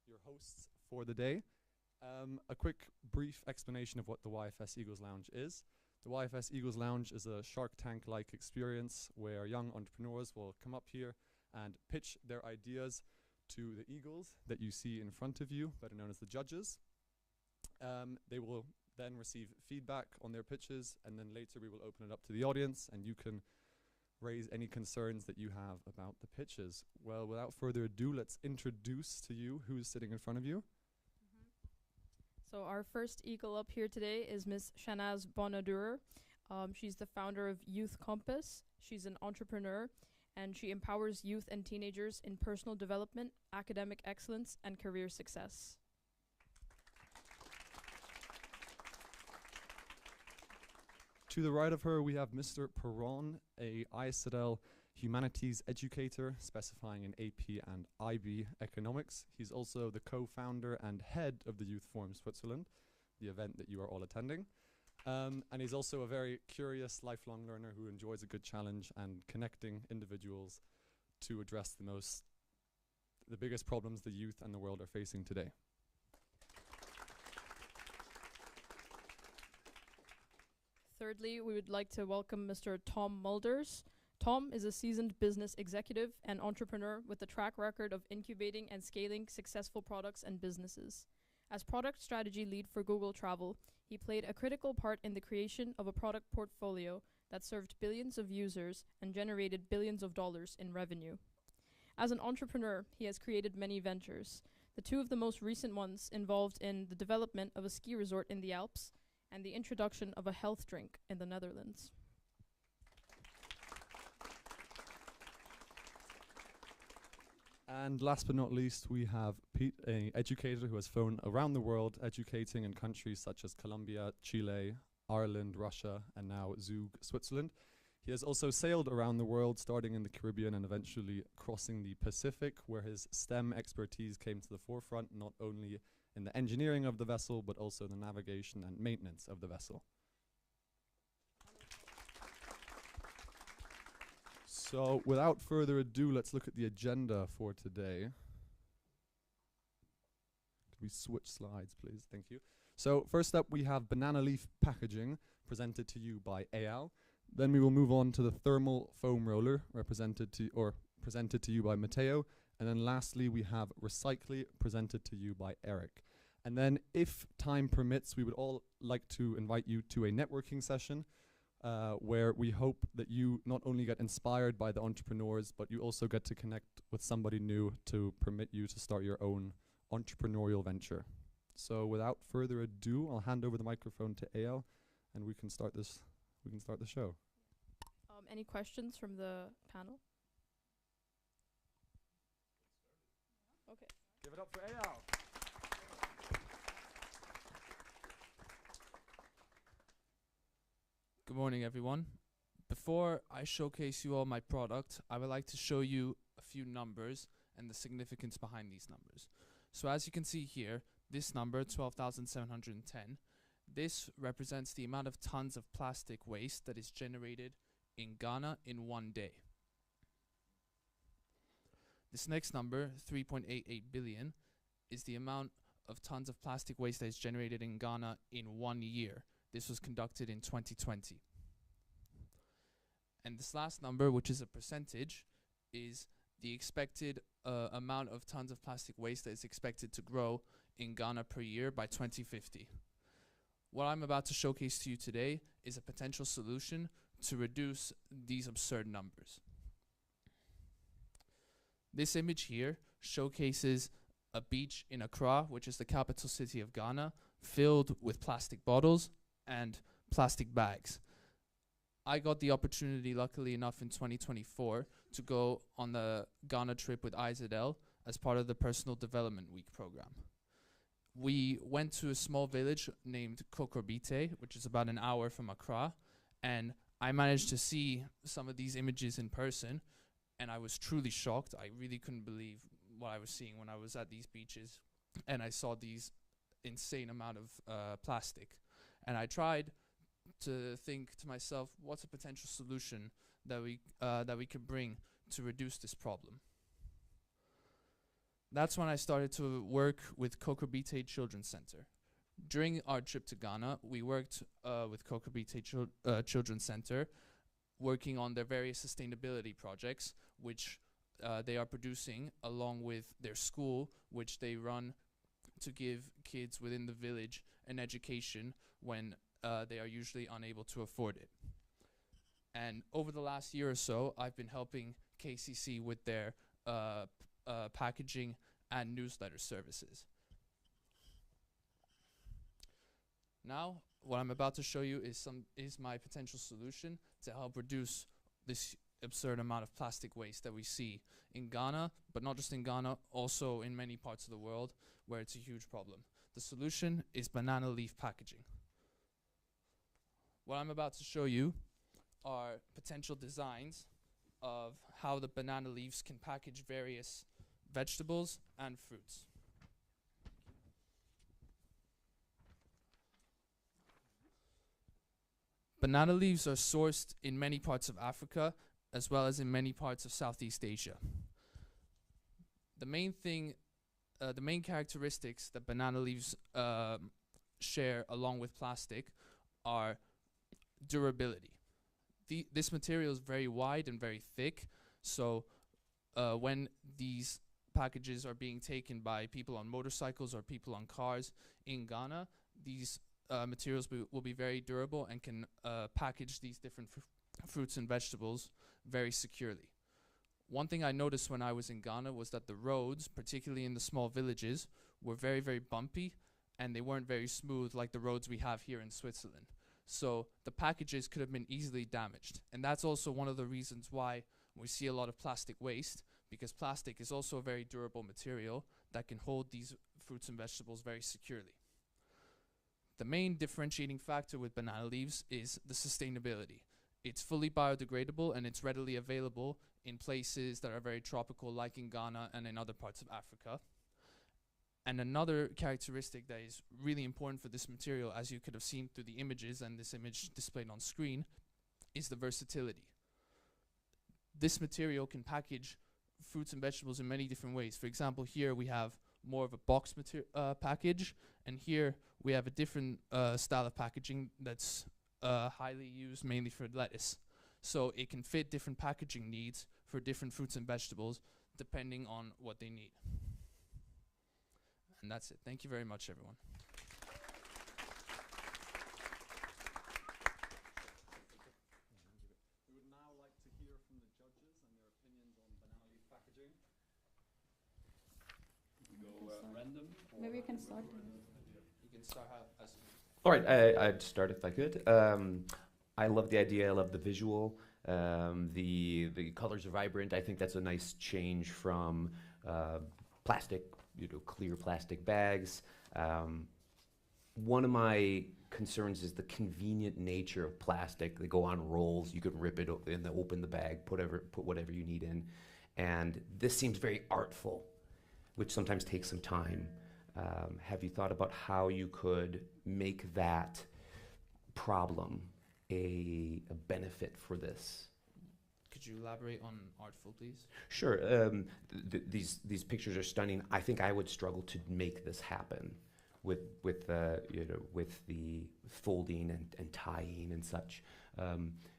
your hosts for the day. A quick, brief explanation of what the YFS Eagles Lounge is. The YFS Eagles Lounge is a Shark Tank-like experience where young entrepreneurs will come up here and pitch their ideas to the Eagles that you see in front of you, better known as the judges. They will then receive feedback on their pitches, and then later we will open it up to the audience, and you can raise any concerns that you have about the pitches. Well, without further ado, let's introduce to you who's sitting in front of you. So our first Eagle up here today is Miss Shanaz Bonadurer. She's the founder of Youth Compass. She's an entrepreneur, and she empowers youth and teenagers in personal development, academic excellence, and career success. To the right of her, we have Mr. Perron, a ISL humanities educator specifying in AP and IB economics. He's also the co-founder and head of the Youth Forum Switzerland, the event that you are all attending. And he's also a very curious lifelong learner who enjoys a good challenge and connecting individuals to address the biggest problems the youth and the world are facing today. Thirdly, we would like to welcome Mr. Tom Mulders. Tom is a seasoned business executive and entrepreneur with a track record of incubating and scaling successful products and businesses. As product strategy lead for Google Travel, he played a critical part in the creation of a product portfolio that served billions of users and generated billions of dollars in revenue. As an entrepreneur, he has created many ventures. The two of the most recent ones involved in the development of a ski resort in the Alps and the introduction of a health drink in the Netherlands. And last but not least, we have Pete, an educator who has flown around the world, educating in countries such as Colombia, Chile, Ireland, Russia, and now Zug, Switzerland. He has also sailed around the world, starting in the Caribbean and eventually crossing the Pacific, where his STEM expertise came to the forefront, not only in the engineering of the vessel, but also the navigation and maintenance of the vessel. So without further ado, let's look at the agenda for today. Could we switch slides, please? Thank you. So first up, we have banana leaf packaging presented to you by Eyal. Then we will move on to the thermal foam roller presented to you by Matteo. And then lastly, we have Recycly presented to you by Eric. And then if time permits, we would all like to invite you to a networking session where we hope that you not only get inspired by the entrepreneurs, but you also get to connect with somebody new to permit you to start your own entrepreneurial venture. So without further ado, I'll hand over the microphone to Eyal, and we can start the show. Any questions from the panel? Okay. Give it up for Eyal. Good morning, everyone. Before I showcase you all my product, I would like to show you a few numbers and the significance behind these numbers. So as you can see here, this number, 12,710, this represents the amount of tons of plastic waste that is generated in Ghana in one day. This next number, 3.88 billion, is the amount of tons of plastic waste that is generated in Ghana in 1 year. This was conducted in 2020. And this last number, which is a percentage, is the expected amount of tons of plastic waste that is expected to grow in Ghana per year by 2050. What I'm about to showcase to you today is a potential solution to reduce these absurd numbers. This image here showcases a beach in Accra, which is the capital city of Ghana, filled with plastic bottles and plastic bags. I got the opportunity, luckily enough, in 2024 to go on the Ghana trip with IZL as part of the Personal Development Week program. We went to a small village named Kokorbite, which is about an hour from Accra, and I managed to see some of these images in person, and I was truly shocked. I really couldn't believe what I was seeing when I was at these beaches, and I saw these insane amount of plastic. And I tried to think to myself, what's a potential solution that we could bring to reduce this problem? That's when I started to work with Kokobite Children's Center. During our trip to Ghana, we worked with Kokobite Children's Center, working on their various sustainability projects, which they are producing along with their school, which they run to give kids within the village an education when they are usually unable to afford it. And over the last year or so, I've been helping KCC with their packaging and newsletter services. Now, what I'm about to show you is my potential solution to help reduce this absurd amount of plastic waste that we see in Ghana, but not just in Ghana, also in many parts of the world where it's a huge problem. The solution is banana leaf packaging. What I'm about to show you are potential designs of how the banana leaves can package various vegetables and fruits. Banana leaves are sourced in many parts of Africa as well as in many parts of Southeast Asia. The main characteristics that banana leaves share along with plastic are durability. This material is very wide and very thick, so when these packages are being taken by people on motorcycles or people on cars in Ghana, these materials will be very durable and can package these different fruits and vegetables very securely. One thing I noticed when I was in Ghana was that the roads, particularly in the small villages, were very, very bumpy, and they weren't very smooth like the roads we have here in Switzerland. So the packages could have been easily damaged. And that's also one of the reasons why we see a lot of plastic waste, because plastic is also a very durable material that can hold these fruits and vegetables very securely. The main differentiating factor with banana leaves is the sustainability. It's fully biodegradable and it's readily available in places that are very tropical, like in Ghana and in other parts of Africa. And another characteristic that is really important for this material, as you could have seen through the images and this image displayed on screen, is the versatility. This material can package fruits and vegetables in many different ways. For example, here we have more of a box package, and here we have a different style of packaging that's highly used mainly for lettuce. So it can fit different packaging needs for different fruits and vegetables depending on what they need. And that's it. Thank you very much, everyone. We would now like to hear from the judges and their opinions on banana leaf packaging. We go random. Maybe you can start. You can start as All right, I'd start if I could. I love the idea. I love the visual. The colors are vibrant. I think that's a nice change from plastic, clear plastic bags. One of my concerns is the convenient nature of plastic. They go on rolls. You could rip it and open the bag, put whatever you need in. And this seems very artful, which sometimes takes some time. Have you thought about how you could make that problem a benefit for this? Could you elaborate on artful, please? Sure. These pictures are stunning. I think I would struggle to make this happen with the folding and tying and such.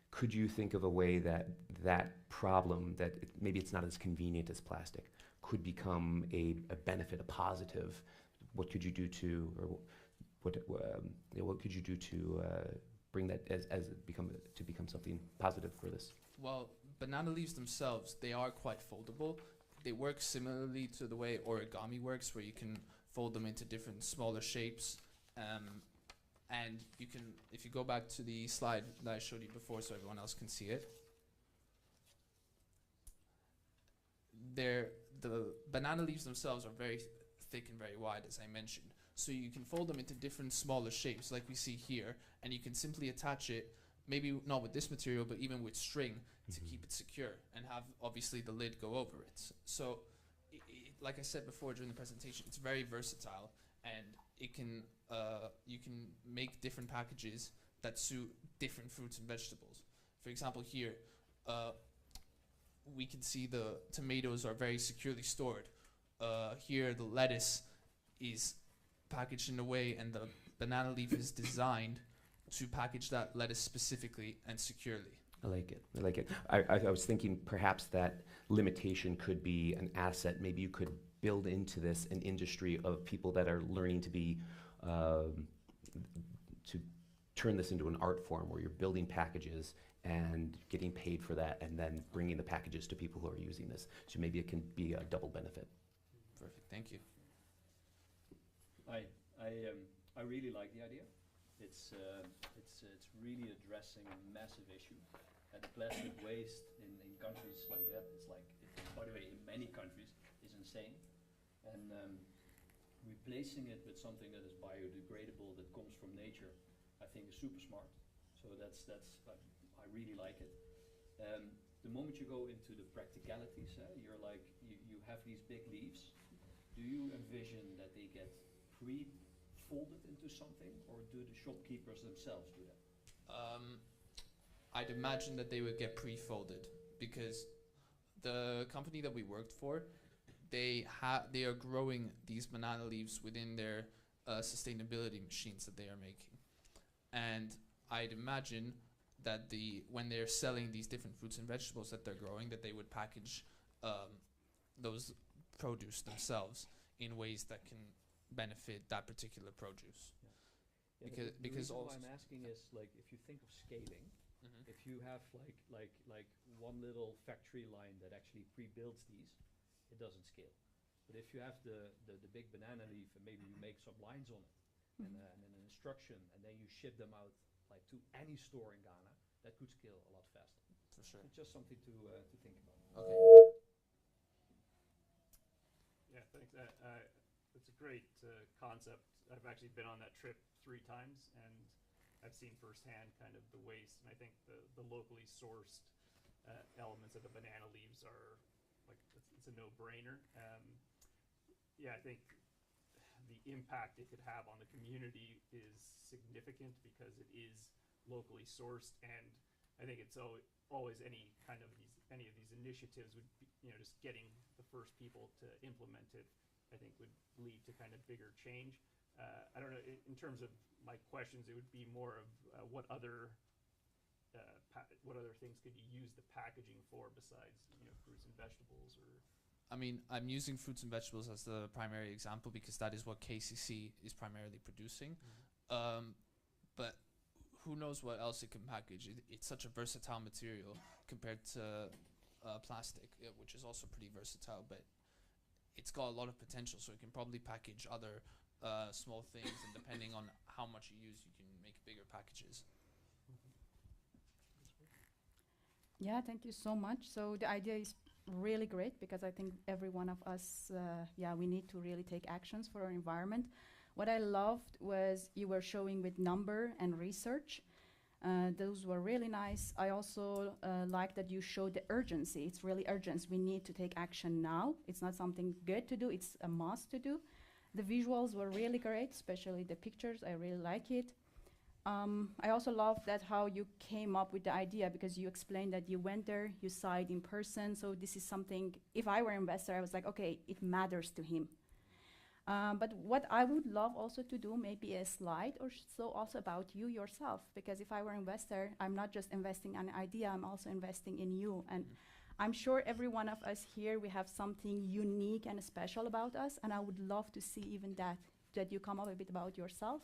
Could you think of a way that problem, that maybe it's not as convenient as plastic, could become a benefit, a positive? What could you do to, or what could you do to bring that to become something positive for this? Well, banana leaves themselves, they are quite foldable. They work similarly to the way origami works, where you can fold them into different smaller shapes. And you can, if you go back to the slide that I showed you before so everyone else can see it, the banana leaves themselves are very thick and very wide, as I mentioned. So you can fold them into different smaller shapes like we see here, and you can simply attach it, maybe not with this material, but even with string to keep it secure and have obviously the lid go over it. So like I said before during the presentation, it's very versatile, and it can you can make different packages that suit different fruits and vegetables. For example, here we can see the tomatoes are very securely stored here the lettuce is packaged in a way, and the banana leaf is designed to package that lettuce specifically and securely. I like it. I like it. I was thinking perhaps that limitation could be an asset. Maybe you could build into this an industry of people that are learning to be, to turn this into an art form where you're building packages and getting paid for that, and then bringing the packages to people who are using this. So maybe it can be a double benefit. Perfect. Thank you. I really like the idea. It's really addressing a massive issue. The plastic waste in countries like that, it's like, by the way, in many countries, is insane. And replacing it with something that is biodegradable, that comes from nature, I think is super smart. So I really like it. The moment you go into the practicalities, you're like, you have these big leaves. Do you envision that they get pre-folded into something, or do the shopkeepers themselves do that? I'd imagine that they would get pre-folded, because the company that we worked for, they are growing these banana leaves within their sustainability machines that they are making. And I'd imagine that when they're selling these different fruits and vegetables that they're growing, that they would package those produce themselves in ways that can benefit that particular produce. Yeah, Because the reason also why I'm asking is, like, if you think of scaling, Mhm. if you have like one little factory line that actually pre-builds these, it doesn't scale. But if you have the big banana leaf, and maybe you make some lines on it, and an instruction, and then you ship them out like to any store in Ghana, that could scale a lot faster. for sure. It's just something to think about. Okay. Yeah, thanks. It's a great concept. I've actually been on that trip 3 times, and I've seen firsthand kind of the waste. And I think the locally sourced elements of the banana leaves are like, it's a no-brainer. Yeah, I think the impact it could have on the community is significant, because it is locally sourced, and I think it's always any of these initiatives would be, just getting the first people to implement it, I think would lead to kind of bigger change. I don't know, in terms of my questions, it would be more of what other things could you use the packaging for besides fruits and vegetables? Or I mean, I'm using fruits and vegetables as the primary example because that is what KCC is primarily producing. But who knows what else it can package? It's such a versatile material compared to plastic, which is also pretty versatile, but it's got a lot of potential, so it can probably package other small things, and depending on how much you use, you can make bigger packages. Yeah, thank you so much. So the idea is really great, because I think every one of us, we need to really take actions for our environment. What I loved was you were showing with number and research. Those were really nice. I also like that you showed the urgency. It's really urgent. We need to take action now. It's not something good to do, it's a must to do. The visuals were really great, especially the pictures. I really like it. I also love that how you came up with the idea, because you explained that you went there, you saw it in person. So this is something, if I were an investor, I was like, okay, it matters to him. But what I would love also to do, maybe a slide or so also about you yourself, because if I were an investor, I'm not just investing in an idea, I'm also investing in you. And I'm sure every one of us here, we have something unique and special about us, and I would love to see even that you come up a bit about yourself.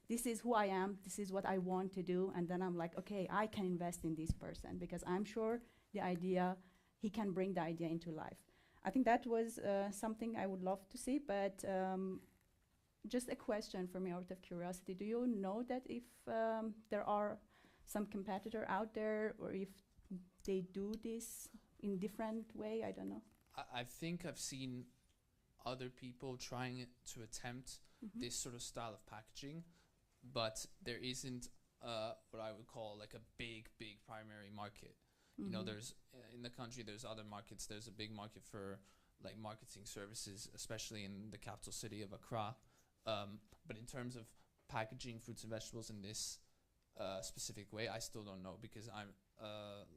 This is who I am, this is what I want to do, and then I'm like, okay, I can invest in this person, because I'm sure he can bring the idea into life. I think that was something I would love to see, but just a question for me out of curiosity. Do you know that if there are some competitor out there, or if they do this in different way? I don't know. I think I've seen other people trying to attempt this sort of style of packaging, but there isn't what I would call like a big primary market. You know, there's in the country, there's other markets. There's a big market for like marketing services, especially in the capital city of Accra. But in terms of packaging fruits and vegetables in this specific way, I still don't know, because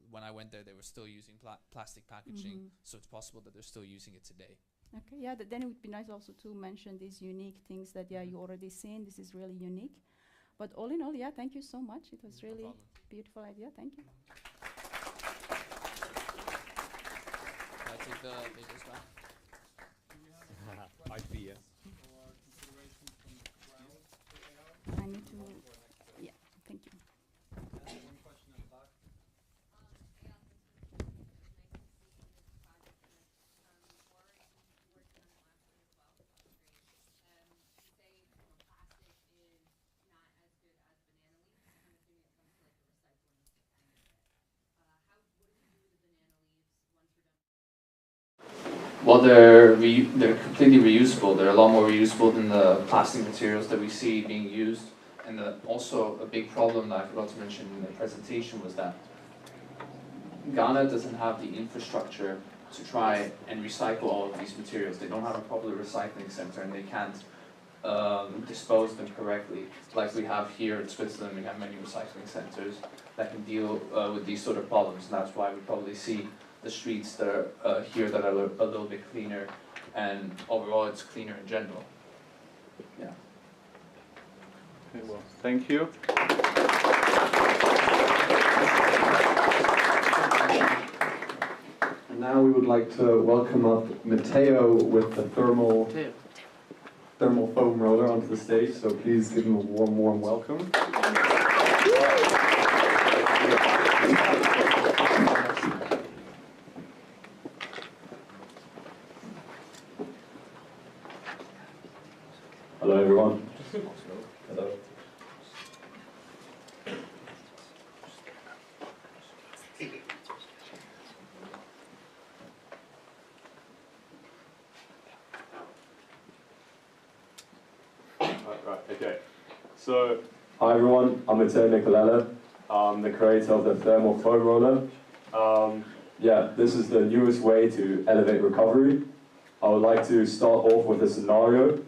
when I went there, they were still using plastic packaging. So it's possible that they're still using it today. Okay, yeah, then it would be nice also to mention these unique things that, yeah, you already seen. This is really unique. But all in all, yeah, thank you so much. It was really beautiful idea. Thank you. Can I take the papers back? IP, yes. I need to, yeah, thank you. One question at the back. Well, they're completely reusable. They're a lot more reusable than the plastic materials that we see being used. And also a big problem that I forgot to mention in the presentation was that Ghana doesn't have the infrastructure to try and recycle all of these materials. They don't have a proper recycling center, and they can't dispose them correctly. Like we have here in Switzerland, we have many recycling centers that can deal with these sort of problems, and that's why we probably see the streets that are here that are a little bit cleaner, and overall it's cleaner in general. Yeah. Okay, well, thank you. And now we would like to welcome up Matteo with the thermal foam roller onto the stage. So please give him a warm welcome. Hello everyone. Hello. Right, okay. So, hi everyone, I'm Matteo Nicolella. I'm the creator of the thermal foam roller. Yeah, this is the newest way to elevate recovery. I would like to start off with a scenario.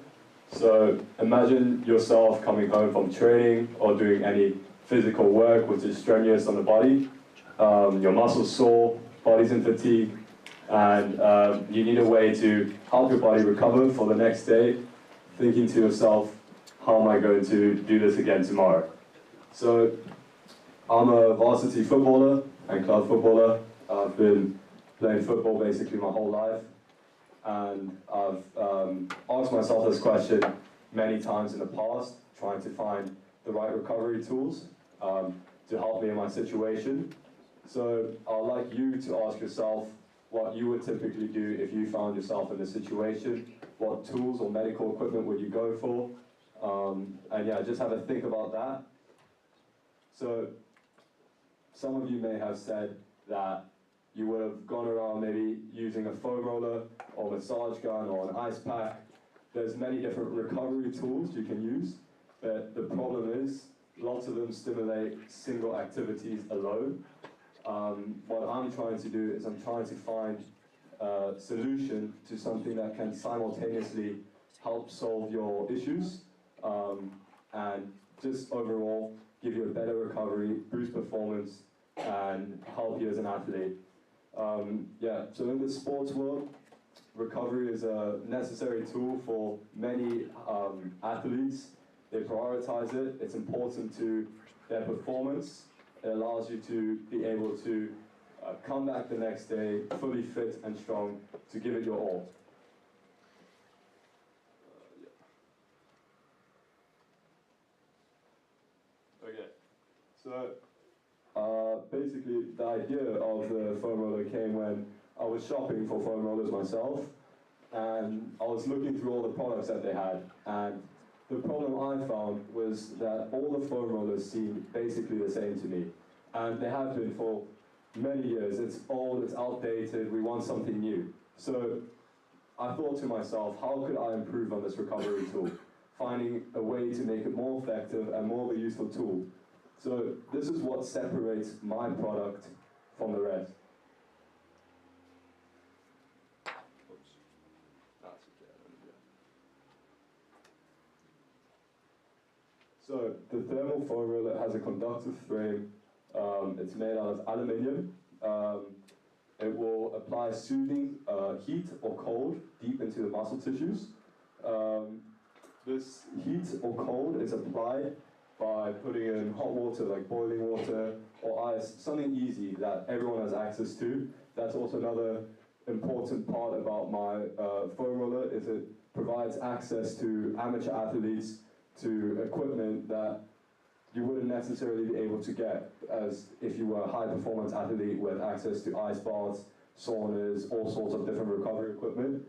So imagine yourself coming home from training or doing any physical work which is strenuous on the body. Your muscles sore, body's in fatigue, and you need a way to help your body recover for the next day, thinking to yourself, how am I going to do this again tomorrow? So I'm a varsity footballer and club footballer. I've been playing football basically my whole life. And I've asked myself this question many times in the past, trying to find the right recovery tools to help me in my situation. So I'd like you to ask yourself what you would typically do if you found yourself in this situation. What tools or medical equipment would you go for? And yeah, just have a think about that. So some of you may have said that you would have gone around maybe using a foam roller or massage gun or an ice pack. There's many different recovery tools you can use, but the problem is lots of them stimulate single activities alone. What I'm trying to do is I'm trying to find a solution to something that can simultaneously help solve your issues and just overall give you a better recovery, boost performance, and help you as an athlete. Yeah, so in the sports world, recovery is a necessary tool for many athletes. They prioritize it. It's important to their performance. It allows you to be able to come back the next day fully fit and strong to give it your all. Okay, so basically, the idea of the foam roller came when I was shopping for foam rollers myself, and I was looking through all the products that they had, and the problem I found was that all the foam rollers seemed basically the same to me, and they have been for many years. It's old, it's outdated, we want something new. So I thought to myself, how could I improve on this recovery tool? Finding a way to make it more effective and more of a useful tool. So this is what separates my product from the rest. Oops. That's okay. So the thermal foam roller has a conductive frame. It's made out of aluminium. It will apply soothing heat or cold deep into the muscle tissues. This heat or cold is applied by putting in hot water, like boiling water or ice, something easy that everyone has access to. That's also another important part about my foam roller, is it provides access to amateur athletes to equipment that you wouldn't necessarily be able to get as if you were a high performance athlete with access to ice baths, saunas, all sorts of different recovery equipment.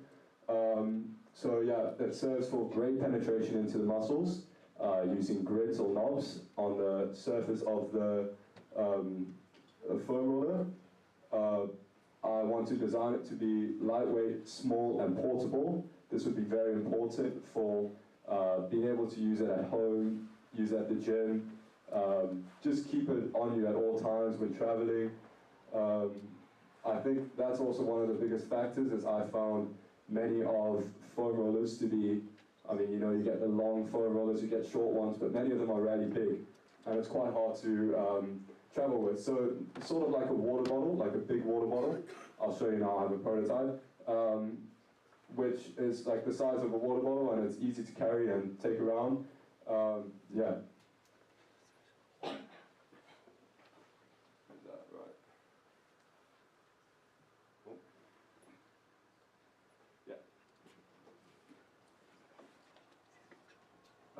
So yeah, it serves for great penetration into the muscles using grids or knobs on the surface of the foam roller. I want to design it to be lightweight, small and portable. This would be very important for being able to use it at home, use it at the gym, just keep it on you at all times when traveling. I think that's also one of the biggest factors, is I found many of foam rollers to be, I mean, you know, you get the long foam rollers, you get short ones, but many of them are really big, and it's quite hard to travel with. So it's sort of like a water bottle, like a big water bottle. I'll show you now, I have a prototype, which is like the size of a water bottle, and it's easy to carry and take around. Yeah. Is that right? Oh. Yeah.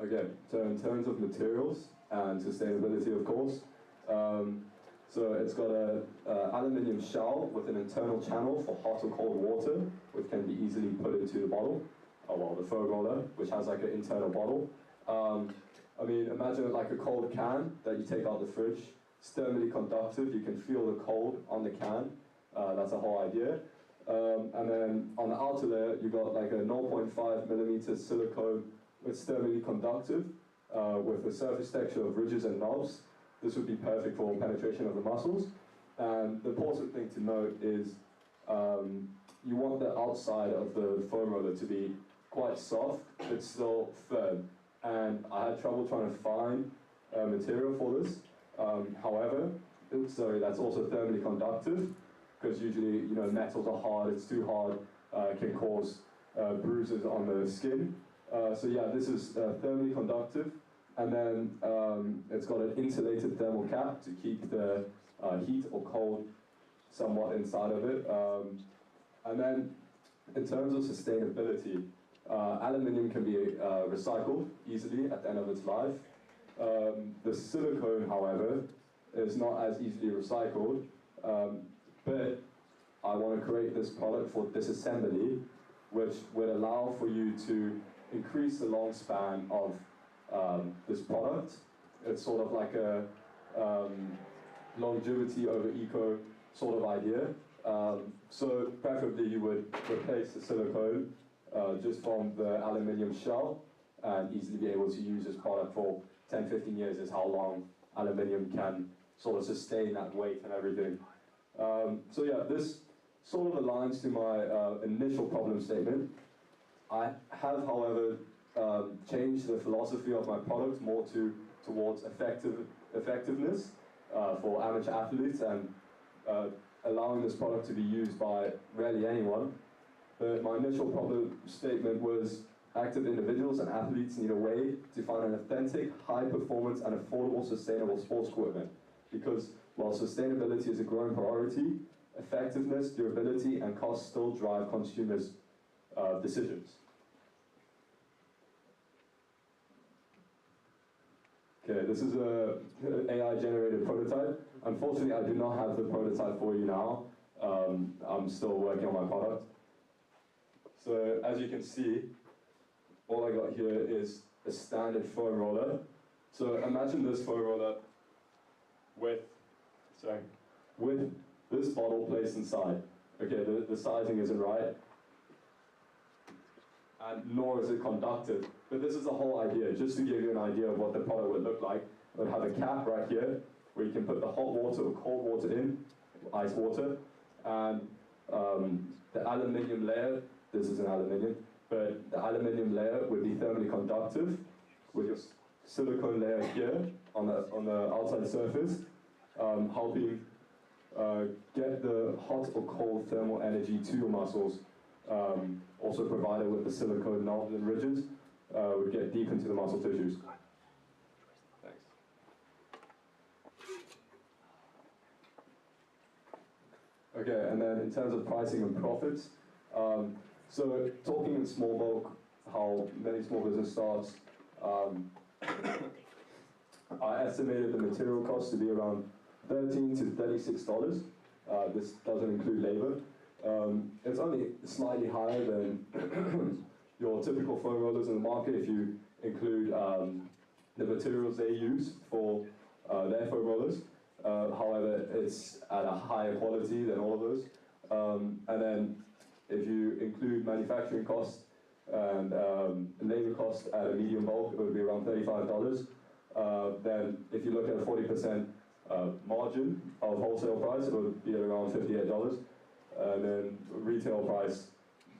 Okay, so in terms of materials and sustainability, of course, so it's got a aluminium shell with an internal channel for hot or cold water, which can be easily put into the bottle. Oh well, the foam roller, which has like an internal bottle. I mean, imagine it like a cold can that you take out the fridge. It's thermally conductive. You can feel the cold on the can. That's the whole idea. And then on the outer layer, you've got like a 0.5 millimeter silicone. It's thermally conductive with a surface texture of ridges and knobs. This would be perfect for penetration of the muscles. And the important thing to note is you want the outside of the foam roller to be quite soft, but still firm. And I had trouble trying to find material for this. However, that's also thermally conductive, because usually, you know, metals are hard, it's too hard, can cause bruises on the skin. So yeah, this is thermally conductive. And then it's got an insulated thermal cap to keep the heat or cold somewhat inside of it. And then in terms of sustainability, aluminium can be recycled easily at the end of its life. The silicone, however, is not as easily recycled, but I want to create this product for disassembly, which would allow for you to increase the long span of this product. It's sort of like a longevity over eco sort of idea. So preferably you would replace the silicone just from the aluminium shell and easily be able to use this product for 10-15 years, is how long aluminium can sort of sustain that weight and everything. So yeah, this sort of aligns to my initial problem statement. I have, however, changed the philosophy of my product more towards effectiveness for amateur athletes, and allowing this product to be used by rarely anyone. But my initial problem statement was active individuals and athletes need a way to find an authentic, high performance and affordable sustainable sports equipment. Because while sustainability is a growing priority, effectiveness, durability and cost still drive consumers' decisions. Okay, this is an AI-generated prototype. Unfortunately, I do not have the prototype for you now. I'm still working on my product. So, as you can see, all I got here is a standard foam roller. So, imagine this foam roller with this bottle placed inside. Okay, the sizing isn't right, and nor is it conductive. But this is the whole idea, just to give you an idea of what the product would look like. It would have a cap right here, where you can put the hot water or cold water in, ice water, and the aluminium layer, this is an aluminium, but the aluminium layer would be thermally conductive, with your silicone layer here on the outside surface, helping get the hot or cold thermal energy to your muscles, also provided with the silicone knobs and ridges, would get deep into the muscle tissues. Thanks. Okay, and then in terms of pricing and profits, so talking in small bulk, how many small business starts, I estimated the material cost to be around $13 to $36. This doesn't include labor. It's only slightly higher than your typical foam rollers in the market if you include the materials they use for their foam rollers. However, it's at a higher quality than all of those. And then if you include manufacturing costs and labor costs at a medium bulk, it would be around $35. Then if you look at a 40% margin of wholesale price, it would be at around $58. And then retail price,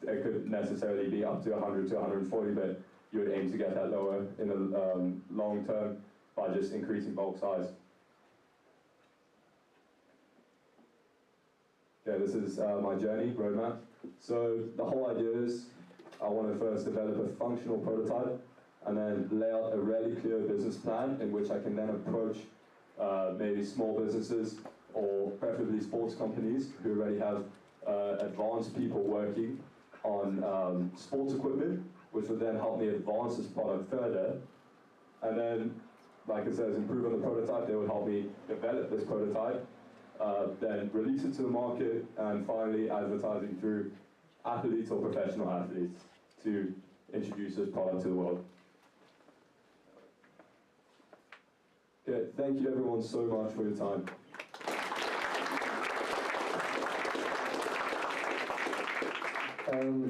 it could necessarily be up to 100 to 140, but you would aim to get that lower in the long term by just increasing bulk size. Okay, this is my journey roadmap. So the whole idea is I want to first develop a functional prototype and then lay out a really clear business plan in which I can then approach maybe small businesses or preferably sports companies who already have advanced people working on sports equipment, which would then help me advance this product further. And then, like it says, improve on the prototype. They would help me develop this prototype, then release it to the market, and finally advertising through athletes or professional athletes to introduce this product to the world. Okay, thank you everyone so much for your time.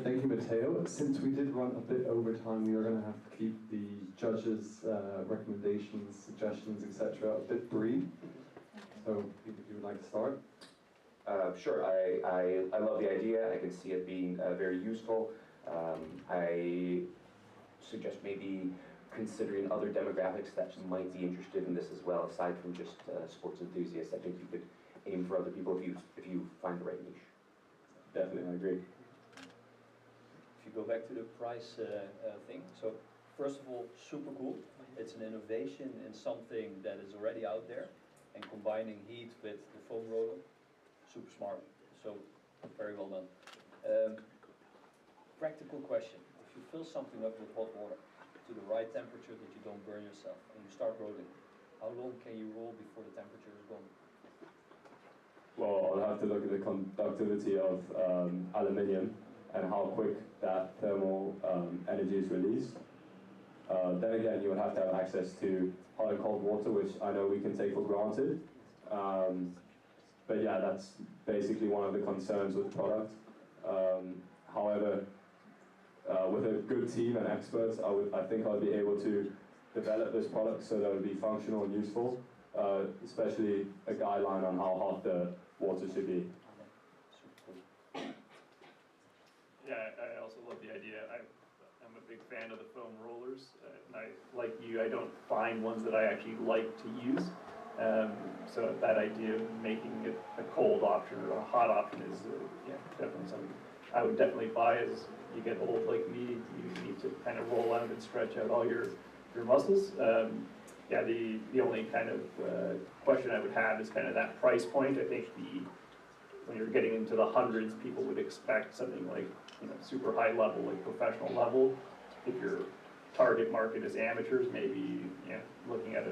Thank you, Matteo. Since we did run a bit over time, we are going to have to keep the judges' recommendations, suggestions, etc. a bit brief. So, if you would like to start. Sure, I love the idea. I can see it being very useful. I suggest maybe considering other demographics that might be interested in this as well, aside from just sports enthusiasts. I think you could aim for other people if you find the right niche. Definitely, I agree. If you go back to the price thing, so first of all, super cool. It's an innovation in something that is already out there, and combining heat with the foam roller, super smart. So very well done. Practical question: if you fill something up with hot water to the right temperature that you don't burn yourself, and you start rolling, how long can you roll before the temperature is gone? Well, I'll have to look at the conductivity of aluminium and how quick that thermal energy is released. Then again, you would have to have access to hot and cold water, which I know we can take for granted. But yeah, that's basically one of the concerns with the product. However, with a good team and experts, I think I'd be able to develop this product so that it would be functional and useful, especially a guideline on how hot the water should be. Yeah, I also love the idea. I'm a big fan of the foam rollers. Like you, I don't find ones that I actually like to use. So that idea of making it a cold option or a hot option is definitely something I would definitely buy. As you get old like me, you need to kind of roll out and stretch out all your muscles. Yeah, the only kind of question I would have is kind of that price point. I think when you're getting into the hundreds, people would expect something like super high level, like professional level. If your target market is amateurs, maybe looking at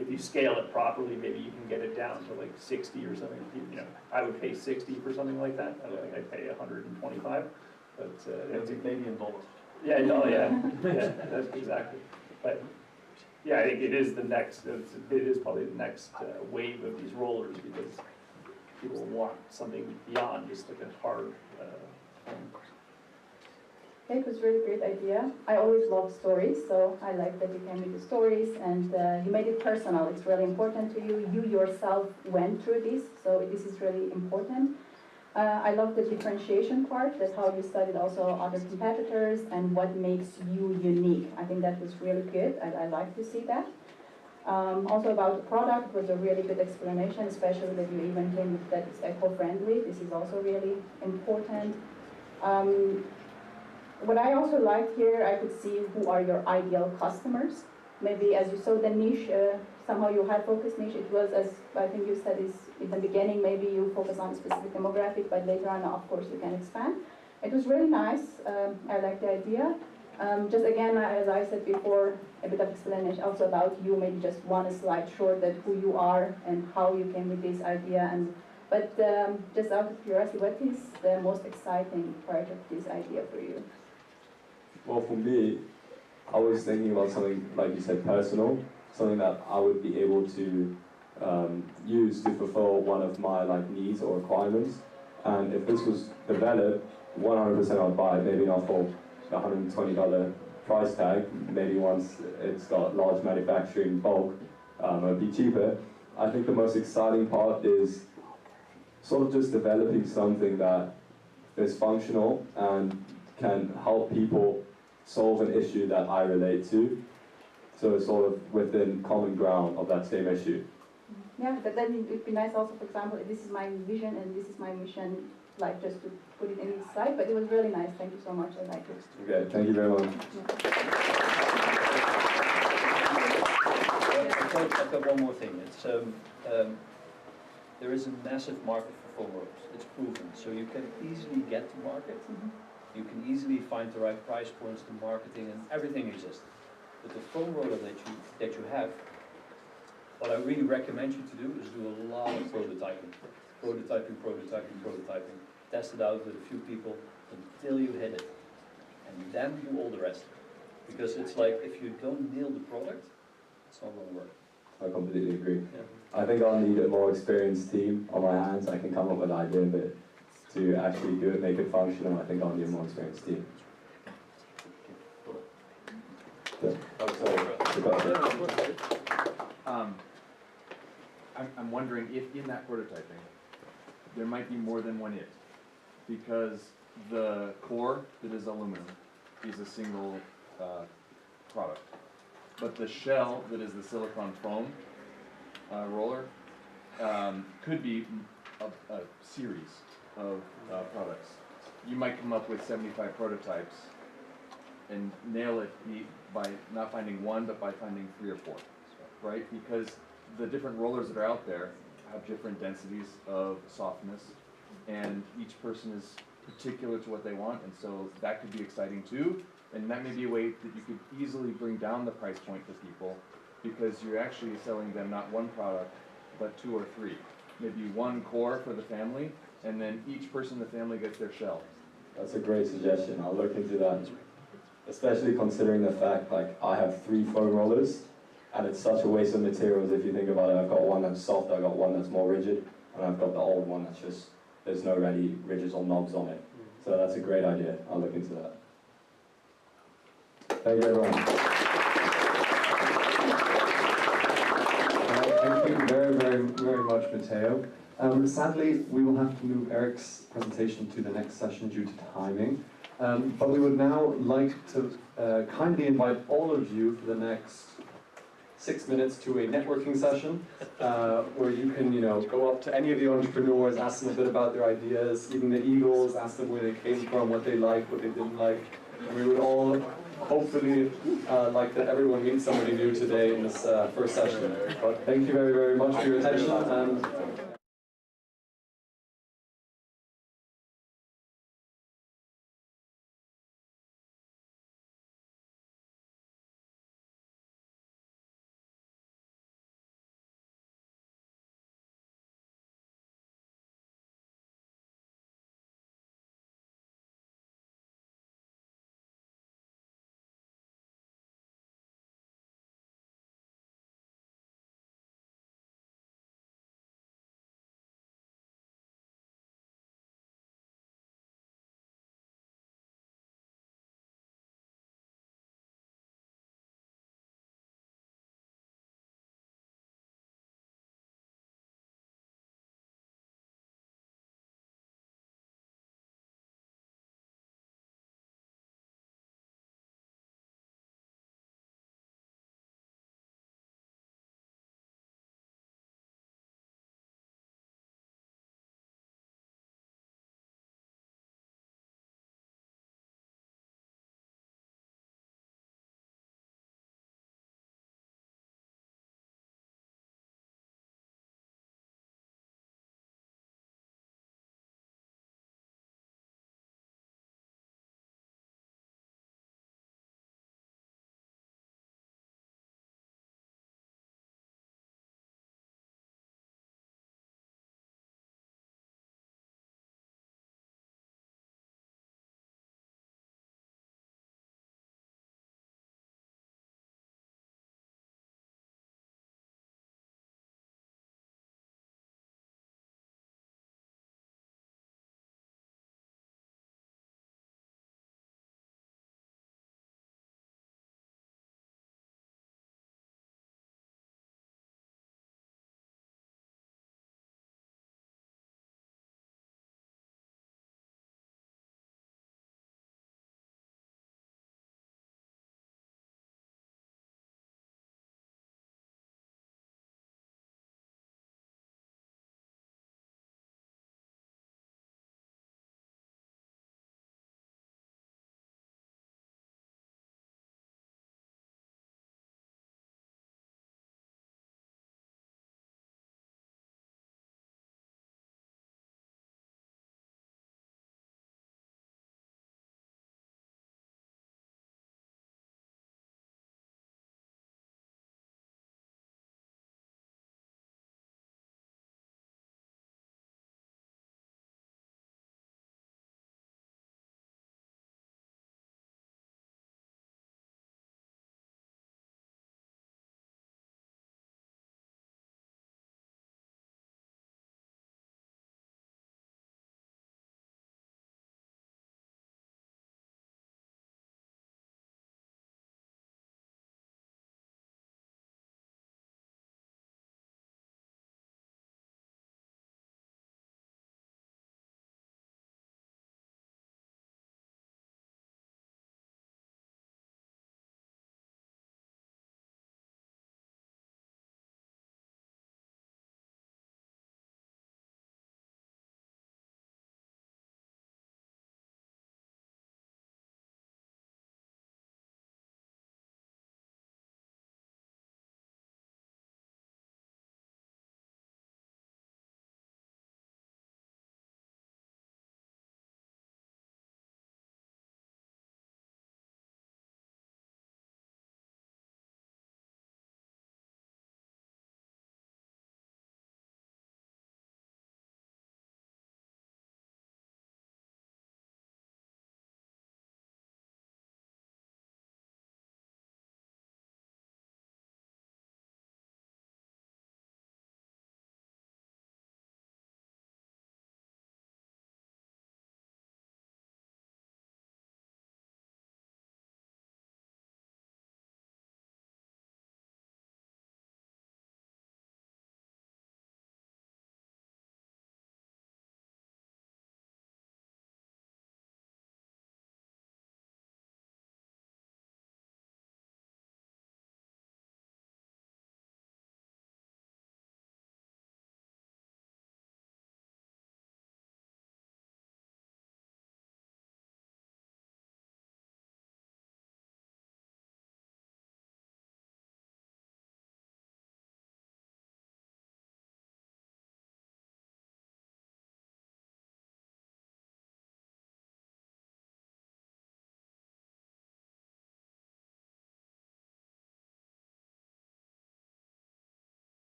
if you scale it properly, maybe you can get it down to like 60 or something. I would pay 60 for something like that. I don't think I'd pay 125. But maybe in dollars. Yeah, no, yeah, that's exactly. But yeah, I think it is the next. It is probably the next wave of these rollers, because people want something beyond just like a hard. It was a really great idea. I always love stories, so I like that you came with the stories, and you made it personal. It's really important to you. You yourself went through this, so this is really important. I love the differentiation part, that's how you studied also other competitors and what makes you unique. I think that was really good. I like to see that. Also about the product was a really good explanation, especially that you even came with that it's eco-friendly. This is also really important. What I also liked here, I could see who are your ideal customers. Maybe as you saw the niche, somehow you had focused niche. It was, as I think you said, is in the beginning maybe you focus on a specific demographic, but later on, of course, you can expand. It was really nice. I like the idea. Just again, as I said before, a bit of explanation also about you, maybe just one slide short that who you are and how you came with this idea. But just out of curiosity, what is the most exciting part of this idea for you? Well, for me, I was thinking about something, like you said, personal, something that I would be able to use to fulfill one of my needs or requirements. And if this was developed, 100% I'd buy it, maybe not for the $120 price tag, maybe once it's got large manufacturing bulk, it'd be cheaper. I think the most exciting part is sort of just developing something that is functional and can help people solve an issue that I relate to. So it's sort of within common ground of that same issue. Yeah, but then it would be nice also, for example, this is my vision and this is my mission, just to put it in this slide, but it was really nice. Thank you so much. I like it. Okay, thank you very much. I've got one more thing. It's there is a massive market for foam rollers. It's proven, so you can easily get to market. You can easily find the right price points, the marketing, and everything exists. But the foam roller that you have, what I really recommend you to do is do a lot of prototyping. Prototyping. Test it out with a few people until you hit it. And then do all the rest. Because it's like, if you don't nail the product, it's not going to work. I completely agree. Yeah. I think I'll need a more experienced team on my hands. I can come up with an idea, but to actually do it, make it functional, I think I'll need a more experienced team. Yeah. Oh, sorry. I'm wondering if in that prototyping, there might be more than one it. Because the core that is aluminum is a single product. But the shell that is the silicone foam roller could be a series of products. You might come up with 75 prototypes and nail it by not finding one, but by finding 3 or 4, right? Because the different rollers that are out there have different densities of softness, and each person is particular to what they want, and so that could be exciting too. And that may be a way that you could easily bring down the price point for people, because you're actually selling them not one product, but 2 or 3. Maybe one core for the family, and then each person in the family gets their shell. That's a great suggestion. I'll look into that. Especially considering the fact, I have 3 foam rollers, and it's such a waste of materials if you think about it. I've got one that's soft, I've got one that's more rigid, and I've got the old one that's just, there's no really ridges or knobs on it. So that's a great idea. I'll look into that. Thank you, everyone. Thank you very, very, very much, Matteo. Sadly, we will have to move Eric's presentation to the next session due to timing. But we would now like to kindly invite all of you for the next 6 minutes to a networking session where you can, go up to any of the entrepreneurs, ask them a bit about their ideas, even the Eagles, ask them where they came from, what they liked, what they didn't like. And we would all hopefully like that everyone meets somebody new today in this first session. But thank you very, very much for your attention. And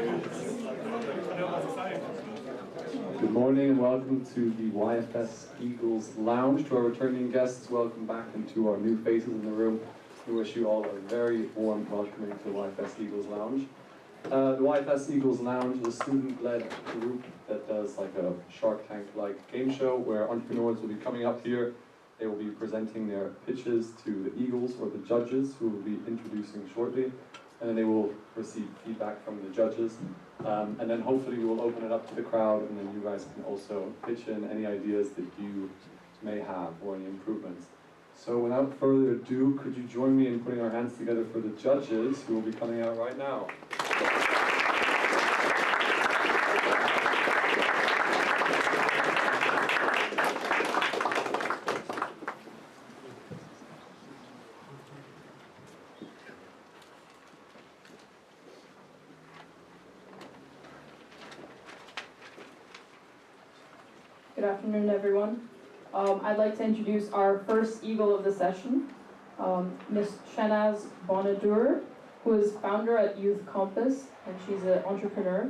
Good morning and welcome to the YFS Eagles Lounge. To our returning guests, welcome back, and to our new faces in the room, we wish you all a very warm welcoming to the YFS Eagles Lounge. The YFS Eagles Lounge is a student-led group that does like a Shark Tank-like game show where entrepreneurs will be coming up here. They will be presenting their pitches to the Eagles or the judges, who will be introducing shortly, and then they will receive feedback from the judges. And then hopefully we will open it up to the crowd, and then you guys can also pitch in any ideas that you may have or any improvements. So without further ado, could you join me in putting our hands together for the judges who will be coming out right now? Good afternoon, everyone. I'd like to introduce our first Eagle of the session, Ms. Shanaz Bonadur, who is founder at Youth Compass, and she's an entrepreneur.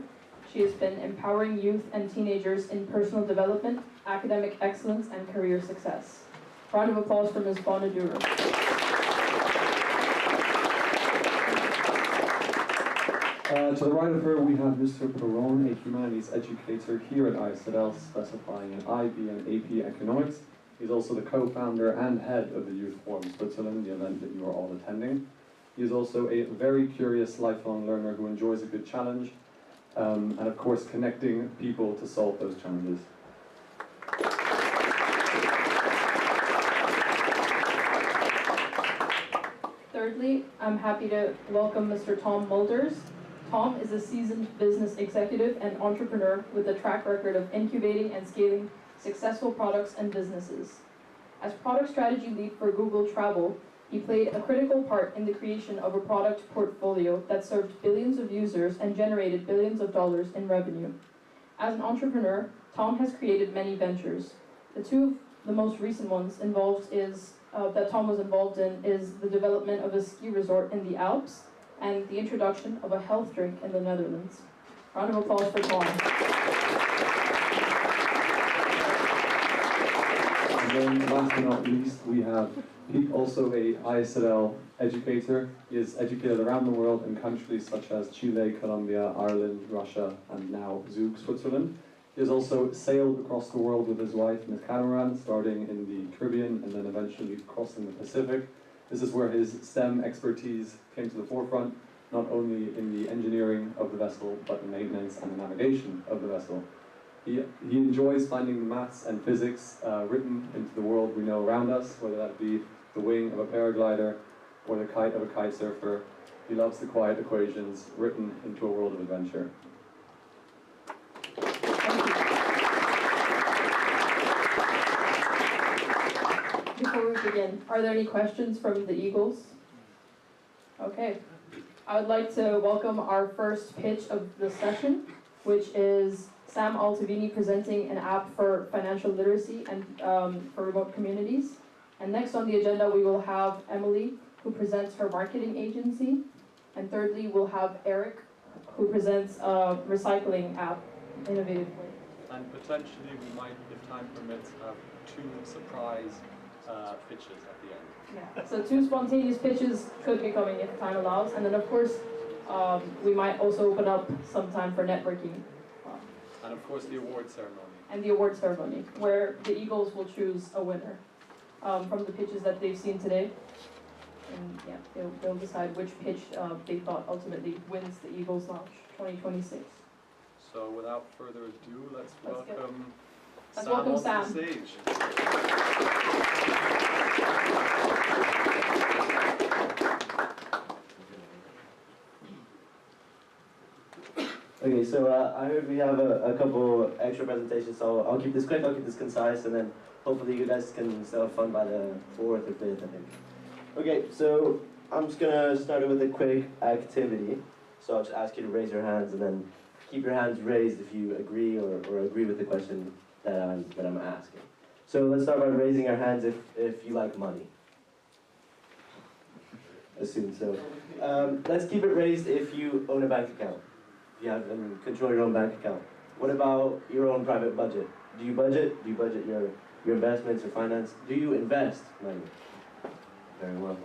She has been empowering youth and teenagers in personal development, academic excellence, and career success. Round of applause for Ms. Bonadur. To the right of her, we have Mr. Perron, a humanities educator here at ISL, specifying in IB and AP Economics. He's also the co-founder and head of the Youth Forum Switzerland, the event that you are all attending. He is also a very curious lifelong learner who enjoys a good challenge, and of course connecting people to solve those challenges. Thirdly, I'm happy to welcome Mr. Tom Mulders. Tom is a seasoned business executive and entrepreneur with a track record of incubating and scaling successful products and businesses. As product strategy lead for Google Travel, he played a critical part in the creation of a product portfolio that served billions of users and generated billions of dollars in revenue. As an entrepreneur, Tom has created many ventures. The two of the most recent ones that Tom was involved in is the development of a ski resort in the Alps and the introduction of a health drink in the Netherlands. Round of applause for Tom. And then last but not least, we have Pete, also a ISL educator. He is educated around the world in countries such as Chile, Colombia, Ireland, Russia, and now Zug, Switzerland. He has also sailed across the world with his wife, Ms. Catamaran, starting in the Caribbean and then eventually crossing the Pacific. This is where his STEM expertise came to the forefront, not only in the engineering of the vessel, but the maintenance and the navigation of the vessel. He enjoys finding the maths and physics written into the world we know around us, whether that be the wing of a paraglider or the kite of a kite surfer. He loves the quiet equations written into a world of adventure. Before we begin, are there any questions from the Eagles? Okay. I would like to welcome our first pitch of the session, which is Sam Altavini presenting an app for financial literacy and for remote communities. And next on the agenda, we will have Emily, who presents her marketing agency. And thirdly, we'll have Eric, who presents a recycling app, innovatively. And potentially we might, if time permits, have two surprise pitches at the end. Yeah. So 2 spontaneous pitches could be coming if time allows. And then of course, we might also open up some time for networking. And of course the award ceremony. And the award ceremony, where the Eagles will choose a winner from the pitches that they've seen today. And yeah, they'll decide which pitch they thought ultimately wins the Eagles Launch 2026. So without further ado, let's welcome Sam onto the stage. Okay, so I heard we have a couple extra presentations, so I'll keep this quick, I'll keep this concise, and then hopefully you guys can still have fun by the 4th or 5th, I think. Okay, so I'm just gonna start with a quick activity. So I'll just ask you to raise your hands, and then keep your hands raised if you agree or agree with the question that I'm asking. So let's start by raising our hands if you like money. Assume so. Let's keep it raised if you own a bank account. If You have and control your own bank account. What about your own private budget? Do you budget? Do you budget your investments or finance? Do you invest money? Very well.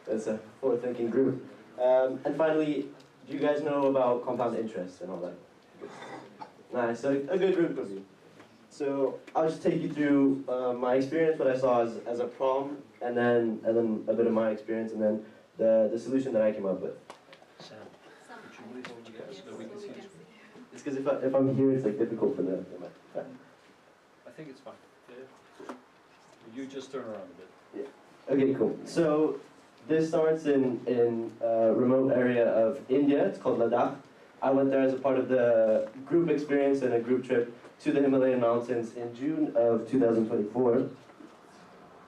That's a forward-thinking group. And finally, do you guys know about compound interest and all that? Nice, so a good group of you. So I'll just take you through my experience, what I saw as a problem, and then a bit of my experience, and then the solution that I came up with. Sam, would you move over here so we can see this? It's because if I'm here, it's like difficult for the mic. I think it's fine. Yeah. You just turn around a bit. Okay, cool. So this starts in a remote area of India. It's called Ladakh. I went there as a part of the group experience and a group trip to the Himalayan mountains in June of 2024.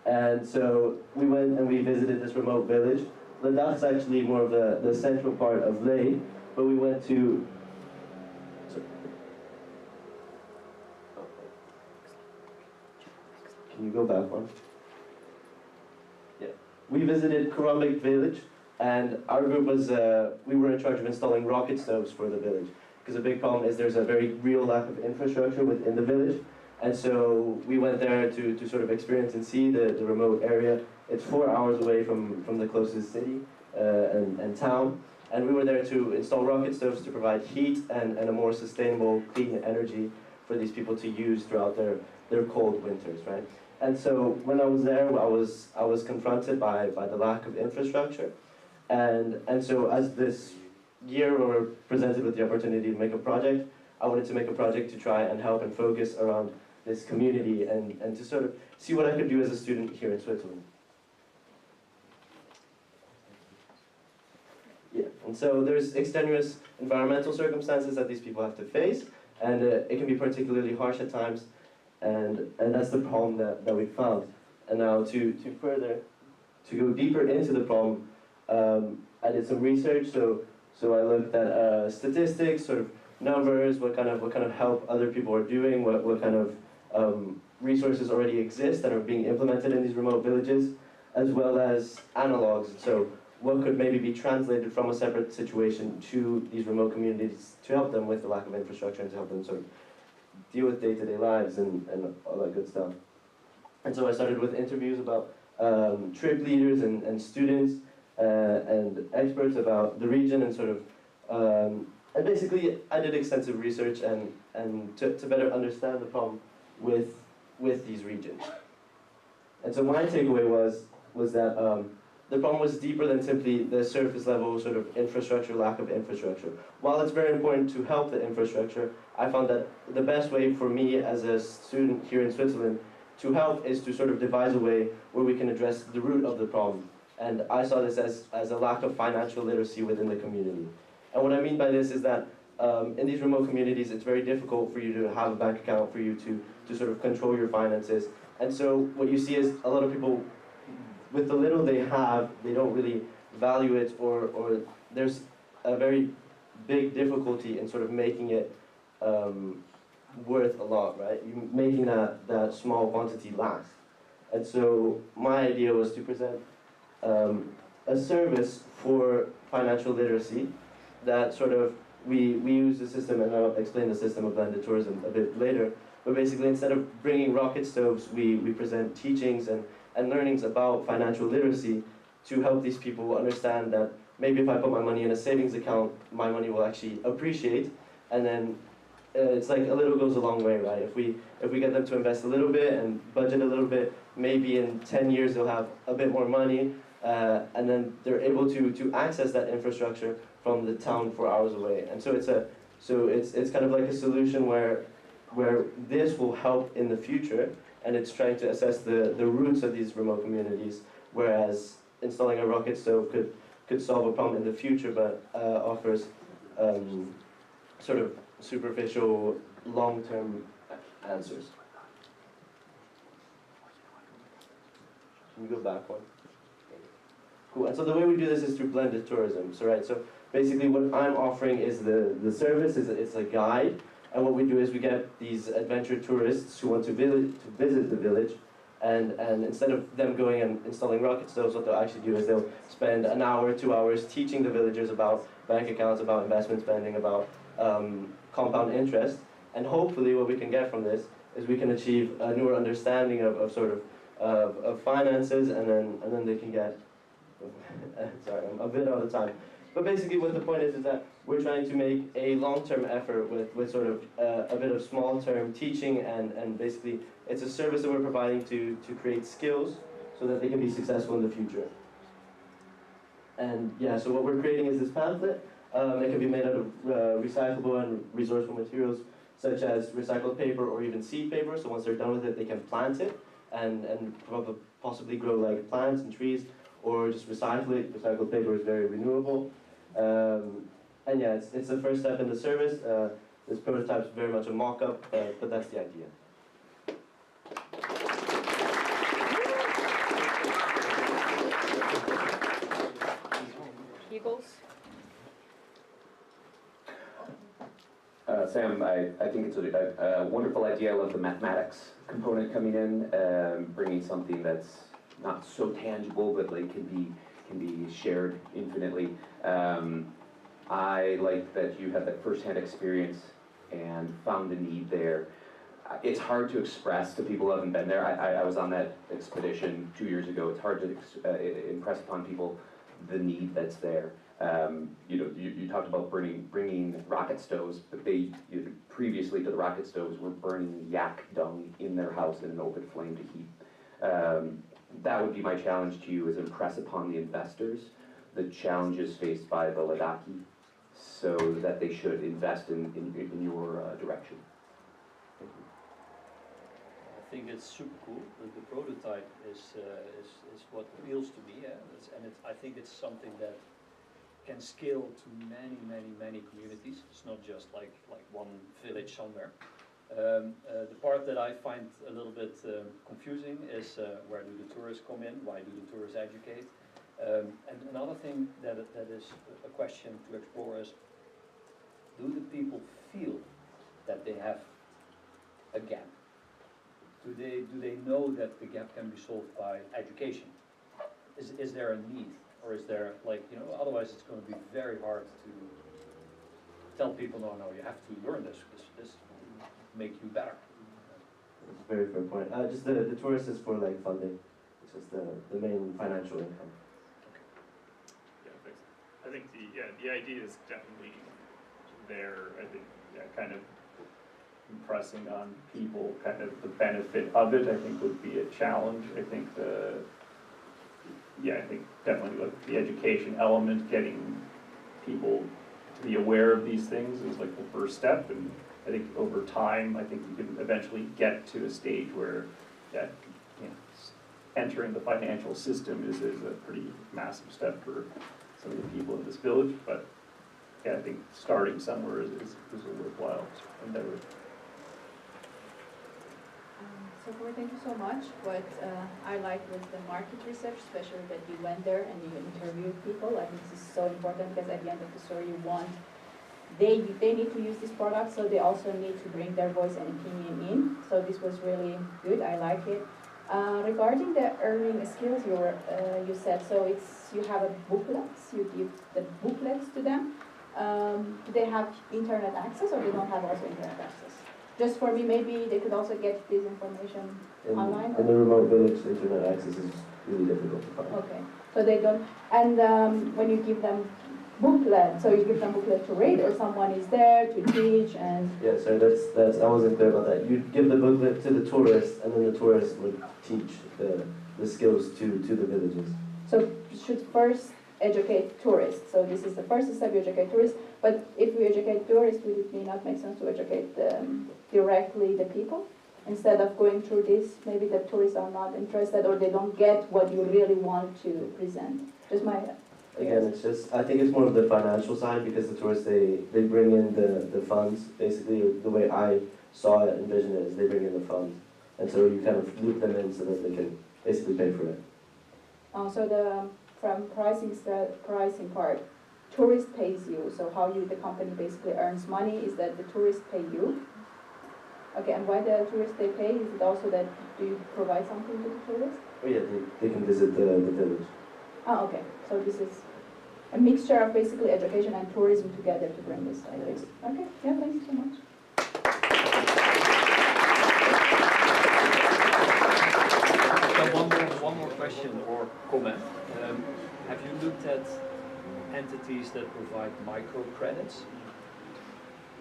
And so we went and we visited this remote village. Ladakh is actually more of the central part of Leh, but we went to... Can you go back one? Yeah. We visited Kurambik village, and our group was, we were in charge of installing rocket stoves for the village. Because a big problem is there's a very real lack of infrastructure within the village. And so we went there to sort of experience and see the remote area. It's 4 hours away from the closest city and town. And we were there to install rocket stoves to provide heat and a more sustainable, clean energy for these people to use throughout their cold winters, right? And so when I was there, I was confronted by the lack of infrastructure. And so as this year we were presented with the opportunity to make a project, I wanted to make a project to try and help and focus around this community and to sort of see what I could do as a student here in Switzerland. Yeah, and so there's extenuous environmental circumstances that these people have to face, and it can be particularly harsh at times, and that's the problem that we found. And now to go deeper into the problem, I did some research, so I looked at statistics, sort of numbers, what kind of help other people are doing, what kind of resources already exist that are being implemented in these remote villages, as well as analogs. So what could maybe be translated from a separate situation to these remote communities to help them with the lack of infrastructure and to help them sort of deal with day-to-day lives and all that good stuff. And so I started with interviews about trip leaders and students and experts about the region and sort of and basically, I did extensive research and to better understand the problem with these regions. And so my takeaway was that the problem was deeper than simply the surface level sort of infrastructure, lack of infrastructure. While it's very important to help the infrastructure, I found that the best way for me as a student here in Switzerland to help is to sort of devise a way where we can address the root of the problem. And I saw this as a lack of financial literacy within the community. And what I mean by this is that in these remote communities, it's very difficult for you to have a bank account, for you to sort of control your finances. And so what you see is a lot of people, with the little they have, they don't really value it, or there's a very big difficulty in sort of making it worth a lot, right? You making that small quantity last. And so my idea was to present a service for financial literacy that sort of, we use the system, and I'll explain the system of blended tourism a bit later, but basically instead of bringing rocket stoves, we present teachings and learnings about financial literacy to help these people understand that maybe if I put my money in a savings account, my money will actually appreciate, and then it's like a little goes a long way, right? If we get them to invest a little bit and budget a little bit, maybe in 10 years they'll have a bit more money, and then they're able to access that infrastructure from the town 4 hours away. And so it's kind of like a solution where this will help in the future, and it's trying to assess the roots of these remote communities, whereas installing a rocket stove could solve a problem in the future, but offers sort of superficial, long-term answers. Can you go back one? Cool. And so the way we do this is through blended tourism. So basically what I'm offering is the service, it's a guide, and what we do is we get these adventure tourists who want to visit the village, and instead of them going and installing rocket stoves, what they'll actually do is they'll spend an hour, 2 hours teaching the villagers about bank accounts, about investment spending, about compound interest. And hopefully what we can get from this is we can achieve a newer understanding of finances, and then they can get, sorry, I'm a bit out of time. But basically what the point is that we're trying to make a long-term effort with sort of a bit of small-term teaching, and basically it's a service that we're providing to create skills so that they can be successful in the future. And yeah, so what we're creating is this pamphlet. It can be made out of recyclable and resourceful materials such as recycled paper or even seed paper. So once they're done with it, they can plant it and possibly grow like plants and trees, or just recycle it. Recycled paper is very renewable. And yeah, it's the first step in the service. This prototype is very much a mock-up, but that's the idea. Eagles? Sam, I think it's a wonderful idea. I love the mathematics component coming in, bringing something that's not so tangible, but like can be shared infinitely. I like that you had that first-hand experience and found the need there. It's hard to express to people who haven't been there. I was on that expedition 2 years ago. It's hard to impress upon people the need that's there. You talked about bringing rocket stoves, but they previously to the rocket stoves were burning yak dung in their house in an open flame to heat. That would be my challenge to you, is impress upon the investors the challenges faced by the Ladakhi, so that they should invest in your direction. Thank you. I think it's super cool. The prototype is what appeals to me, I think it's something that can scale to many communities. It's not just like one village somewhere. The part that I find a little bit confusing is where do the tourists come in? Why do the tourists educate? And another thing that is a question to explore is, do the people feel that they have a gap? Do they know that the gap can be solved by education? Is there a need? Or is there, otherwise it's going to be very hard to tell people, no, you have to learn this will make you better. That's a very fair point. Just the tourist is for like funding. It's just the main financial income. Yeah, thanks. I think the idea is definitely there. I think kind of impressing on people kind of the benefit of it, I think would be a challenge. I think I think definitely like the education element, getting people to be aware of these things is like the first step, and I think over time, I think we can eventually get to a stage where entering the financial system is a pretty massive step for some of the people in this village, but yeah, I think starting somewhere is a worthwhile endeavor. So Corey, thank you so much. What I like was the market research, especially that you went there and you interviewed people. I think this is so important because at the end of the story you want, they need to use this product, so they also need to bring their voice and opinion in. So this was really good, I like it. Regarding the earning skills you said, so you have a booklets, you give the booklets to them. Do they have internet access or they don't have also internet access? Just for me, maybe they could also get this information online? In the remote village, internet access is really difficult to find. Okay, so they don't, and when you give them booklet, so you give them booklet to read, or someone is there to teach and... Yeah, so that's I wasn't clear about that. You give the booklet to the tourists, and then the tourists would teach the skills to the villages. So you should first educate tourists. So this is the first step, you educate tourists. But if we educate tourists, would it not make sense to educate directly the people? Instead of going through this, maybe the tourists are not interested or they don't get what you really want to present. Just my... Again, it's just, I think it's more of the financial side, because the tourists, they bring in the funds. Basically, the way I saw it, envisioned it, is they bring in the funds. And so you kind of loop them in so that they can basically pay for it. So from pricing part, tourist pays you. So how the company basically earns money is that the tourists pay you. Okay, and why the tourists they pay? Is it also that do you provide something to the tourists? Oh yeah, they can visit the village. Oh, okay. So this is, a mixture of basically education and tourism together to bring this ideas. Okay, yeah, thank you so much. One more question or comment. Have you looked at entities that provide microcredits?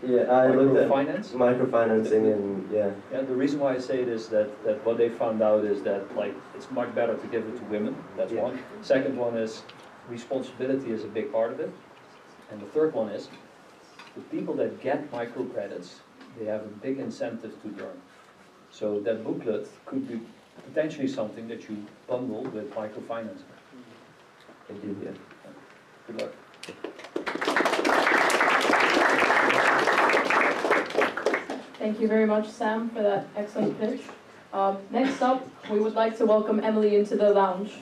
Yeah, I looked at microfinance. Microfinancing and yeah. Yeah, the reason why I say it is that what they found out is that like it's much better to give it to women. That's one. Second one is responsibility is a big part of it. And the third one is the people that get microcredits, they have a big incentive to learn. So that booklet could be potentially something that you bundle with microfinancing. Thank you. Yeah. Good luck. Thank you very much, Sam, for that excellent pitch. Next up, we would like to welcome Emily into the lounge.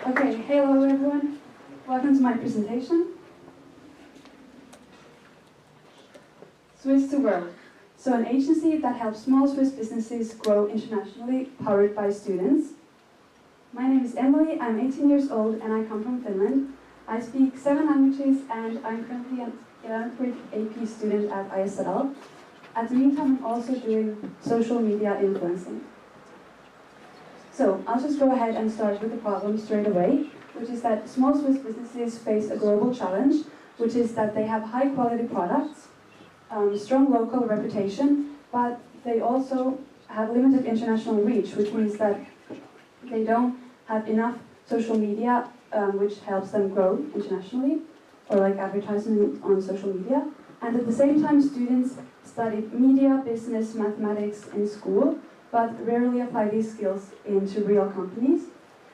Okay, hello everyone. Welcome to my presentation. Swiss to World. So an agency that helps small Swiss businesses grow internationally, powered by students. My name is Emily, I'm 18 years old and I come from Finland. I speak 7 languages and I'm currently an 11th grade AP student at ISL. At the meantime, I'm also doing social media influencing. So I'll just go ahead and start with the problem straight away, which is that small Swiss businesses face a global challenge, which is that they have high quality products, strong local reputation, but they also have limited international reach, which means that they don't have enough social media which helps them grow internationally, or like advertisement on social media. And at the same time, students study media, business, mathematics in school, but rarely apply these skills into real companies.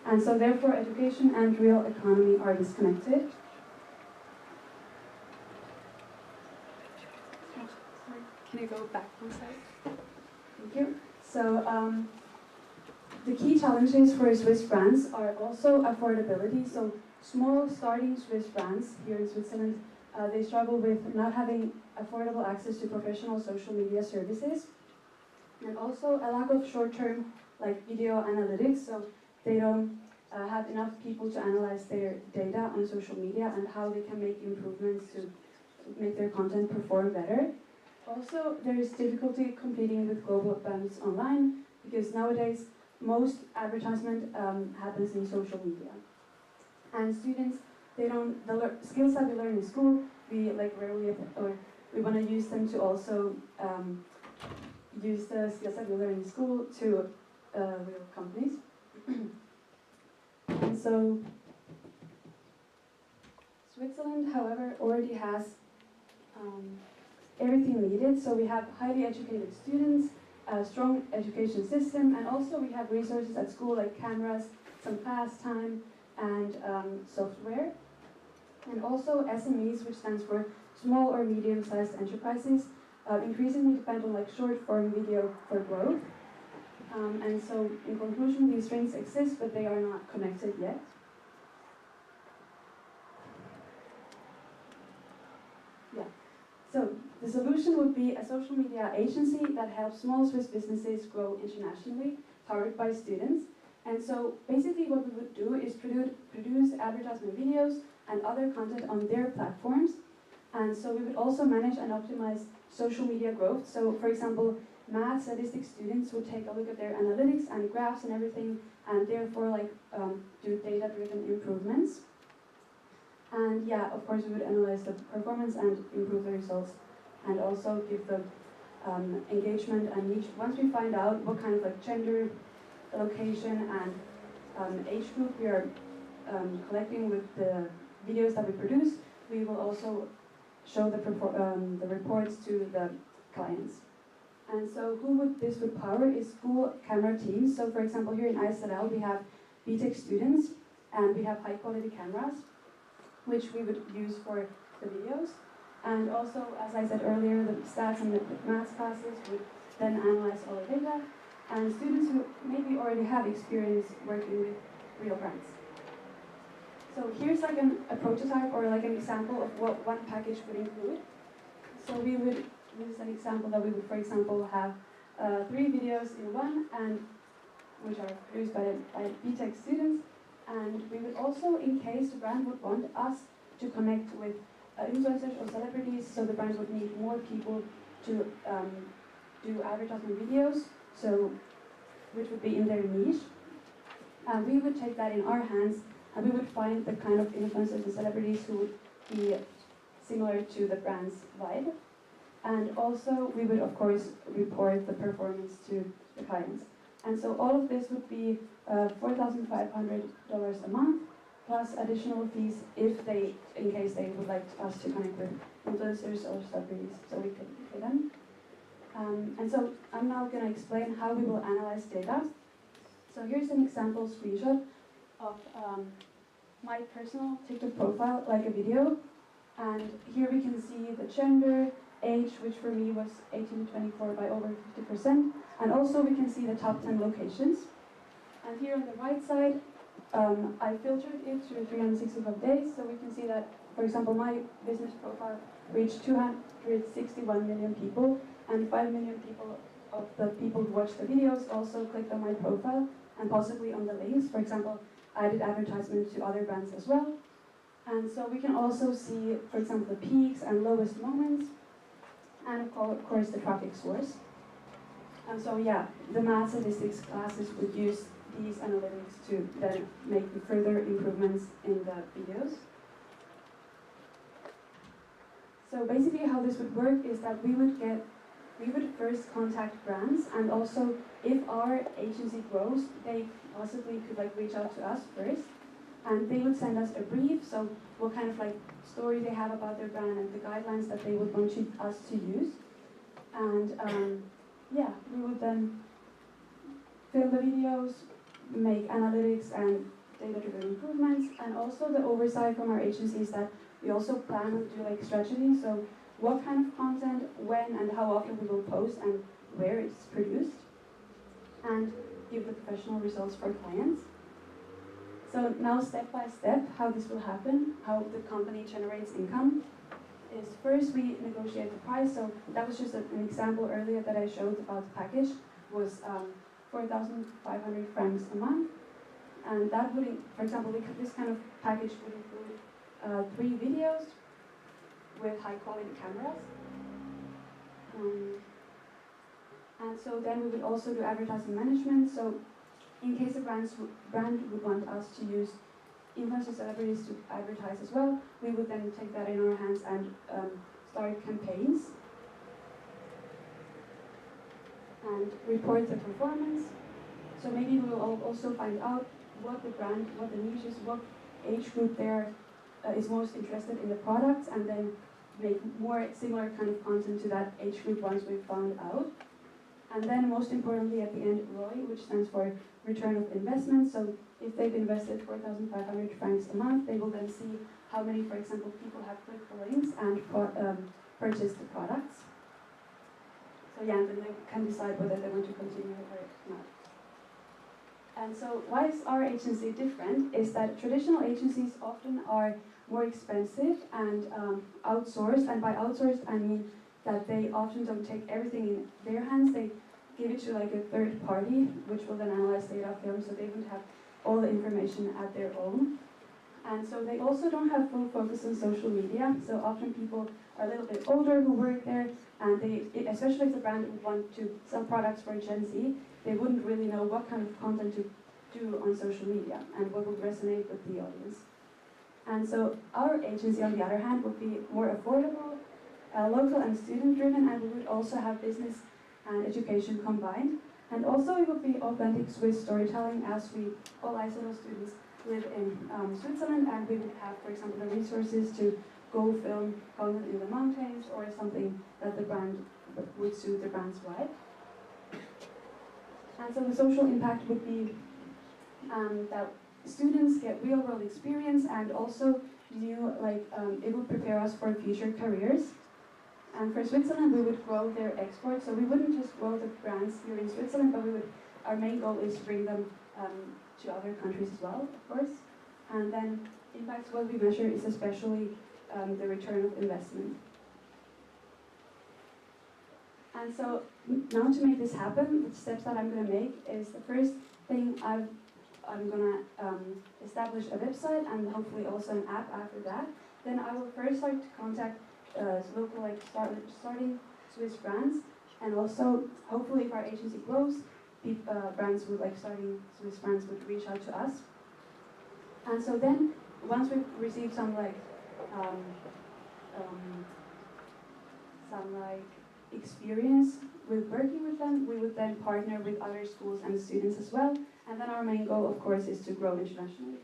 And so therefore, education and real economy are disconnected. Can you go back one slide? Thank you. So the key challenges for Swiss brands are also affordability. So small starting Swiss brands here in Switzerland, they struggle with not having affordable access to professional social media services. And also a lack of short-term like video analytics. So they don't have enough people to analyze their data on social media and how they can make improvements to make their content perform better. Also, there is difficulty competing with global brands online because nowadays most advertisement happens in social media. And students, they don't, the skills that we learn in school, we like rarely, or we want to use them to also use the skills that we learn in school to real companies. And so Switzerland, however, already has everything needed. So we have highly educated students, a strong education system, and also we have resources at school like cameras, some class time, and software. And also SMEs, which stands for small or medium-sized enterprises, increasingly depend on like short-form video for growth. And so in conclusion, these strengths exist, but they are not connected yet. Yeah. So the solution would be a social media agency that helps small Swiss businesses grow internationally, powered by students. And so basically what we would do is produce advertisement videos and other content on their platforms. And so we would also manage and optimize social media growth. So for example, math statistics students would take a look at their analytics and graphs and everything, and therefore like do data-driven improvements. And yeah, of course we would analyze the performance and improve the results, and also give the engagement and niche. Once we find out what kind of like gender, location, and age group we are collecting with the videos that we produce, we will also show the reports to the clients. And so this would power is school camera teams. So for example, here in ISL we have BTech students, and we have high quality cameras, which we would use for the videos. And also, as I said earlier, the stats and the maths classes would then analyze all the data, and students who maybe already have experience working with real brands. So here's like a prototype or like an example of what one package would include. So we would use an example that we would, for example, have 3 videos in one, and which are produced by BTech students. And we would also, in case the brand would want us to connect with influencers or celebrities, so the brand would need more people to do advertisement videos, so which would be in their niche. And we would take that in our hands, and we would find the kind of influencers and celebrities who would be similar to the brand's vibe. And also, we would, of course, report the performance to the clients. And so all of this would be $4,500 a month, plus additional fees in case they would like us to connect with influencers or celebrities, so we could pay them. And so I'm now going to explain how we will analyze data. So here's an example screenshot of my personal TikTok profile, like a video. And here we can see the gender, age, which for me was 18 to 24 by over 50%. And also we can see the top 10 locations. And here on the right side, I filtered it through 365 days. So we can see that, for example, my business profile reached 261 million people, and 5 million people of the people who watched the videos also clicked on my profile and possibly on the links. For example, I did advertisements to other brands as well. And so we can also see, for example, the peaks and lowest moments, and of course the traffic source. And so yeah, the math statistics classes would use these analytics to then make further improvements in the videos. So basically how this would work is that we would first contact brands, and also if our agency grows, they possibly could reach out to us first, and they would send us a brief, so what kind of story they have about their brand and the guidelines that they would want us to use. And yeah, we would then film the videos, make analytics and data-driven improvements, and also the oversight from our agency is that we also plan to do strategy, so what kind of content, when and how often we will post and where it's produced, and give the professional results for clients. So now step by step, how this will happen, how the company generates income, is first we negotiate the price. So that was just an example earlier that I showed about the package, was 4,500 francs a month. And that would, for example, this kind of package would include 3 videos with high quality cameras. And so then we would also do advertising management. So in case a brand would want us to use influencer celebrities to advertise as well, we would then take that in our hands and start campaigns and report the performance. So maybe we will also find out what the brand, what the niche is, what age group there is most interested in the products, and then make more similar kind of content to that age group once we've found out. And then most importantly at the end, ROI, which stands for return of investment. So if they've invested 4,500 francs a month, they will then see how many, for example, people have clicked the links and purchased the products. So yeah, and then they can decide whether they want to continue or not. And so why is our agency different is that traditional agencies often are more expensive and outsourced. And by outsourced, I mean that they often don't take everything in their hands. They give it to a third party, which will then analyze data film, so they would have all the information at their own. And so they also don't have full focus on social media. So often people are a little bit older who work there, and especially if the brand would want to sell products for Gen Z, they wouldn't really know what kind of content to do on social media and what would resonate with the audience. And so our agency, on the other hand, would be more affordable, local and student-driven, and we would also have business and education combined. And also it would be authentic Swiss storytelling, as we all ISO students live in Switzerland, and we would have, for example, the resources to go film content in the mountains or something that the brand would suit the brand's vibe. And so the social impact would be that students get real-world experience, and also it would prepare us for future careers. And for Switzerland, we would grow their export. So we wouldn't just grow the brands here in Switzerland, but our main goal is to bring them to other countries as well, of course. And then impacts, what we measure is especially the return of investment. And so now to make this happen, the steps that I'm going to make is the first, thing, I'm gonna establish a website and hopefully also an app after that. Then I will first start to contact local, like starting Swiss brands, and also hopefully if our agency grows, brands would like starting Swiss brands would reach out to us. And so then once we've received some experience with working with them, we would then partner with other schools and students as well. And then our main goal, of course, is to grow internationally.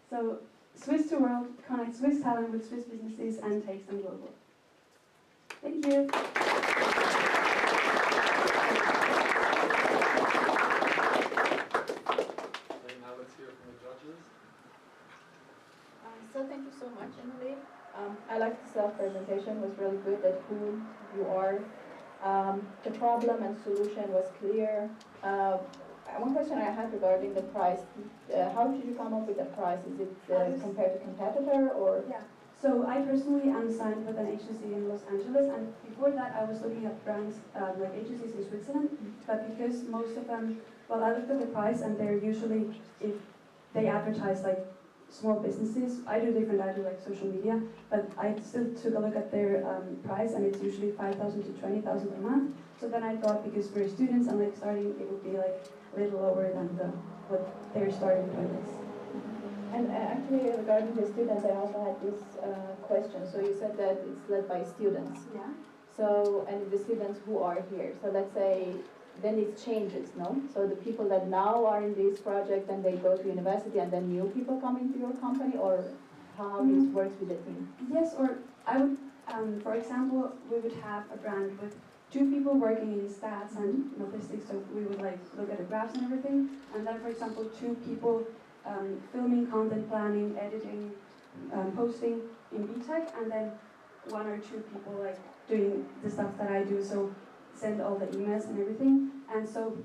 So Swiss to World, connect Swiss talent with Swiss businesses and takes them global. Thank you. Now let's hear from the judges. So thank you so much, Emily. I like the self-presentation, was really good, that who you are. The problem and solution was clear. One question I had regarding the price, how did you come up with the price? Is it compared to competitor or? Yeah, so I personally am signed with an agency in Los Angeles, and before that I was looking at brands, like agencies in Switzerland, but because most of them, well, I looked at the price and they're usually, if they advertise like small businesses, I do different, I do like social media, but I still took a look at their price, and it's usually 5,000 to 20,000 a month. So then I thought, because we're students and like starting, it would be like a little lower than what their starting point is. And actually, regarding the students, I also had this question. So you said that it's led by students. Yeah. So, and the students who are here. So let's say, then it changes, no? So the people that now are in this project, and they go to university, and then new people come into your company, or how this works with the team? Yes, or I would, for example, we would have a brand with 2 people working in stats and statistics, so we would like look at the graphs and everything, and then for example 2 people filming, content planning, editing, posting in BTech, and then 1 or 2 people like doing the stuff that I do, so send all the emails and everything. And so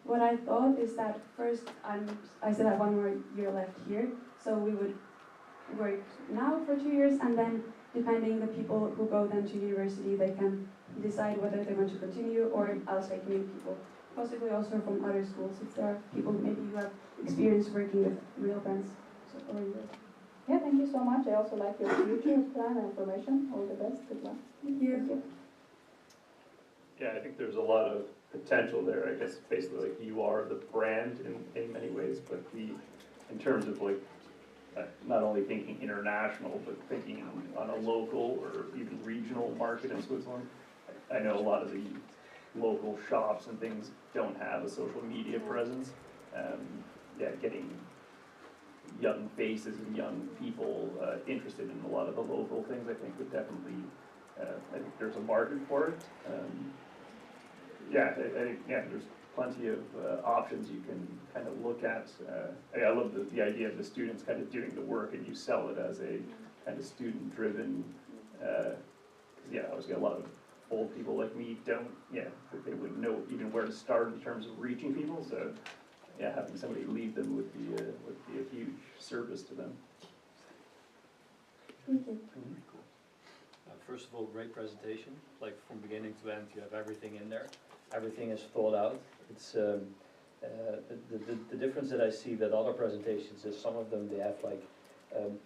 what I thought is that first I still have 1 more year left here, so we would work now for 2 years, and then depending the people who go then to university, they can decide whether they want to continue, or I'll take new people, possibly also from other schools if there are people maybe who have experience working with real brands. So, yeah, thank you so much. I also like your future plan and information. All the best. Good luck. Thank you. Thank you. Yeah, I think there's a lot of potential there. I guess basically like you are the brand in many ways, but in terms of like not only thinking international, but thinking on a local or even regional market in Switzerland. I know a lot of the local shops and things don't have a social media presence. Getting young faces and young people interested in a lot of the local things, I think would definitely, I think there's a market for it. I think there's plenty of options you can kind of look at. I love the idea of the students kind of doing the work, and you sell it as a kind of student-driven, obviously a lot of old people like me they wouldn't know even where to start in terms of reaching people, so having somebody lead them would be a huge service to them. Thank you. First of all, great presentation. Like from beginning to end, you have everything in there. Everything is thought out. It's the difference that I see with other presentations is some of them they have like an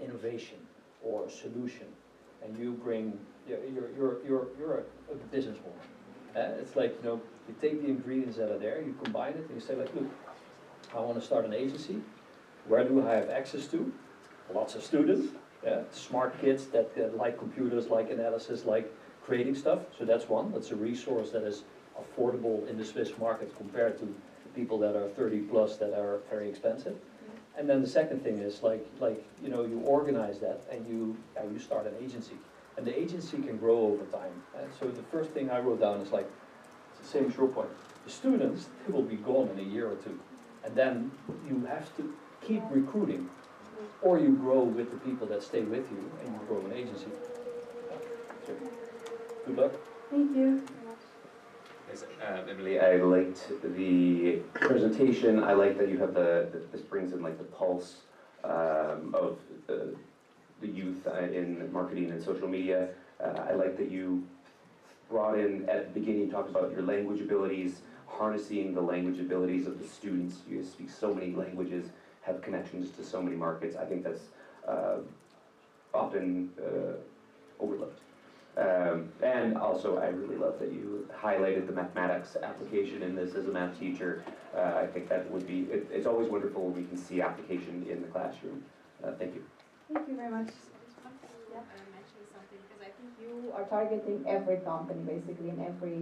innovation or a solution, and you bring you're a businesswoman. It's like you take the ingredients that are there, you combine it, and you say like, look, I want to start an agency. Where do I have access to? Lots of students. Smart kids that like computers, like analysis, like creating stuff. So that's one. That's a resource that is affordable in the Swiss market compared to people that are 30 plus that are very expensive. And then the second thing is you organize that and you start an agency. And the agency can grow over time. So the first thing I wrote down is like, it's the same short point. The students, they will be gone in a year or 2. And then you have to keep recruiting. Or you grow with the people that stay with you and you grow an agency. So, good luck. Thank you. Yes, Emily, I liked the presentation. I like that you have this brings in like the pulse of the youth in marketing and social media. I like that you brought in at the beginning, you talked about your language abilities, harnessing the language abilities of the students. You speak so many languages, have connections to so many markets. I think that's often overlooked. And also, I really love that you highlighted the mathematics application in this as a math teacher. I think that would be, it's always wonderful when we can see application in the classroom. Thank you. Thank you very much. Yeah. Mention something because I think You are targeting every company basically in every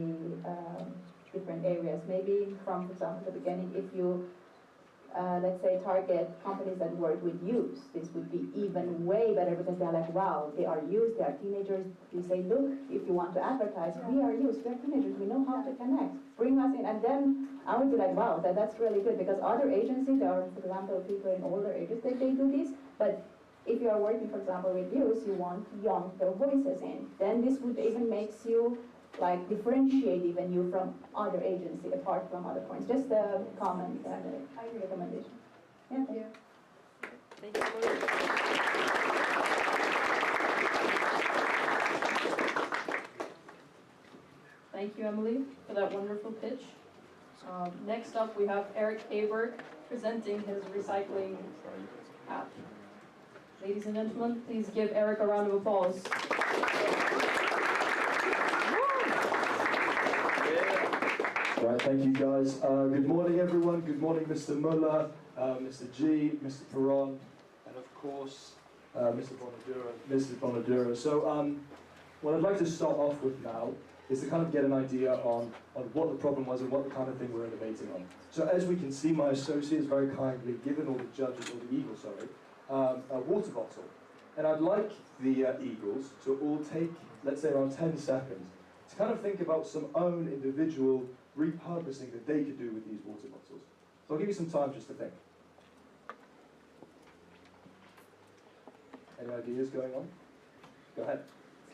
different areas. Maybe from, for example, the beginning, if you let's say target companies that work with youth, this would be even way better because they're like, wow, they are youth, they are teenagers. You say, look, if you want to advertise, we are youth, we are teenagers, we know how to connect. Bring us in, and then I would be like, wow, that's really good because other agencies, there are, for example, people in older ages, they do this, but if you are working, for example, with youth, you want younger voices in, then this would even makes you like differentiate even you from other agency apart from other points. Just a comment and a recommendation. Yeah, thank you. Thank you. Thank you, Emily, for that wonderful pitch. Next up, we have Eric Aberg presenting his recycling app. Ladies and gentlemen, please give Eric a round of applause. Right, thank you guys. Good morning everyone, good morning Mr. Muller, Mr. G, Mr. Perron, and of course Mr. Bonadura, Mrs. Bonadura. So what I'd like to start off with now is to kind of get an idea on what the problem was and what the kind of thing we're innovating on. So as we can see, my associates very kindly given all the judges, or the eagles, sorry, a water bottle. And I'd like the eagles to all take, let's say around 10 seconds, to kind of think about some own individual repurposing that they could do with these water bottles. So I'll give you some time just to think. Any ideas going on? Go ahead.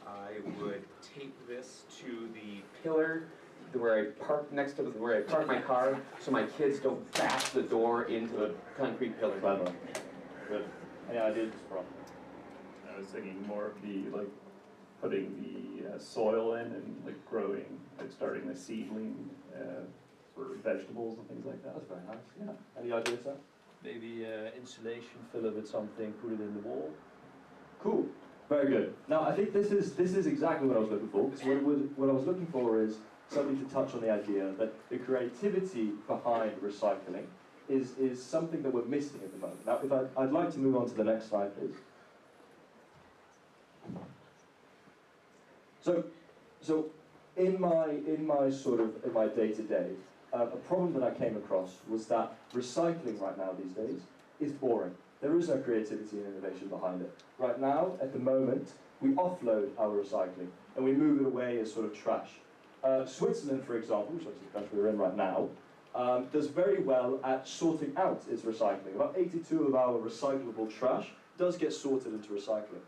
I would tape this to the pillar where I park next to where I park my car, so my kids don't bash the door into the concrete pillar. Clever. Good. Any ideas from? I was thinking more of the like putting the soil in and like growing, like starting a seedling for vegetables and things like that. That's very nice. Yeah. Any ideas, sir? Maybe insulation, fill it with something, put it in the wall. Cool. Very good. Now I think this is exactly what I was looking for. Because what I was looking for is something to touch on the idea that the creativity behind recycling is something that we're missing at the moment. Now, if I'd like to move on to the next slide, please. So in my day-to-day, a problem that I came across was that recycling right now these days is boring. There is no creativity and innovation behind it. Right now, at the moment, we offload our recycling and we move it away as sort of trash. Switzerland, for example, which is the country we're in right now, does very well at sorting out its recycling. About 82 of our recyclable trash does get sorted into recycling.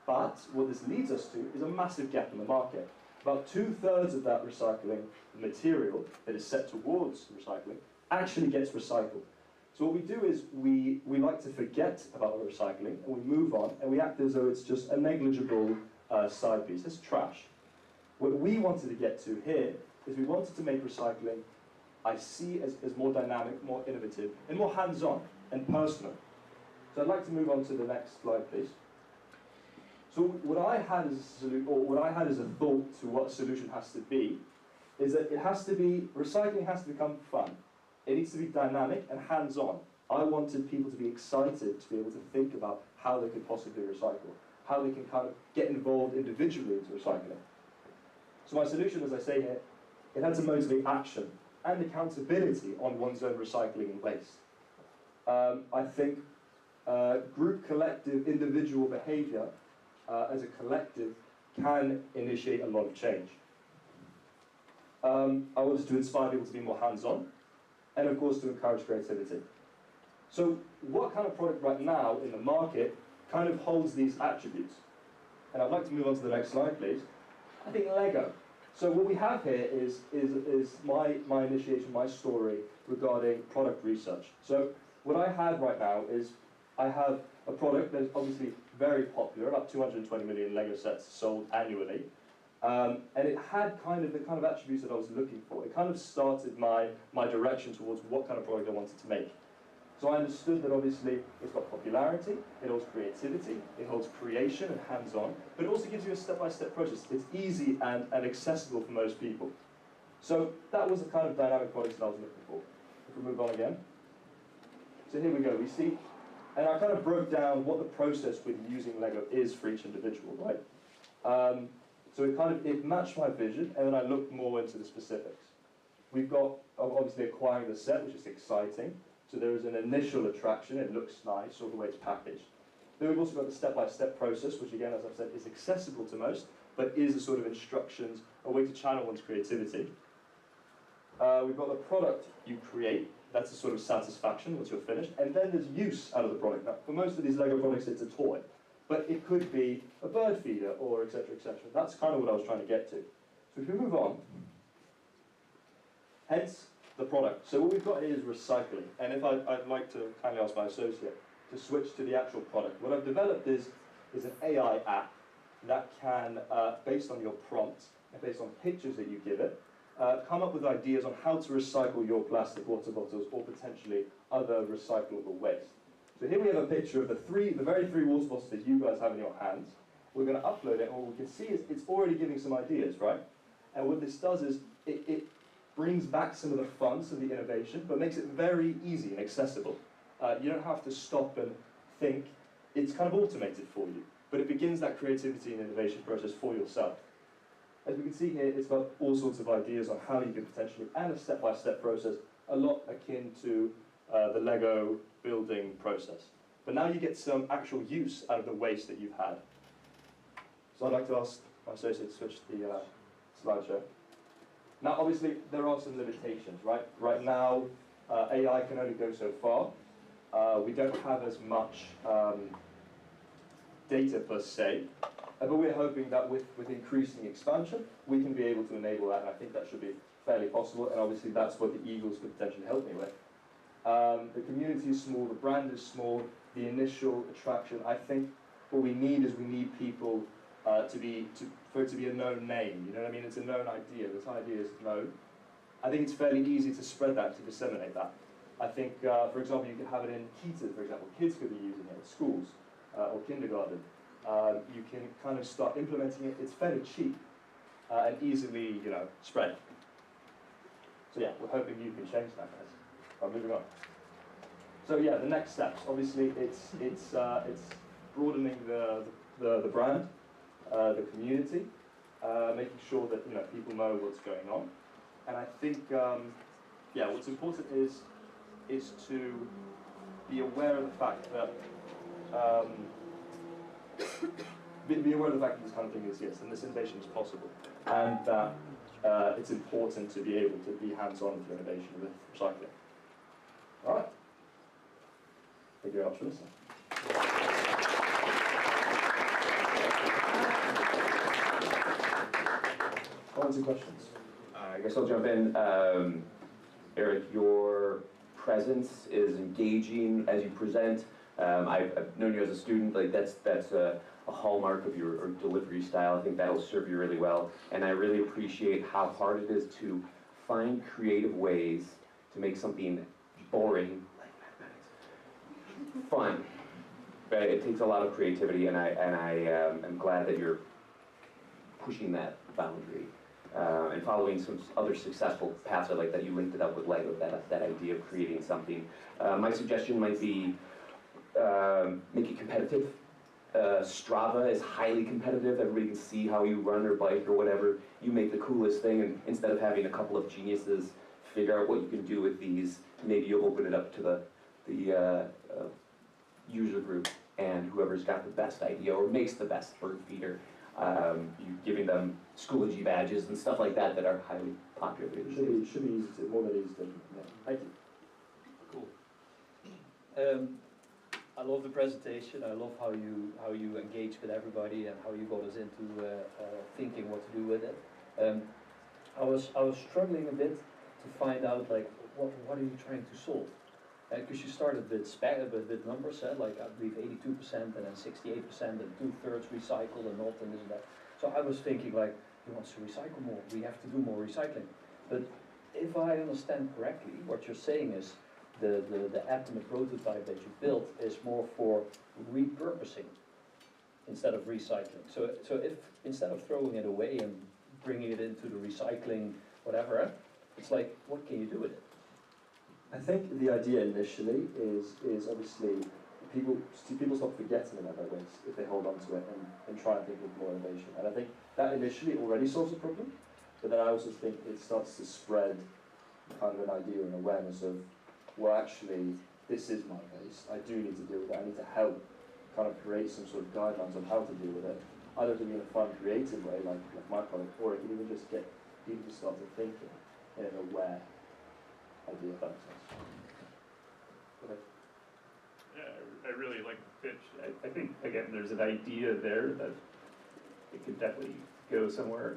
But what this leads us to is a massive gap in the market. About 2/3 of that recycling material that is set towards recycling actually gets recycled. So what we do is we like to forget about our recycling and we move on and we act as though it's just a negligible side piece. It's trash. What we wanted to get to here is we wanted to make recycling, I see, as more dynamic, more innovative, and more hands-on and personal. So I'd like to move on to the next slide, please. So what I had as a thought to what a solution has to be is that recycling has to become fun. It needs to be dynamic and hands-on. I wanted people to be excited to be able to think about how they could possibly recycle, how they can kind of get involved individually into recycling. So my solution, as I say here, it had to motivate action and accountability on one's own recycling and waste. I think group, collective, individual behaviour as a collective can initiate a lot of change. I wanted to inspire people to be more hands-on and of course to encourage creativity. So what kind of product right now in the market kind of holds these attributes? And I'd like to move on to the next slide, please. I think Lego. So what we have here is my initiation, my story regarding product research. So what I have right now is I have a product that is obviously very popular, about 220 million Lego sets sold annually. And it had kind of the kind of attributes that I was looking for. It kind of started my direction towards what kind of product I wanted to make. So I understood that obviously it's got popularity, it holds creativity, it holds creation and hands-on, but it also gives you a step-by-step process. It's easy and accessible for most people. So that was the kind of dynamic products that I was looking for. If we move on again. So here we go, we see, and I kind of broke down what the process with using Lego is for each individual, right? So it matched my vision, and then I looked more into the specifics. We've got obviously acquiring the set, which is exciting. So there is an initial attraction, it looks nice, all the way it's packaged. Then we've also got the step-by-step process, which again, as I've said, is accessible to most, but is a sort of instructions, a way to channel one's creativity. We've got the product you create, that's a sort of satisfaction once you're finished, and then there's use out of the product. Now, for most of these Lego products, it's a toy, but it could be a bird feeder, or etc., etc. That's kind of what I was trying to get to. So if we move on, hence the product. So what we've got here is recycling, and if I'd like to kindly ask my associate to switch to the actual product. What I've developed is an AI app that can, based on your prompts and based on pictures that you give it, come up with ideas on how to recycle your plastic water bottles or potentially other recyclable waste. So here we have a picture of the very three water bottles that you guys have in your hands. We're going to upload it, and what we can see is it's already giving some ideas, right? And what this does is it brings back some of the fun, some of the innovation, but makes it very easy and accessible. You don't have to stop and think. It's kind of automated for you, but it begins that creativity and innovation process for yourself. As we can see here, it's got all sorts of ideas on how you can potentially, and a step-by-step process, a lot akin to the Lego building process. But now you get some actual use out of the waste that you've had. So I'd like to ask my associate to switch to the slideshow. Now, obviously, there are some limitations, right? Right now, AI can only go so far. We don't have as much data per se, but we're hoping that with increasing expansion, we can be able to enable that, and I think that should be fairly possible, and obviously that's what the Eagles could potentially help me with. The community is small, the brand is small, the initial attraction, I think what we need is we need people for it to be a known name, you know what I mean? It's a known idea, this idea is known. I think it's fairly easy to spread that, to disseminate that. I think, for example, you could have it in Kita, for example, kids could be using it at schools or kindergarten. You can kind of start implementing it, it's fairly cheap and easily, you know, spread. So yeah, we're hoping you can change that, guys. I'm moving on. So yeah, the next steps. Obviously, it's broadening the brand, the community, making sure that people know what's going on, and I think yeah, what's important is to be aware of the fact that be aware of the fact that this kind of thing exists and this innovation is possible, and that it's important to be able to be hands-on with innovation with recycling. All right. Thank you very much for listening. Comments and questions? I guess I'll jump in. Eric, your presence is engaging as you present. I've known you as a student. Like that's a hallmark of your delivery style. I think that'll serve you really well. And I really appreciate how hard it is to find creative ways to make something boring like mathematics fun. But it takes a lot of creativity, and I am glad that you're pushing that boundary. And following some other successful paths, I like that you linked it up with Lego, that idea of creating something. My suggestion might be make it competitive. Strava is highly competitive. Everybody can see how you run or bike or whatever. You make the coolest thing, and instead of having a couple of geniuses figure out what you can do with these, maybe you open it up to the user group, and whoever's got the best idea or makes the best bird feeder, you giving them Schoology badges and stuff like that are highly popular. Should be easy to, more than easy to. Yeah. Thank you. Cool. I love the presentation. I love how you engage with everybody and how you got us into thinking what to do with it. I was struggling a bit to find out like what are you trying to solve? Because you started with numbers, like I believe 82% and then 68% and 2/3 recycle and not and this and that. So I was thinking like, he wants to recycle more. We have to do more recycling. But if I understand correctly, what you're saying is the app and the prototype that you built is more for repurposing instead of recycling. So if instead of throwing it away and bringing it into the recycling, whatever, it's like, what can you do with it? I think the idea initially is obviously people stop forgetting about their waste if they hold on to it and try and think of more innovation. And I think that initially already solves the problem, but then I also think it starts to spread kind of an idea and awareness of, well, actually, this is my waste. I do need to deal with it. I need to help kind of create some sort of guidelines on how to deal with it, either to be in a fun, creative way, like my product, or it can even just get people to start to thinking in an aware idea, if that makes sense. Okay. Yeah, I really like the pitch. I think, again, there's an idea there that it could definitely go somewhere.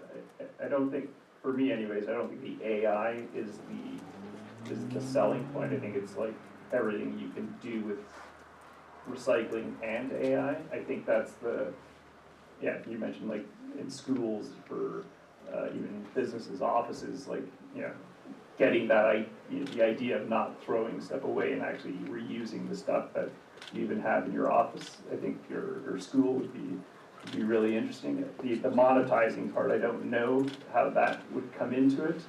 I don't think, for me anyways, I don't think the AI is the selling point. I think it's like everything you can do with recycling and AI. I think that's yeah, you mentioned like in schools for even businesses, offices, like, you know, getting that the idea of not throwing stuff away and actually reusing the stuff that you even have in your office. I think your school would be really interesting. The monetizing part, I don't know how that would come into it.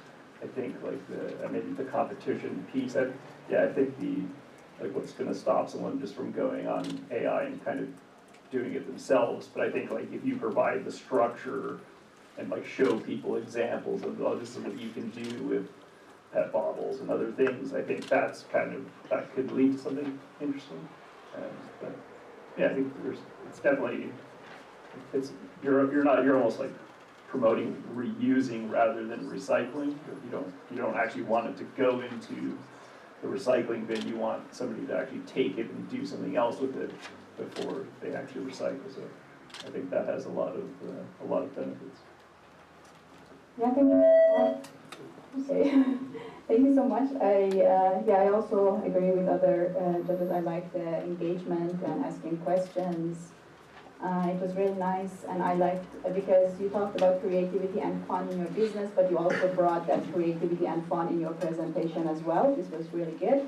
I think like maybe the competition piece. I think what's going to stop someone just from going on AI and kind of doing it themselves. But I think like if you provide the structure and like show people examples of, oh, this is what you can do with PET bottles and other things, I think that's that could lead to something interesting. But yeah, I think it's definitely, you're almost like promoting reusing rather than recycling. You don't actually want it to go into the recycling bin. You want somebody to actually take it and do something else with it before they actually recycle. So I think that has a lot of benefits. Yeah, thank you. Okay, thank you so much. I also agree with other judges. I like the engagement and asking questions. It was really nice, and I liked because you talked about creativity and fun in your business, but you also brought that creativity and fun in your presentation as well. This was really good.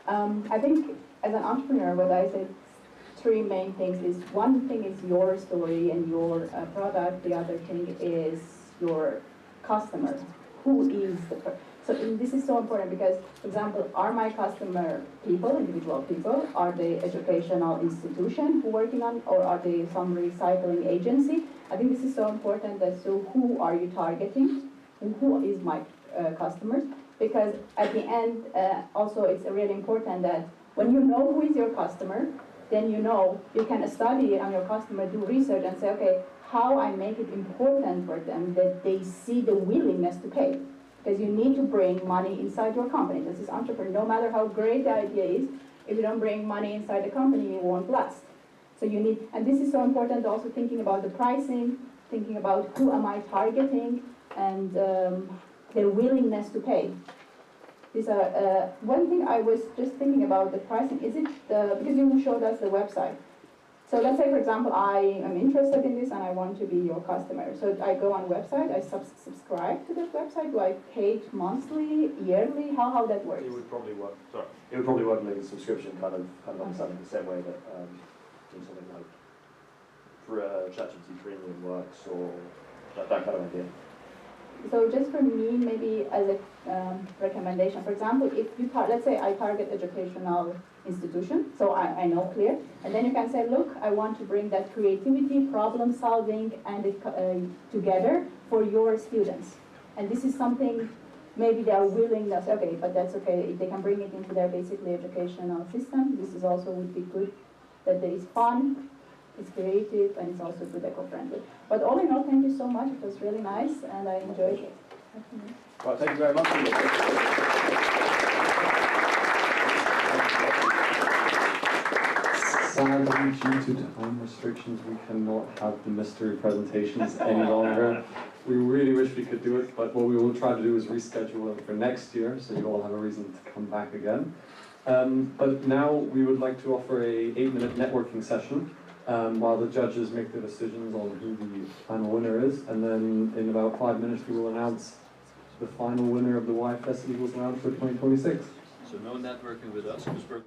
I think as an entrepreneur, what I said, three main things is, one thing is your story and your product. The other thing is your customer. Who is the person? So this is so important because, for example, are my customer people, individual people? Are they educational institution who working on, or are they some recycling agency? I think this is so important. That so who are you targeting? Who is my customers? Because at the end, also it's really important that when you know who is your customer, then you can study on your customer, do research, and say, okay, how I make it important for them that they see the willingness to pay. Because you need to bring money inside your company. This is entrepreneur. No matter how great the idea is, if you don't bring money inside the company, it won't last. So you need, and this is so important, also thinking about the pricing, thinking about who am I targeting, and their willingness to pay. These are, one thing I was just thinking about the pricing, is it because you showed us the website. So let's say, for example, I am interested in this and I want to be your customer. So I go on website, I subscribe to that website. Do I pay it monthly, yearly? How that works? It would probably work. Sorry, it would probably work like a subscription, kind of understanding the same way that something like ChatGPT Premium works, or that kind of idea. So just for me, maybe as a recommendation, for example, if you let's say I target educational institution, so I know clear, and then you can say, look, I want to bring that creativity, problem solving, and together for your students. And this is something maybe they are willing to say, okay, but that's okay, if they can bring it into their basically educational system. This is also would be good, that there is fun, it's creative, and it's also good eco-friendly. But all in all, thank you so much. It was really nice, and I enjoyed it. Well, thank you very much. Sadly, due to time restrictions, we cannot have the mystery presentations any longer. We really wish we could do it, but what we will try to do is reschedule it for next year, so you all have a reason to come back again. But now we would like to offer a 8-minute networking session. while the judges make the decisions on who the final winner is. And then in about 5 minutes we will announce the final winner of the YFS Eagles Round for 2026. So no networking with us, because we're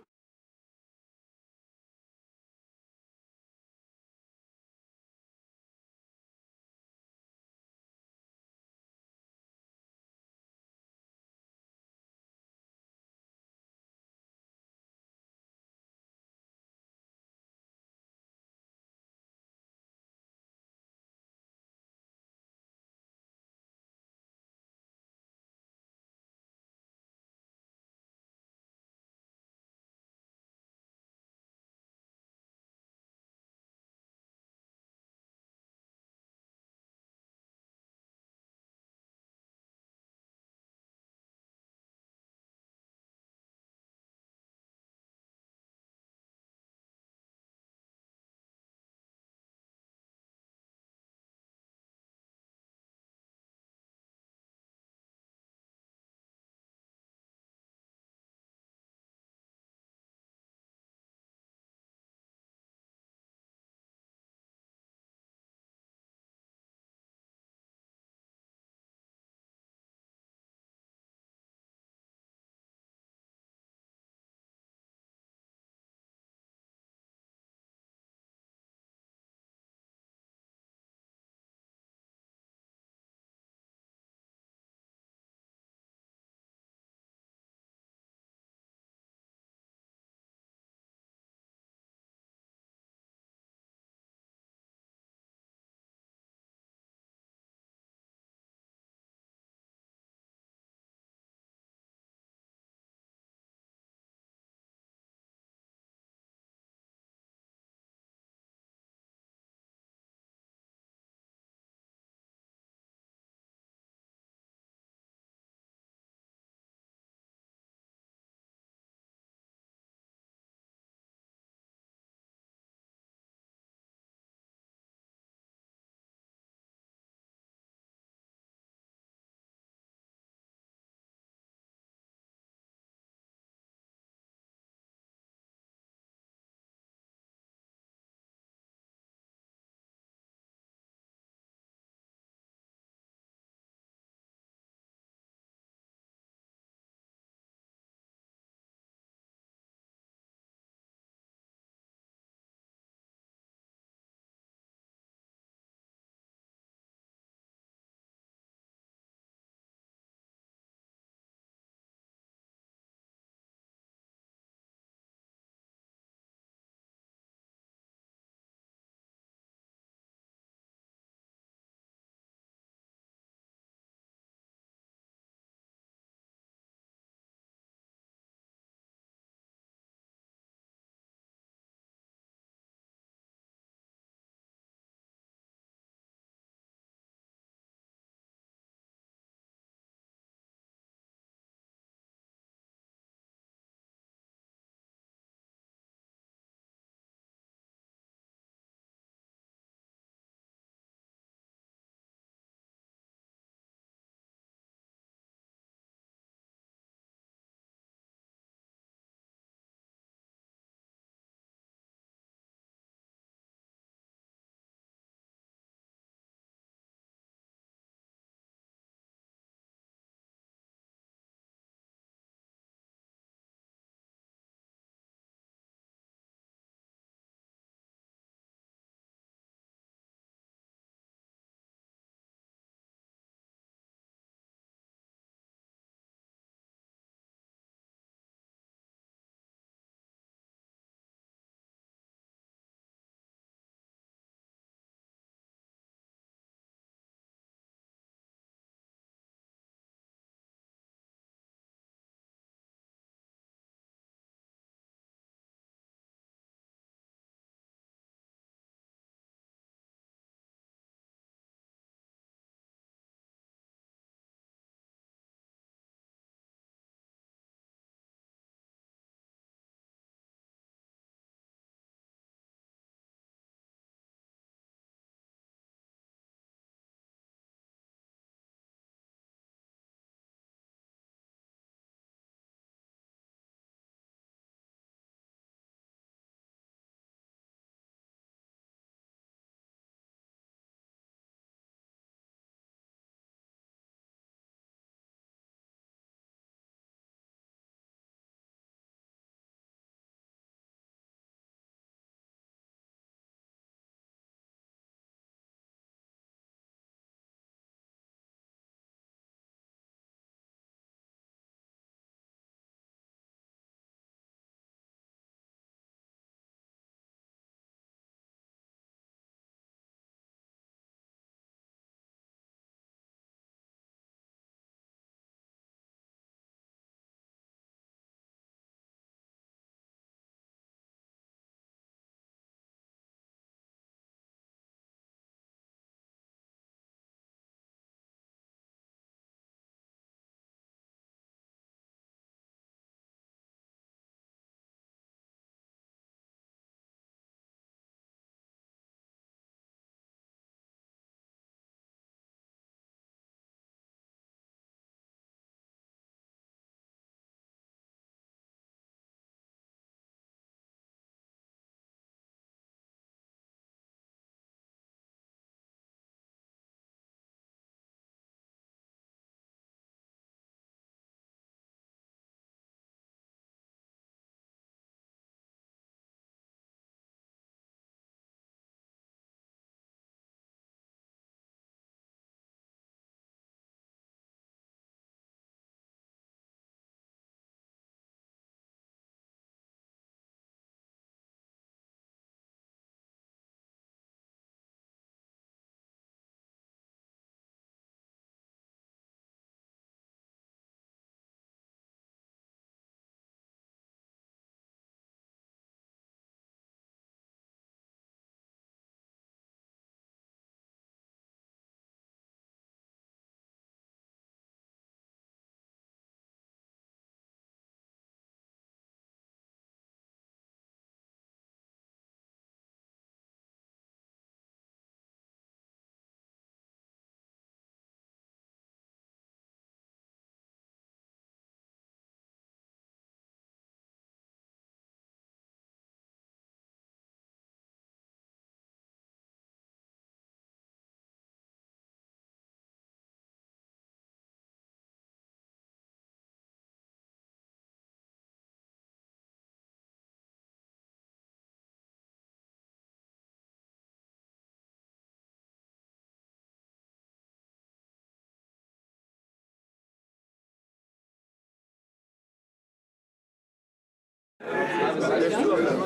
There's two of them.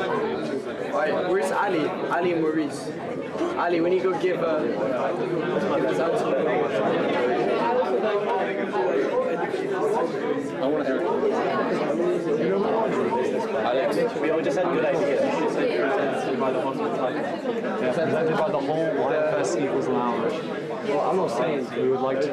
Alright, where's Ali? Ali and Maurice. Ali, when you go give this out to them. I want to hear it. We all just had a good idea. Presented by the whole YFS equals lounge. Well, I'm not saying we would like to.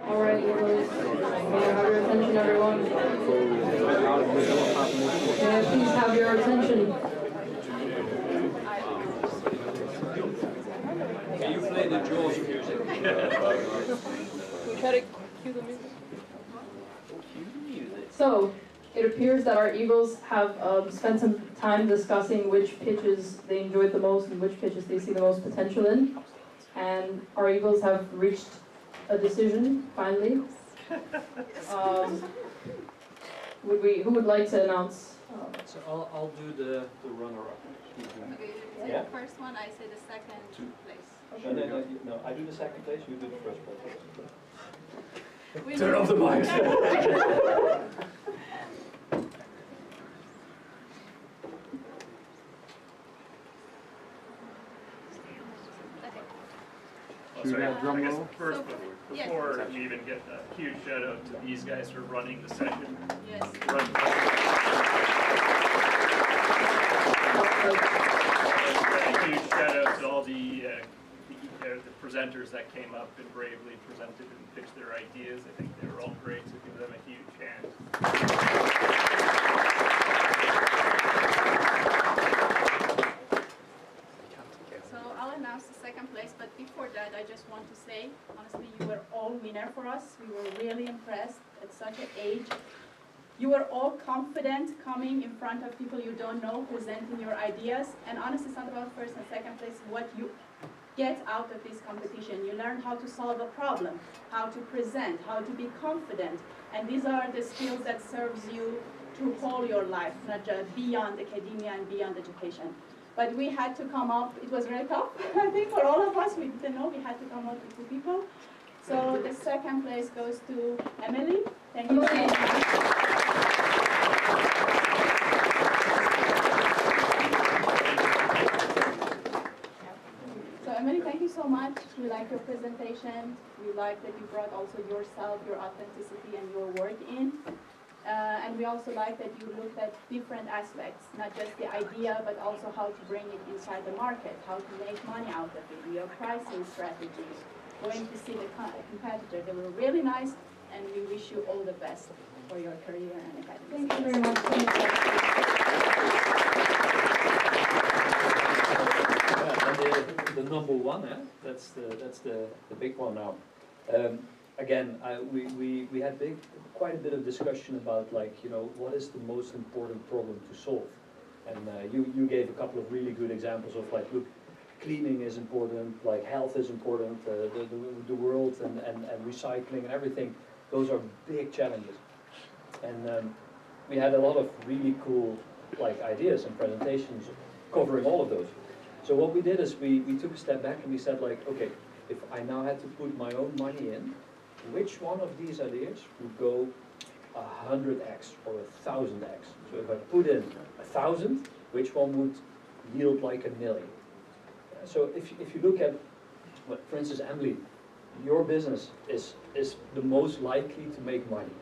Alright, may I have your attention, everyone? May I please have your attention? Can you play the Jaws music? We try to cue the music. So, it appears that our Eagles have spent some time discussing which pitches they enjoyed the most and which pitches they see the most potential in. And our Eagles have reached a decision, finally. Who would like to announce? So I'll do the runner-up. Okay, Yeah? the first one, I say the second place. No, I do the second place, you do the first place. Turn off the mic. Sorry, I guess roll? first, So, before we even get a huge shout out to these guys for running the session. Yes. A huge shout out to all the presenters that came up and bravely presented and pitched their ideas. I think they were all great, so give them a huge hand. So I'll announce the second place, but before that, I just want to say, honestly, you were all winner for us. We were really impressed at such an age. You were all confident coming in front of people you don't know, presenting your ideas. And honestly, it's not about first and second place, what you get out of this competition. You learn how to solve a problem, how to present, how to be confident. And these are the skills that serves you to whole your life, not just beyond academia and beyond education. But we had to come up, it was very tough, I think, for all of us. We didn't know, we had to come up with 2 people. So the second place goes to Emily. Thank you so much. So Emily, thank you so much. We like your presentation. We like that you brought also yourself, your authenticity, and your work in. And we also like that you looked at different aspects, not just the idea, but also how to bring it inside the market, how to make money out of it, your pricing strategies, going to see the competitor. They were really nice, and we wish you all the best for your career and academic. Thank you very much. And the number one, that's the big one now. Again, we had quite a bit of discussion about, like, you know, what is the most important problem to solve. And you gave a couple of really good examples of, like, look, cleaning is important, like health is important, the world and recycling and everything. Those are big challenges. And we had a lot of really cool, like, ideas and presentations covering all of those. So what we did is we took a step back and we said, like, okay, if I now had to put my own money in, which one of these ideas would go 100x or 1000x? So if I put in 1,000, which one would yield like 1,000,000? So if you look at, for instance, Emily, your business is the most likely to make money.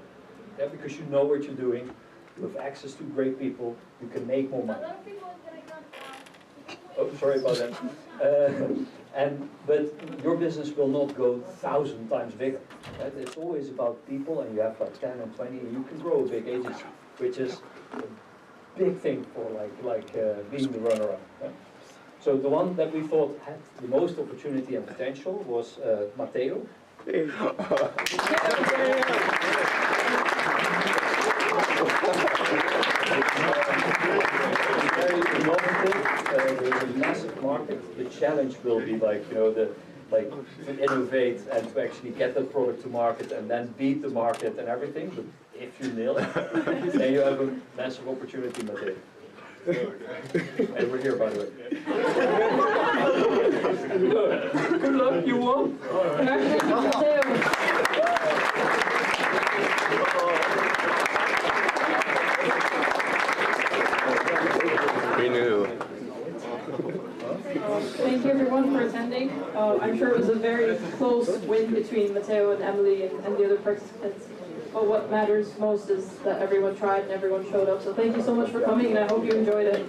Yeah, because you know what you're doing, you have access to great people, you can make more money. Oh, sorry about that. But your business will not go 1,000 times bigger. Right? It's always about people, and you have like 10 and 20, and you can grow a big agency, which is a big thing for being the runner-up. Yeah? So the one that we thought had the most opportunity and potential was Matteo. Very innovative. There's a massive market. The challenge will be like, you know, to innovate and to actually get that product to market and then beat the market and everything. But if you nail it, then you have a massive opportunity, Matteo. And we're here, by the way. Good luck, you won. We knew. Thank you everyone for attending. I'm sure it was a very close win between Matteo and Emily and the other participants. But what matters most is that everyone tried and everyone showed up. So thank you so much for coming, and I hope you enjoyed it.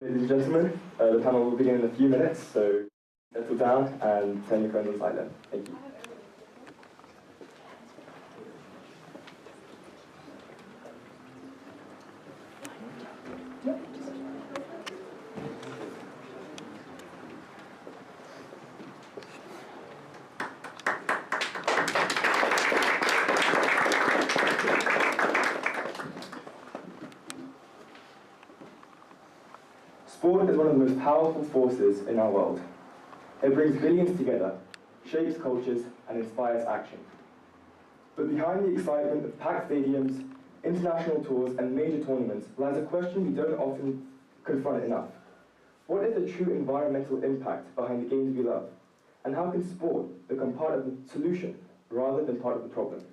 Ladies and gentlemen, the panel will begin in a few minutes, so settle down and turn your phones on silent. Thank you. Sport is one of the most powerful forces in our world. It brings billions together, shapes cultures, and inspires action. But behind the excitement of packed stadiums, international tours, and major tournaments lies a question we don't often confront enough. What is the true environmental impact behind the games we love? And how can sport become part of the solution rather than part of the problem?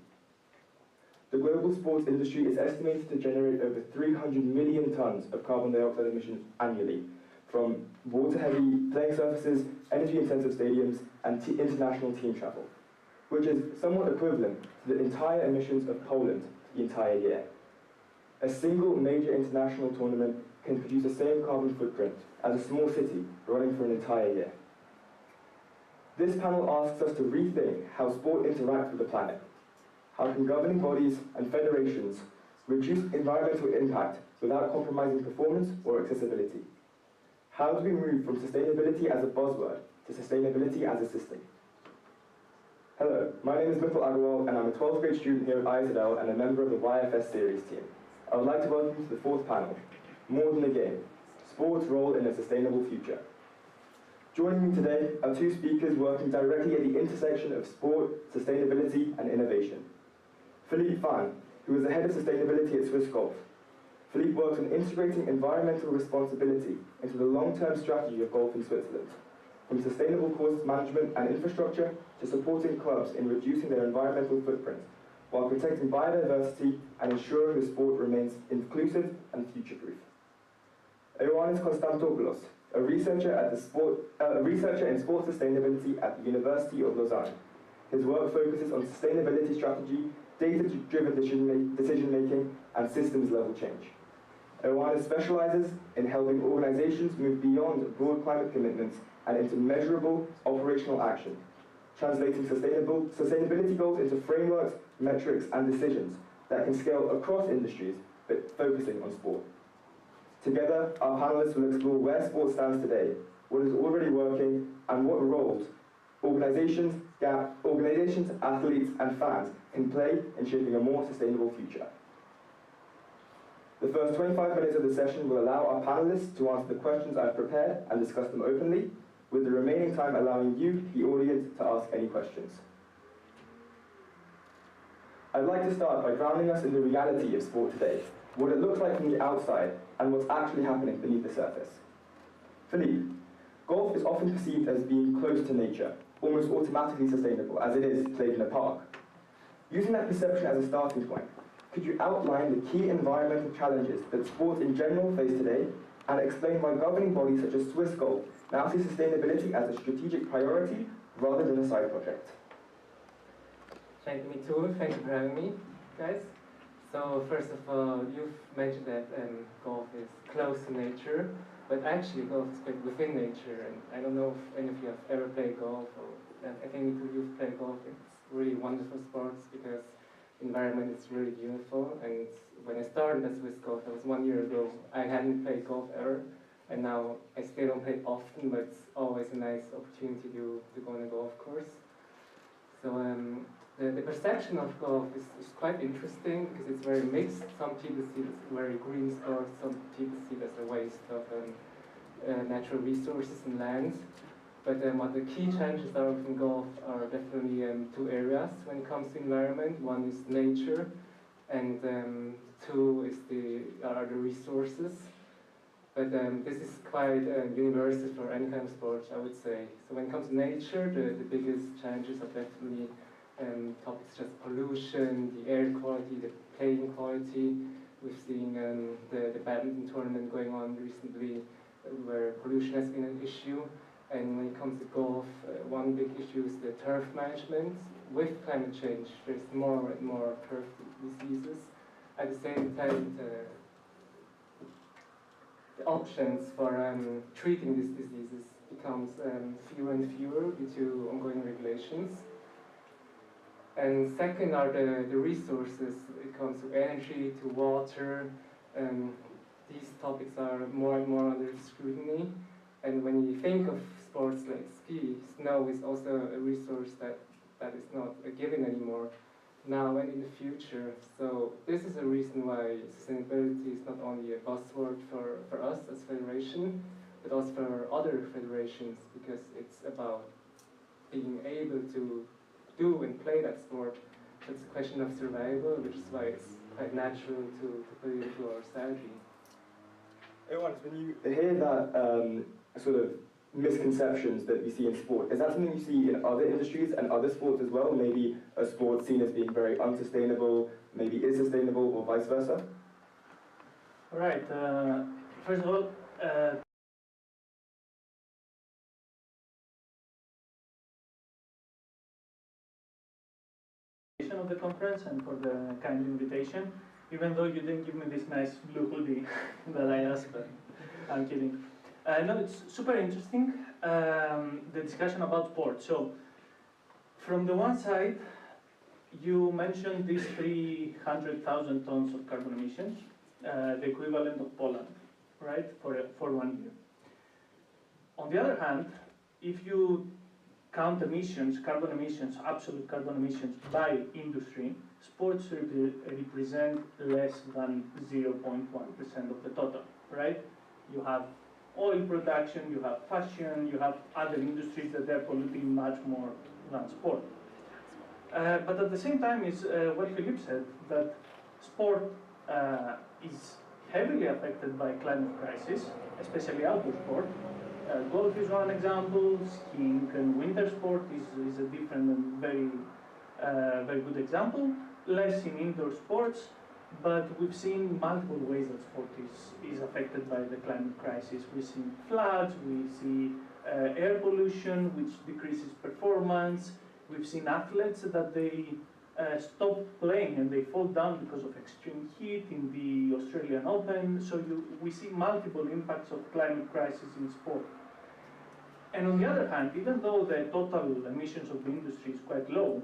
The global sports industry is estimated to generate over 300 million tons of carbon dioxide emissions annually from water-heavy playing surfaces, energy-intensive stadiums, and international team travel, which is somewhat equivalent to the entire emissions of Poland the entire year. A single major international tournament can produce the same carbon footprint as a small city running for an entire year. This panel asks us to rethink how sport interacts with the planet. How can governing bodies and federations reduce environmental impact without compromising performance or accessibility? How do we move from sustainability as a buzzword to sustainability as a system? Hello, my name is Mithil Agarwal and I'm a 12th grade student here at ISL and a member of the YFS series team. I would like to welcome you to the fourth panel, More Than a Game, Sport's Role in a Sustainable Future. Joining me today are two speakers working directly at the intersection of sport, sustainability and innovation. Philippe Fan, who is the head of sustainability at Swiss Golf. Philippe works on integrating environmental responsibility into the long-term strategy of golf in Switzerland, from sustainable course management and infrastructure to supporting clubs in reducing their environmental footprint, while protecting biodiversity and ensuring the sport remains inclusive and future-proof. Ioannis Konstantopoulos, a researcher in sport sustainability at the University of Lausanne. His work focuses on sustainability strategy, data-driven decision-making, and systems-level change. Ioannis specializes in helping organizations move beyond broad climate commitments and into measurable operational action, translating sustainability goals into frameworks, metrics, and decisions that can scale across industries, but focusing on sport. Together, our panelists will explore where sport stands today, what is already working, and what roles organizations, athletes, and fans can play in shaping a more sustainable future. The first 25 minutes of the session will allow our panelists to answer the questions I've prepared and discuss them openly, with the remaining time allowing you, the audience, to ask any questions. I'd like to start by grounding us in the reality of sport today, what it looks like from the outside, and what's actually happening beneath the surface. Philippe, golf is often perceived as being close to nature, almost automatically sustainable, as it is played in a park. Using that perception as a starting point, could you outline the key environmental challenges that sports in general face today, and explain why governing bodies such as Swiss Golf now see sustainability as a strategic priority rather than a side project? Thank you, too. Thank you for having me, guys. So first of all, you've mentioned that golf is close to nature, but actually golf is quite within nature. And I don't know if any of you have ever played golf, or I think you've played golf. It's really wonderful sports because the environment is really beautiful. And when I started at Swiss Golf, that was 1 year ago, I hadn't played golf ever. And now I still don't play often, but it's always a nice opportunity to go on a golf course. So the perception of golf is quite interesting because it's very mixed. Some people see it as a very green sport, some people see it as a waste of natural resources and land. But what the key challenges are from golf are definitely two areas when it comes to environment. One is nature, and two is are the resources. But this is quite universal for any kind of sport, I would say. So when it comes to nature, the biggest challenges are definitely topics such as pollution, the air quality, the playing quality. We've seen the badminton tournament going on recently where pollution has been an issue. And when it comes to golf, one big issue is the turf management. With climate change, there's more and more turf diseases. At the same time, the options for treating these diseases becomes fewer and fewer due to ongoing regulations. And second are the resources. It comes to energy, to water. These topics are more and more under scrutiny. And when you think of sports like ski, snow is also a resource that is not a given anymore now and in the future. So this is a reason why sustainability is not only a buzzword for us as federation, but also for other federations, because it's about being able to do and play that sport. It's a question of survival, which is why it's quite natural to put it into our strategy. When you hear that sort of misconceptions that you see in sport, is that something you see in other industries and other sports as well? Maybe a sport seen as being very unsustainable, maybe is sustainable, or vice versa? All right. First of all, of the conference and for the kind invitation, even though you didn't give me this nice blue hoodie that I asked, but I'm kidding. No, it's super interesting, the discussion about sport. So, from the one side, you mentioned these 300,000 tons of carbon emissions, the equivalent of Poland, right, for 1 year. On the other hand, if you count emissions, carbon emissions, absolute carbon emissions by industry, sports represent less than 0.1% of the total, right? You have oil production, you have fashion, you have other industries that are polluting much more than sport. But at the same time is what Philippe said, that sport is heavily affected by climate crisis, especially outdoor sport. Golf is one example, skiing and winter sport is a different and very good example. Less in indoor sports, but we've seen multiple ways that sport is affected by the climate crisis. We've seen floods, we see air pollution, which decreases performance. We've seen athletes that they stop playing and they fall down because of extreme heat in the Australian Open. So we see multiple impacts of climate crisis in sport. And on the other hand, even though the total emissions of the industry is quite low,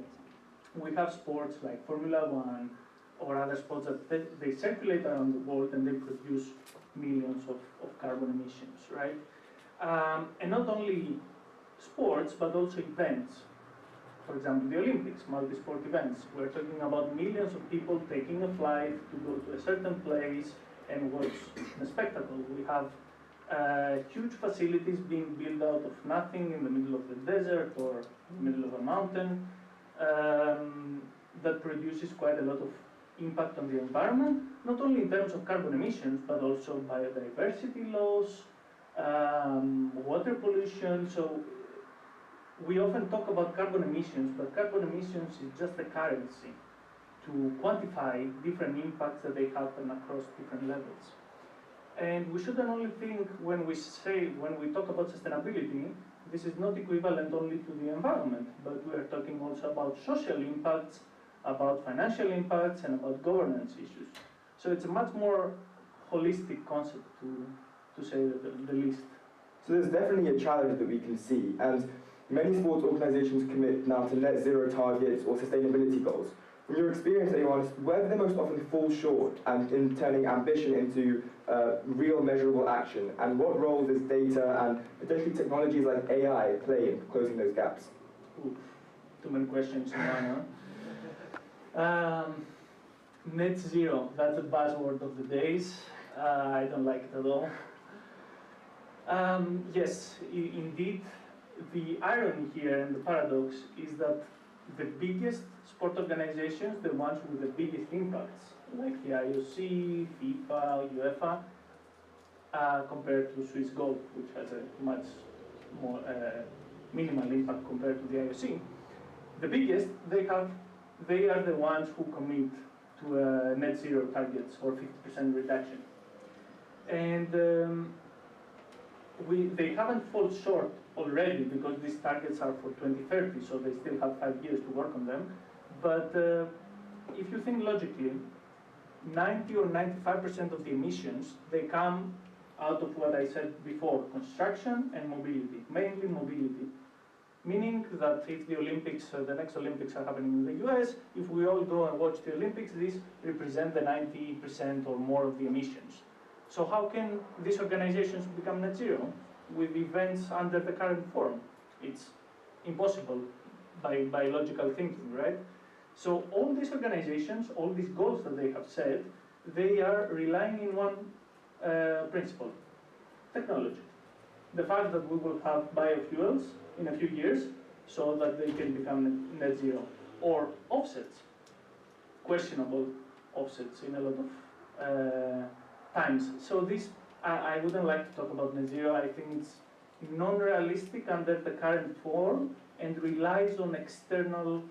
we have sports like Formula One or other sports that they circulate around the world and they produce millions of carbon emissions, right? And not only sports, but also events. For example, the Olympics, multi-sport events. We're talking about millions of people taking a flight to go to a certain place and watch a spectacle. We have huge facilities being built out of nothing in the middle of the desert or in the middle of a mountain that produces quite a lot of impact on the environment, not only in terms of carbon emissions, but also biodiversity loss, water pollution. So we often talk about carbon emissions, but carbon emissions is just a currency to quantify different impacts that they happen across different levels. And we shouldn't only think when we talk about sustainability, this is not equivalent only to the environment, but we are talking also about social impacts, about financial impacts, and about governance issues. So it's a much more holistic concept to say the least. So there's definitely a challenge that we can see, and many sports organisations commit now to net zero targets or sustainability goals. From your experience, everyone, where do they most often fall short and in turning ambition into real measurable action? And what role does data and potentially technologies like AI play in closing those gaps? Ooh, too many questions in one, huh? Net zero, that's a buzzword of the days. I don't like it at all. Yes, indeed, the irony here and the paradox is that the biggest sport organizations, the ones with the biggest impacts, like the IOC, FIFA, UEFA, compared to Swiss Golf, which has a much more minimal impact compared to the IOC, the biggest, they are the ones who commit to net zero targets or 50% reduction. And they haven't fallen short already because these targets are for 2030, so they still have 5 years to work on them. But if you think logically, 90 or 95% of the emissions, they come out of what I said before, construction and mobility, mainly mobility. Meaning that if the Olympics, the next Olympics are happening in the US, if we all go and watch the Olympics, this represents the 90% or more of the emissions. So how can these organizations become net zero with events under the current form? It's impossible by logical thinking, right? So all these organizations, all these goals that they have set, they are relying in one principle, technology. The fact that we will have biofuels in a few years so that they can become net zero, or offsets, questionable offsets in a lot of times. So this, I wouldn't like to talk about net zero. I think it's non-realistic under the current form and relies on external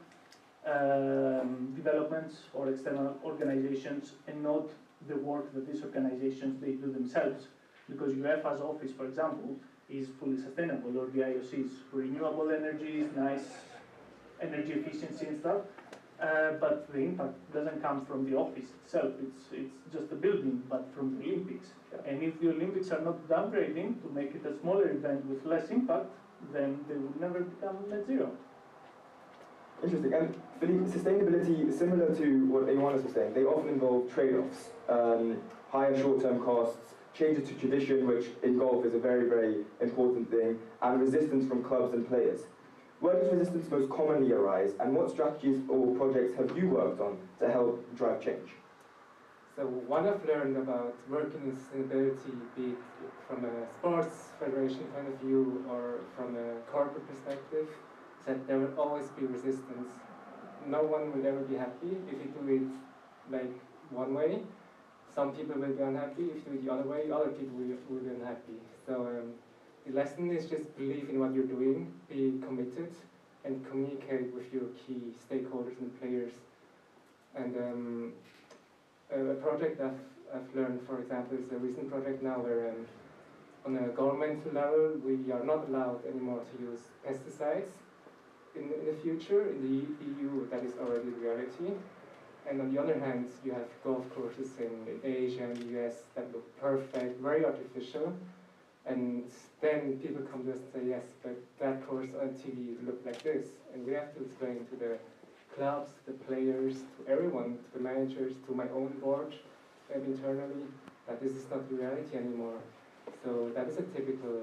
developments or external organizations and not the work that these organizations they do themselves. Because UEFA's office, for example, is fully sustainable, or the IOC's renewable energy is nice, energy efficiency and stuff, but the impact doesn't come from the office itself. It's just a building, but from the Olympics. And if the Olympics are not downgrading to make it a smaller event with less impact, then they would never become net zero. Interesting. And Philippe, sustainability, similar to what Ioannis was saying, they often involve trade-offs, higher short-term costs, changes to tradition, which in golf is a very, very important thing, and resistance from clubs and players. Where does resistance most commonly arise, and what strategies or projects have you worked on to help drive change? So what I've learned about working in sustainability, be it from a sports federation point of view or from a corporate perspective, is that there will always be resistance. No one will ever be happy if you do it like one way. Some people will be unhappy. If you do it the other way, other people will be unhappy. So the lesson is just believe in what you're doing, be committed, and communicate with your key stakeholders and players. And a project I've learned, for example, is a recent project now where on a governmental level we are not allowed anymore to use pesticides in the future. In the EU that is already reality. And on the other hand, you have golf courses in Asia and the US that look perfect, very artificial. And then people come to us and say, yes, but that course on TV looked like this. And we have to explain to the clubs, the players, to everyone, to the managers, to my own board internally, that this is not the reality anymore. So that is a typical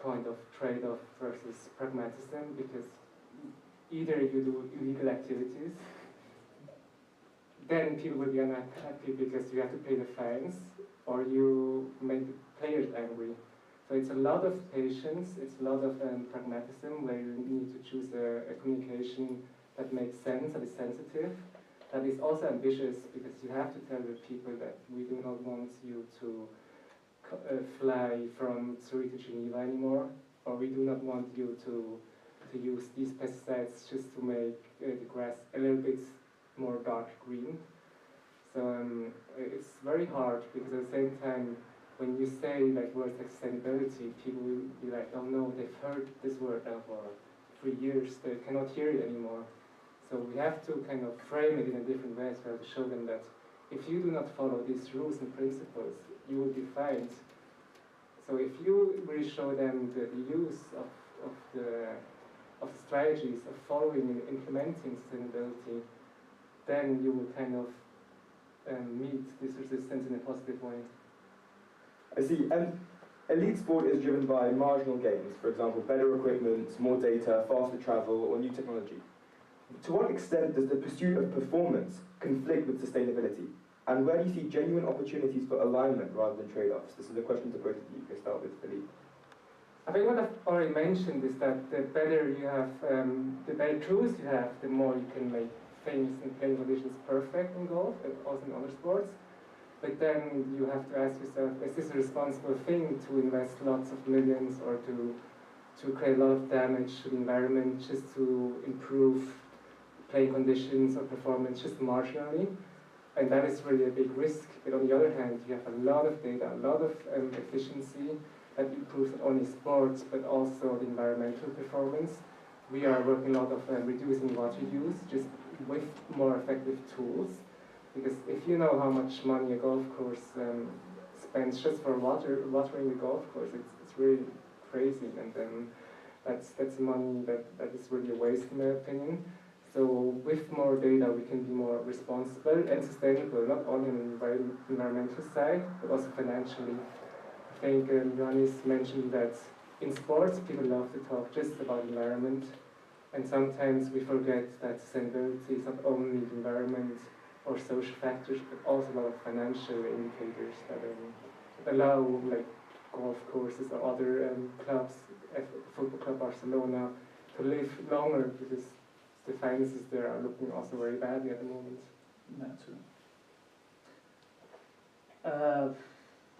point of trade-off versus pragmatism, because either you do illegal activities, then people will be unhappy because you have to pay the fines, or you make the players angry. So it's a lot of patience, it's a lot of pragmatism, where you need to choose a communication that makes sense, that is sensitive, that is also ambitious, because you have to tell the people that we do not want you to fly from Zurich to Geneva anymore, or we do not want you to use these pesticides just to make the grass a little bit more dark green. So it's very hard, because at the same time, when you say like words like sustainability, people will be like, oh no, they've heard this word now for 3 years, they cannot hear it anymore. So we have to kind of frame it in a different way as well, to show them that if you do not follow these rules and principles, you will be fined. So if you really show them the use of the strategies of following and implementing sustainability, then you will kind of meet this resistance in a positive way. I see. And elite sport is driven by marginal gains, for example, better equipment, more data, faster travel, or new technology. To what extent does the pursuit of performance conflict with sustainability? And where do you see genuine opportunities for alignment rather than trade-offs? This is a question to both of you. We'll start with Philippe. I think what I've already mentioned is that the better you have, the better tools you have, the more you can make things and playing conditions perfect in golf and also in other sports. But then you have to ask yourself, is this a responsible thing to invest lots of millions or to create a lot of damage to the environment just to improve playing conditions or performance just marginally? And that is really a big risk. But on the other hand, you have a lot of data, a lot of efficiency that improves not only sports but also the environmental performance. We are working a lot of reducing water use just with more effective tools. Because if you know how much money a golf course spends just for watering the golf course. It's really crazy, and then that's money that is really a waste in my opinion. So with more data, we can be more responsible and sustainable, not only on the environmental side, but also financially. I think Johannes mentioned that in sports, people love to talk just about environment, and sometimes we forget that sustainability is not only the environment or social factors, but also a lot of financial indicators that allow, like golf courses or other clubs, Football Club Barcelona, to live longer, because the finances there are looking also very badly at the moment. That's true.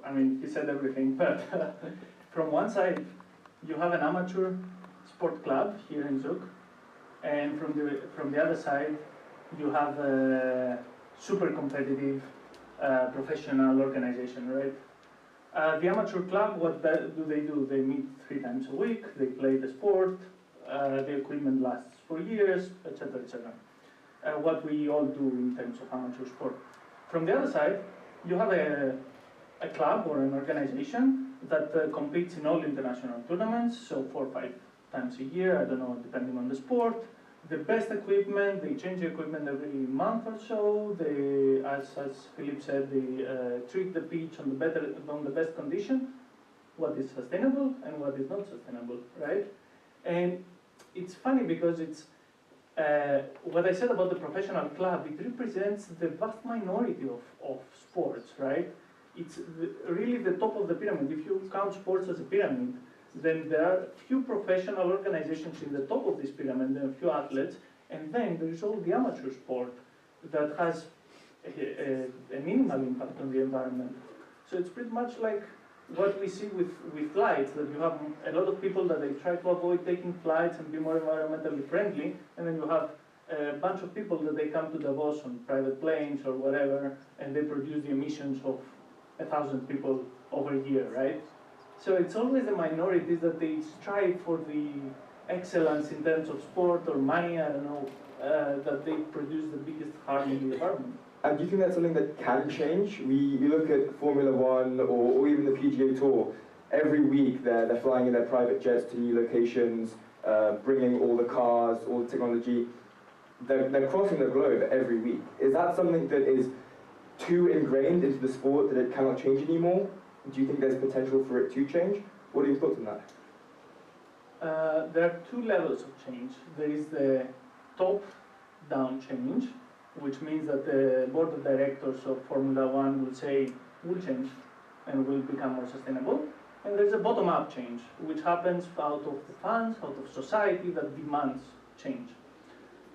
I mean, he said everything, but from one side, you have an amateur sport club here in Zug, and from the other side, you have a super competitive professional organization, right? The amateur club, what do they do? They meet 3 times a week, they play the sport, the equipment lasts for years, etc., etc. What we all do in terms of amateur sport. From the other side, you have a club or an organization that competes in all international tournaments, so 4 or 5 times a year, I don't know, depending on the sport. The best equipment, they change the equipment every month or so. They, as Philip said, they treat the pitch on the best condition, what is sustainable and what is not sustainable, right? And it's funny because it's what I said about the professional club, it represents the vast minority of sports, right? It's really the top of the pyramid. If you count sports as a pyramid, then there are few professional organizations in the top of this pyramid, and a few athletes, and then there is all the amateur sport that has a minimal impact on the environment. So it's pretty much like what we see with flights, that you have a lot of people that they try to avoid taking flights and be more environmentally friendly, and then you have a bunch of people that they come to Davos on private planes or whatever, and they produce the emissions of 1,000 people over a year, right? So it's always the minorities that they strive for the excellence in terms of sport or money, I don't know, that they produce the biggest harm in the environment. And do you think that's something that can change? We look at Formula One or even the PGA Tour. Every week they're flying in their private jets to new locations, bringing all the cars, all the technology. They're crossing the globe every week. Is that something that is too ingrained into the sport that it cannot change anymore? Do you think there's potential for it to change? What are your thoughts on that? There are 2 levels of change. There is the top-down change, which means that the board of directors of Formula One will say, we'll change and will become more sustainable. And there's a bottom-up change, which happens out of the fans, out of society that demands change.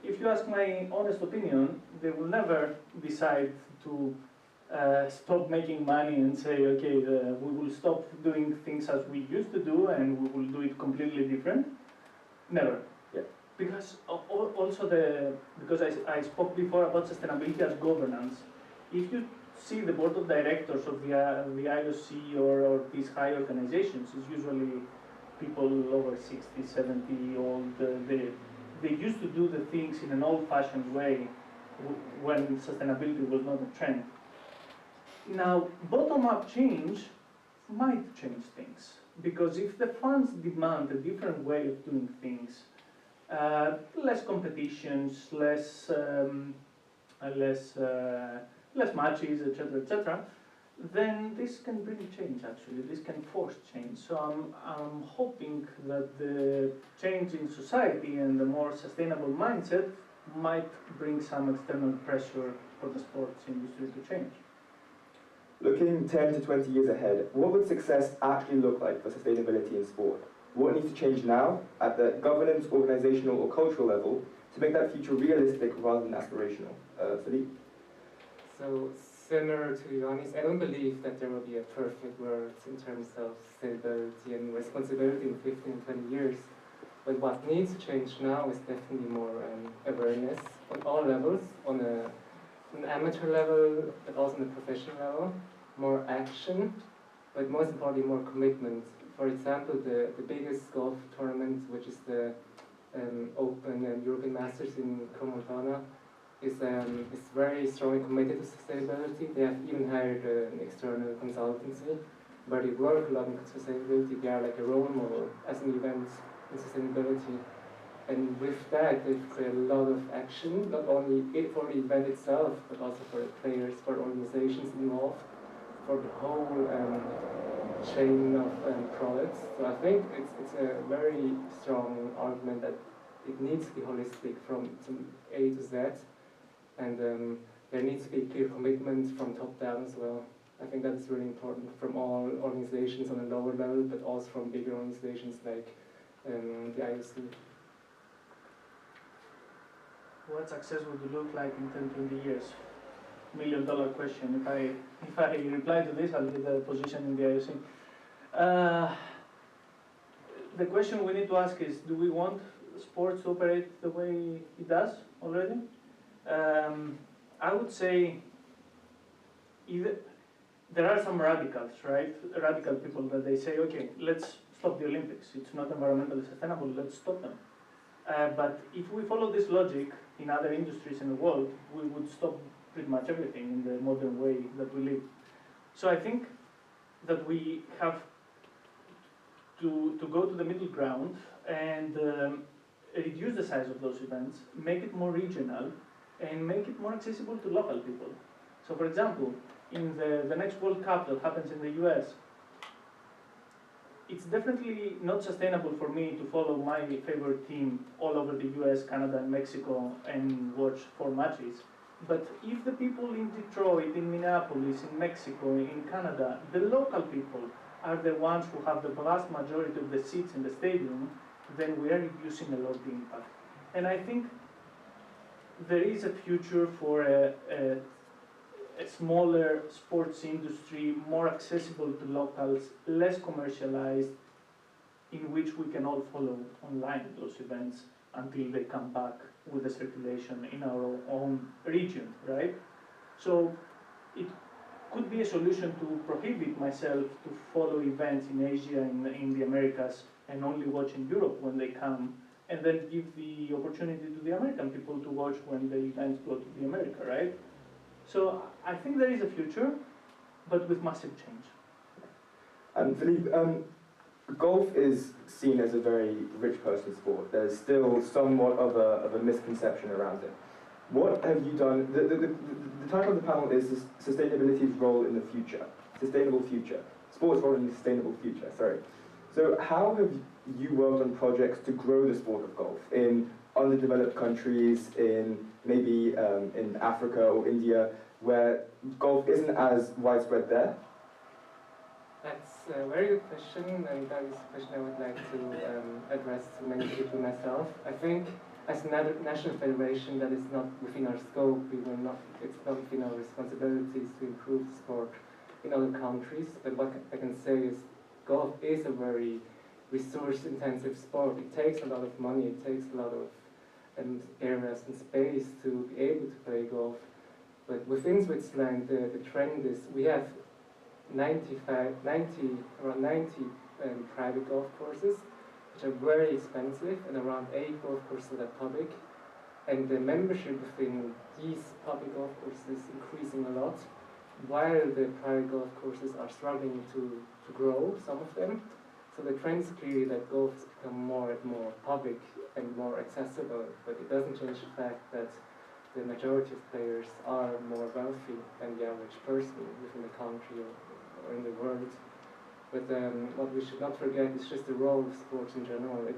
If you ask my honest opinion, they will never decide to stop making money and say, okay, we will stop doing things as we used to do and we will do it completely different. Never. Yeah. Because because I spoke before about sustainability as governance. If you see the board of directors of the IOC or these high organizations, it's usually people over 60, 70 old. They used to do the things in an old-fashioned way when sustainability was not a trend. Now, bottom-up change might change things, because if the funds demand a different way of doing things, less competitions, less matches, etc., then this can really change. Actually, this can force change. So I'm hoping that the change in society and the more sustainable mindset might bring some external pressure for the sports industry to change. Looking 10 to 20 years ahead, what would success actually look like for sustainability in sport? What needs to change now at the governance, organizational, or cultural level to make that future realistic rather than aspirational? Philippe? So, similar to Ioannis, I don't believe that there will be a perfect world in terms of sustainability and responsibility in 15, 20 years. But what needs to change now is definitely more awareness on all levels, on an amateur level, but also on a professional level, more action, but most importantly, more commitment. For example, the biggest golf tournament, which is the Open and European Masters in Crans-Montana, is very strongly committed to sustainability. They have even hired an external consultancy, but they work a lot in sustainability. They are like a role model as an event in sustainability. And with that, they've created a lot of action, not only for the event itself, but also for the players, for organizations involved, for the whole chain of products. So I think it's a very strong argument that it needs to be holistic from A to Z, and there needs to be clear commitment from top down as well. I think that's really important from all organizations on a lower level, but also from bigger organizations like the IOC. What success would look like in 10, 20 years? $1 million question. If I reply to this, I'll get a position in the IOC. The question we need to ask is, do we want sports to operate the way it does already? I would say there are some radicals, right? Radical people that they say, okay, let's stop the Olympics. It's not environmentally sustainable, let's stop them. But if we follow this logic in other industries in the world, we would stop pretty much everything in the modern way that we live. So I think that we have to go to the middle ground and reduce the size of those events, make it more regional, and make it more accessible to local people. So for example, in the next World Cup that happens in the US, it's definitely not sustainable for me to follow my favorite team all over the US, Canada, and Mexico and watch 4 matches. But if the people in Detroit, in Minneapolis, in Mexico, in Canada, the local people are the ones who have the vast majority of the seats in the stadium, then we are reducing a lot of the impact. And I think there is a future for a smaller sports industry, more accessible to locals, less commercialized, in which we can all follow online those events until they come back with the circulation in our own region, right? So it could be a solution to prohibit myself to follow events in Asia, in the Americas, and only watch in Europe when they come, and then give the opportunity to the American people to watch when the events go to the America, right? So I think there is a future, but with massive change. And Philippe, golf is seen as a very rich person's sport. There's still somewhat of a misconception around it. What have you done? The title of the panel is Sustainability's Role in the Future. Sustainable Future. Sports role in the sustainable future, sorry. So how have you worked on projects to grow the sport of golf in underdeveloped countries, in maybe in Africa or India, where golf isn't as widespread there? That's a very good question, and that is a question I would like to address to many people myself. I think as a national federation, that is not within our scope. It's not within our responsibilities to improve the sport in other countries. But what I can say is golf is a very resource-intensive sport. It takes a lot of money, it takes a lot of areas and space to be able to play golf. But within Switzerland, the trend is we have around 90 private golf courses, which are very expensive, and around 8 golf courses that are public. And the membership within these public golf courses is increasing a lot, while the private golf courses are struggling to grow, some of them. So the trend is clearly that golf has become more and more public and more accessible, but it doesn't change the fact that the majority of players are more wealthy than the average person within the country or in the world. But what we should not forget is just the role of sports in general.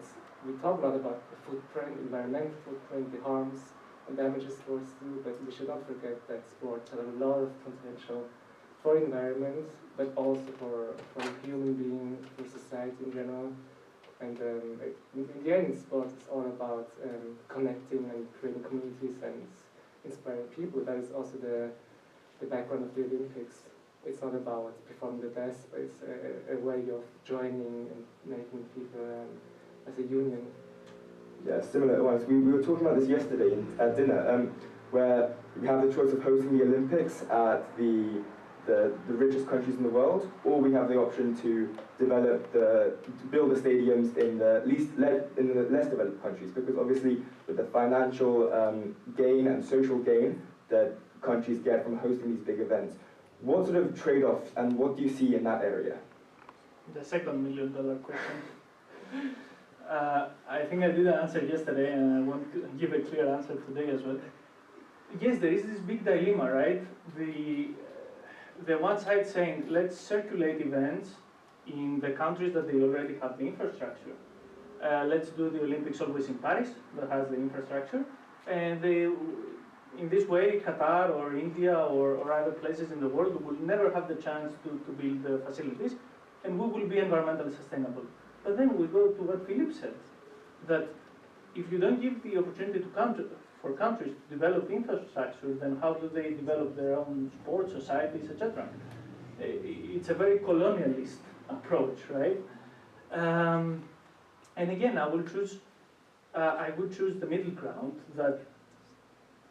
We talk a lot about the footprint, environmental footprint, the harms and damages sports do, but we should not forget that sports have a lot of potential for the environment, but also for human being, for society in general. And in the end, sports is all about connecting and creating communities and inspiring people. That is also the background of the Olympics. It's not about performing the best, but it's a way of joining and making people as a union. Yeah, similar ones. We were talking about this yesterday at dinner, where we have the choice of hosting the Olympics at the the richest countries in the world, or we have the option to build the stadiums in the less developed countries, because obviously with the financial gain and social gain that countries get from hosting these big events, what sort of trade-offs and what do you see in that area? The second $1 million question. I think I did answer yesterday, and I want to give a clear answer today as well. Yes, there is this big dilemma, right? The one side saying, let's circulate events in the countries that they already have the infrastructure. Let's do the Olympics always in Paris, that has the infrastructure. And in this way, Qatar or India or other places in the world will never have the chance to build the facilities, and we will be environmentally sustainable. But then we go to what Philip said, that if you don't give the opportunity for countries to develop infrastructure, then how do they develop their own sports, societies, etc.? It's a very colonialist approach, right? And again, I would choose the middle ground, that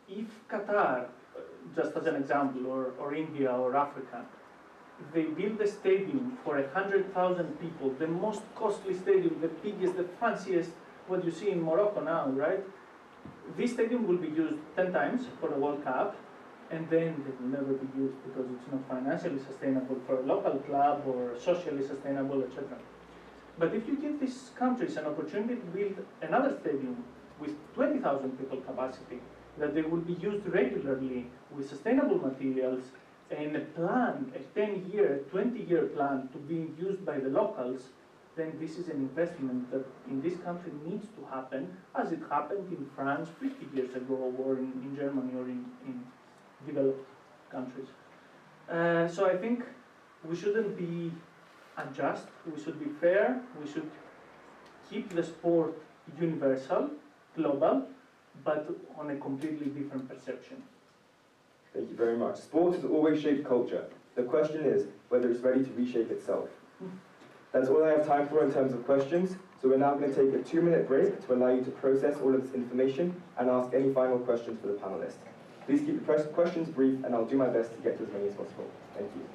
if Qatar, just as an example, or India or Africa, they build a stadium for 100,000 people, the most costly stadium, the biggest, the fanciest, what you see in Morocco now, right? This stadium will be used 10 times for the World Cup, and then it will never be used because it's not financially sustainable for a local club or socially sustainable, etc. But if you give these countries an opportunity to build another stadium with 20,000 people capacity, that they will be used regularly with sustainable materials, and a plan, a 10-year, 20-year plan to be used by the locals, then this is an investment that in this country needs to happen, as it happened in France 50 years ago, or in Germany, or in developed countries. So I think we shouldn't be unjust, we should be fair, we should keep the sport universal, global, but on a completely different perception. Thank you very much. Sport has always shaped culture. The question is whether it's ready to reshape itself. That's all I have time for in terms of questions, so we're now going to take a 2-minute break to allow you to process all of this information and ask any final questions for the panelists. Please keep the questions brief, and I'll do my best to get to as many as possible. Thank you.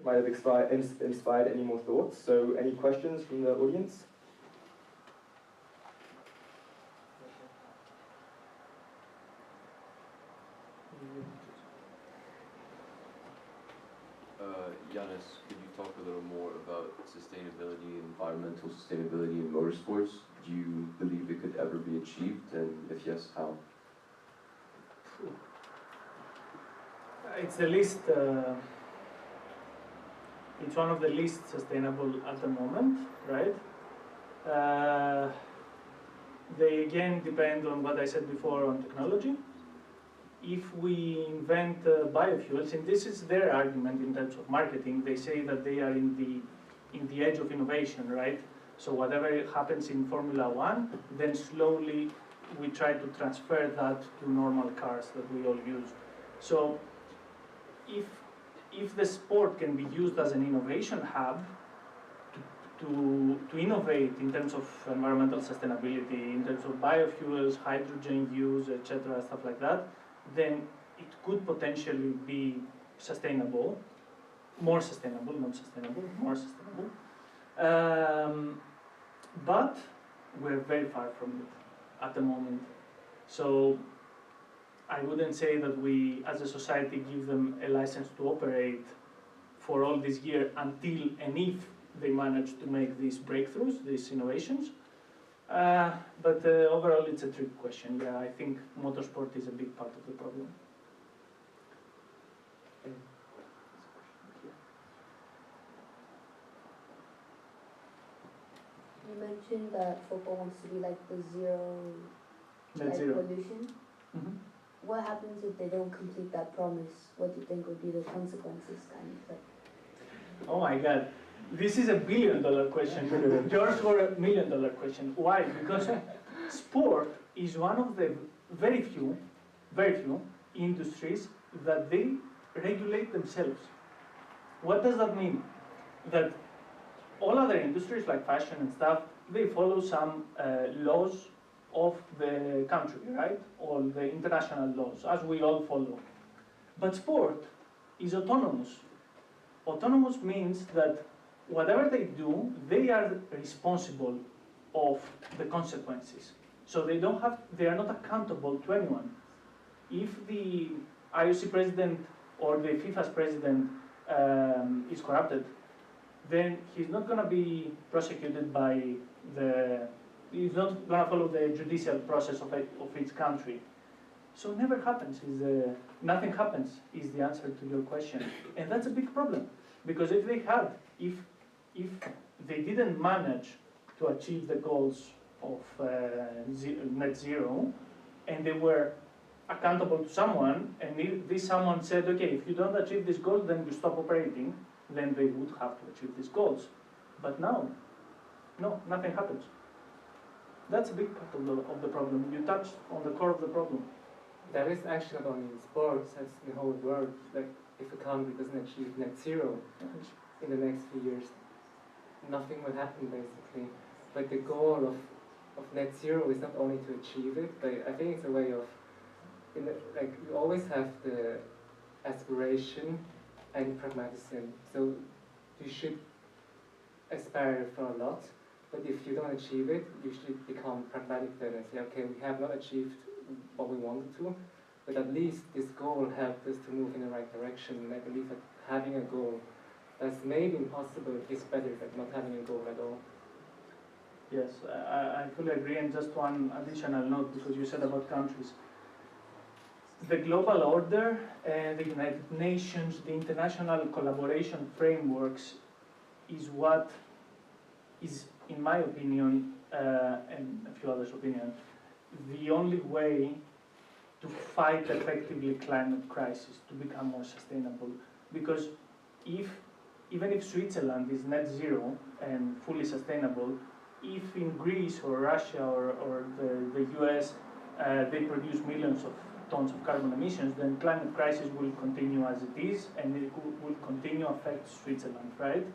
Might have inspired any more thoughts. So any questions from the audience? Yannis, could you talk a little more about sustainability, environmental sustainability in motorsports? Do you believe it could ever be achieved, and if yes, how? it's the least. It's one of the least sustainable at the moment, right? They again depend on what I said before on technology. If we invent biofuels, and this is their argument in terms of marketing, they say that they are in the edge of innovation, right? So whatever happens in Formula One, then slowly we try to transfer that to normal cars that we all use. So if the sport can be used as an innovation hub to innovate in terms of environmental sustainability, in terms of biofuels, hydrogen use, etc., stuff like that, then it could potentially be sustainable, more sustainable, not sustainable, more sustainable. But we're very far from it at the moment. So I wouldn't say that we, as a society, give them a license to operate for all this year until and if they manage to make these breakthroughs, these innovations. But overall, it's a trick question. Yeah, I think motorsport is a big part of the problem. You mentioned that football wants to be like the Net zero. pollution. Mm-hmm. What happens if they don't complete that promise? What do you think would be the consequences, kind of like? Oh my God, this is $1 billion question. Yours for $1 million question. Why? Because sport is one of the very few industries that they regulate themselves. What does that mean? That all other industries like fashion and stuff, they follow some laws of the country, right? All the international laws, as we all follow. But sport is autonomous. Autonomous means that whatever they do, they are responsible of the consequences. So they are not accountable to anyone. If the IOC president or the FIFA's president is corrupted, then he's not going to be prosecuted by he's not going to follow the judicial process of each country. So never happens, nothing happens is the answer to your question. And that's a big problem, because if they didn't manage to achieve the goals of net zero, and they were accountable to someone, and if this someone said, okay, if you don't achieve this goal, then you stop operating, then they would have to achieve these goals. But now, no, nothing happens. That's a big part of the problem. You touched on the core of the problem. That is actually not only in sports, that's the whole world. Like, if a country doesn't achieve net zero in the next few years, nothing will happen basically. But the goal of net zero is not only to achieve it, but I think it's a way of, like, you always have the aspiration and pragmatism. So you should aspire for a lot, but if you don't achieve it, you should become pragmatic then and say, okay, we have not achieved what we wanted to, but at least this goal helped us to move in the right direction. And I believe that having a goal that's maybe impossible is better than not having a goal at all. Yes, I fully agree. And just one additional note, because you said about countries. The global order, the United Nations, the international collaboration frameworks is what is, in my opinion, and a few others' opinion, the only way to fight effectively climate crisis, to become more sustainable. Because even if Switzerland is net zero and fully sustainable, if in Greece or Russia or the US they produce millions of tons of carbon emissions, then climate crisis will continue as it is, and it will continue to affect Switzerland, right?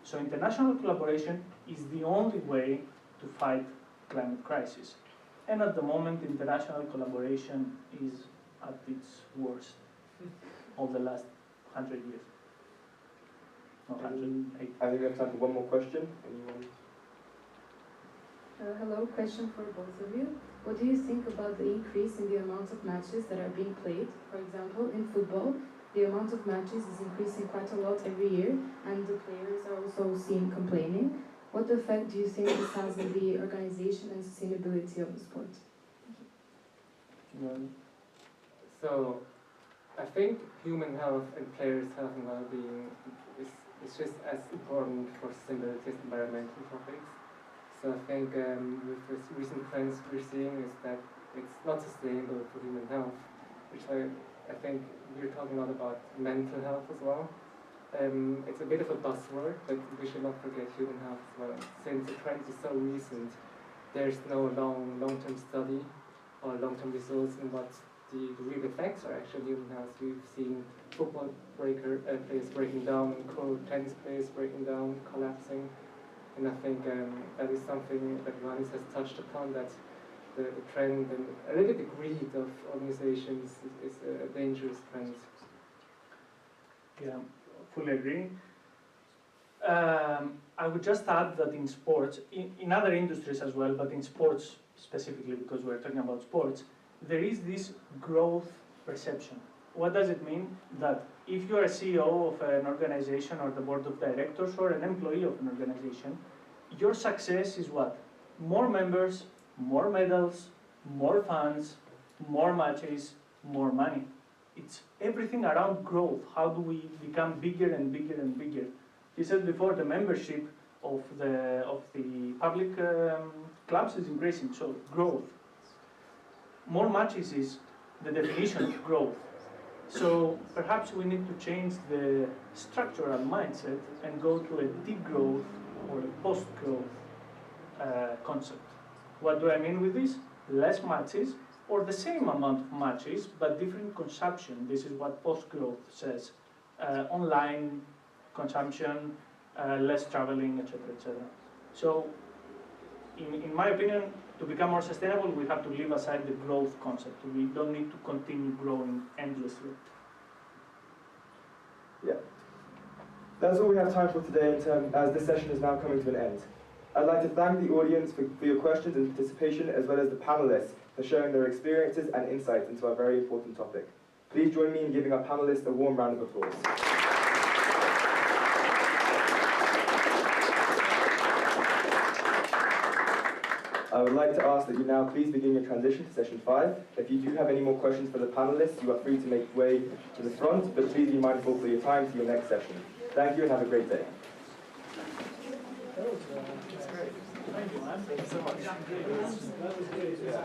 So international collaboration is the only way to fight climate crisis. And at the moment, international collaboration is at its worst of the last 100 years. No, 180. I think we have time for one more question. Anyone? Hello, question for both of you. What do you think about the increase in the amount of matches that are being played? For example, in football, the amount of matches is increasing quite a lot every year, and the players are also seen complaining. What effect do you think this has on the organization and sustainability of the sport? So, I think human health and players' health and well-being is just as important for sustainability as environmental topics. So I think with the recent trends we're seeing is that it's not sustainable for human health, which I think we're talking a lot about mental health as well. It's a bit of a buzzword, but we should not forget human health as well. Since the trend is so recent, there's no long-term study or long-term results in what the real effects are actually human health. We've seen football players breaking down, tennis players breaking down, collapsing, and I think that is something that Johannes has touched upon, that the trend and a little bit the greed of organizations is a dangerous trend. Yeah, fully agree. I would just add that in sports, in other industries as well, but in sports specifically because we're talking about sports, there is this growth perception. What does it mean? That if you are a CEO of an organization or the board of directors or an employee of an organization, your success is what? More members, more medals, more fans, more matches, more money. It's everything around growth. How do we become bigger and bigger and bigger? You said before the membership of the public clubs is increasing, so growth. More matches is the definition of growth. So perhaps we need to change the structural mindset and go to a degrowth or a post-growth concept. What do I mean with this? Less matches or the same amount of matches but different consumption. This is what post-growth says. Online consumption, less traveling, etc., etc. So in my opinion, to become more sustainable, we have to leave aside the growth concept. We don't need to continue growing endlessly. Yeah. That's all we have time for today as this session is now coming to an end. I'd like to thank the audience for your questions and participation, as well as the panelists for sharing their experiences and insights into our very important topic. Please join me in giving our panelists a warm round of applause. I would like to ask that you now please begin your transition to session 5. If you do have any more questions for the panelists, you are free to make way to the front, but please be mindful for your time to your next session. Thank you and have a great day. That's great. Thank you, man. Thank you so much. That was great. Yeah.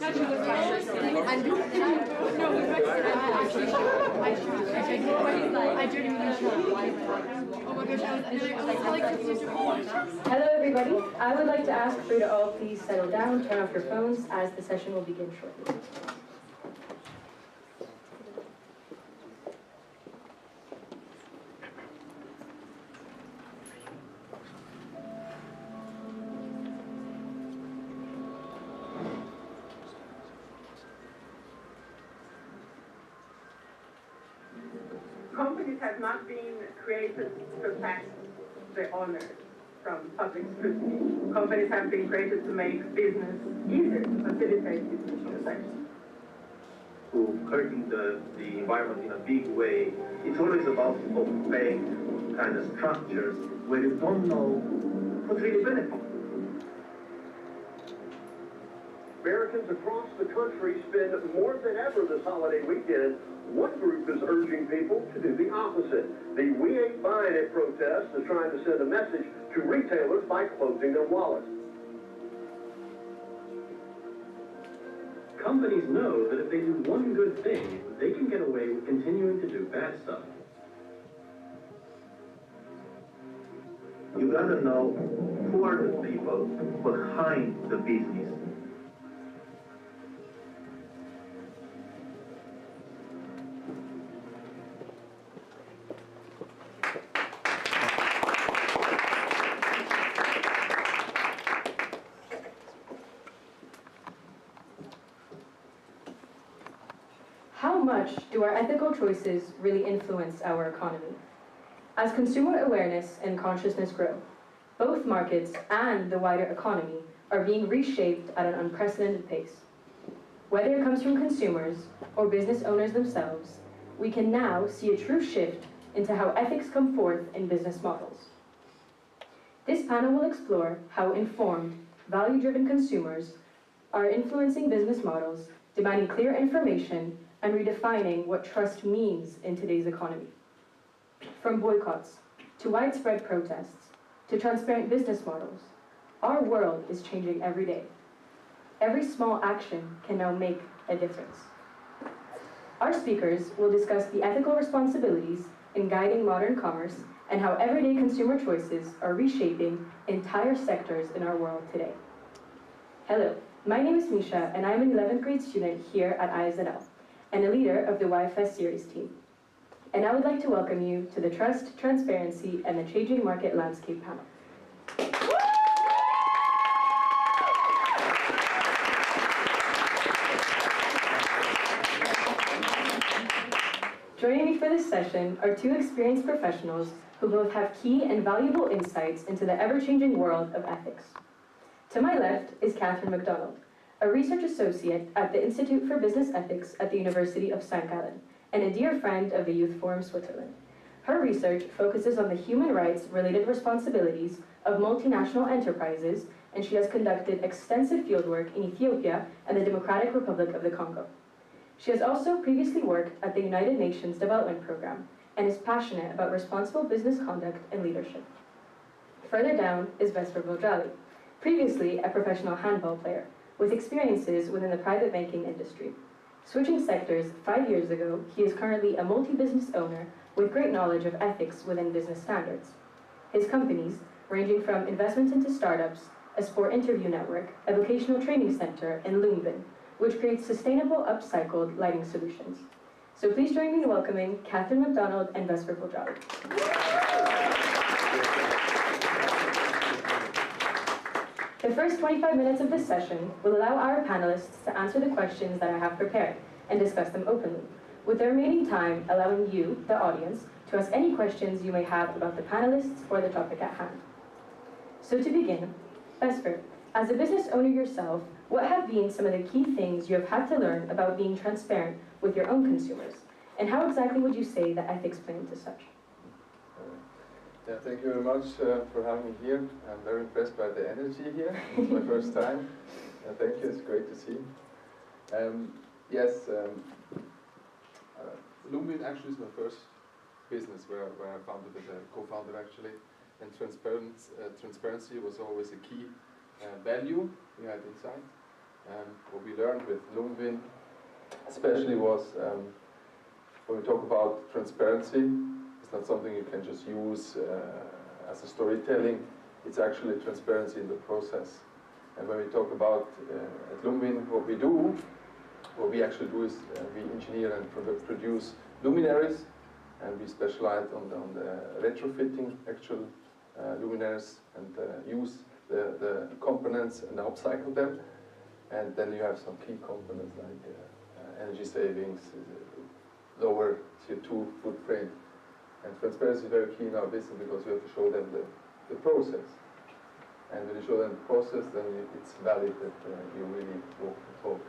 Hello everybody. I would like to ask for you to all please settle down, turn off your phones, as the session will begin shortly. Companies have not been created to protect the owners from public scrutiny. Companies have been created to make business easier, to facilitate business transactions. To hurting the environment in a big way, it's always about opaque kind of structures where you don't know what's really benefiting. Americans across the country spend more than ever this holiday weekend. One group is urging people to do the opposite. The We Ain't Buying It protest is trying to send a message to retailers by closing their wallets. Companies know that if they do one good thing, they can get away with continuing to do bad stuff. You gotta know who are the people behind the business. How much do our ethical choices really influence our economy? As consumer awareness and consciousness grow, both markets and the wider economy are being reshaped at an unprecedented pace. Whether it comes from consumers or business owners themselves, we can now see a true shift into how ethics come forth in business models. This panel will explore how informed, value-driven consumers are influencing business models, demanding clear information, and redefining what trust means in today's economy. From boycotts, to widespread protests, to transparent business models, our world is changing every day. Every small action can now make a difference. Our speakers will discuss the ethical responsibilities in guiding modern commerce and how everyday consumer choices are reshaping entire sectors in our world today. Hello, my name is Misha, and I'm an 11th grade student here at ISNL, and a leader of the YFS series team. And I would like to welcome you to the Trust, Transparency, and the Changing Market Landscape panel. Joining me for this session are two experienced professionals who both have key and valuable insights into the ever-changing world of ethics. To my left is Catherine MacDonald, a research associate at the Institute for Business Ethics at the University of St. Gallen, and a dear friend of the Youth Forum Switzerland. Her research focuses on the human rights-related responsibilities of multinational enterprises, and she has conducted extensive fieldwork in Ethiopia and the Democratic Republic of the Congo. She has also previously worked at the United Nations Development Program and is passionate about responsible business conduct and leadership. Further down is Vesper Voljali, previously a professional handball player, with experiences within the private banking industry. Switching sectors 5 years ago, he is currently a multi-business owner with great knowledge of ethics within business standards. His companies, ranging from investments into startups, a sport interview network, a vocational training center, and Loomvin, which creates sustainable upcycled lighting solutions. So please join me in welcoming Catherine MacDonald and Vesper Voljali. The first 25 minutes of this session will allow our panelists to answer the questions that I have prepared and discuss them openly, with the remaining time allowing you, the audience, to ask any questions you may have about the panelists or the topic at hand. So to begin, Vesper, as a business owner yourself, what have been some of the key things you have had to learn about being transparent with your own consumers? And how exactly would you say that ethics play into such? Yeah, thank you very much for having me here. I'm very impressed by the energy here. It's my first time. Thank you, it's great to see. Loomvin actually is my first business where I founded as a co-founder actually. And transparency was always a key value we had inside. what we learned with Lumwin, especially was when we talk about transparency, it's not something you can just use as a storytelling, it's actually transparency in the process. And when we talk about at Lumwin, what we actually do is we engineer and produce luminaries, and we specialize on the retrofitting actual luminaires and use the components and upcycle them. And then you have some key components like energy savings, lower CO2 footprint. And transparency is very key in our business because you have to show them the process. And when you show them the process, then it's valid that you really walk the talk.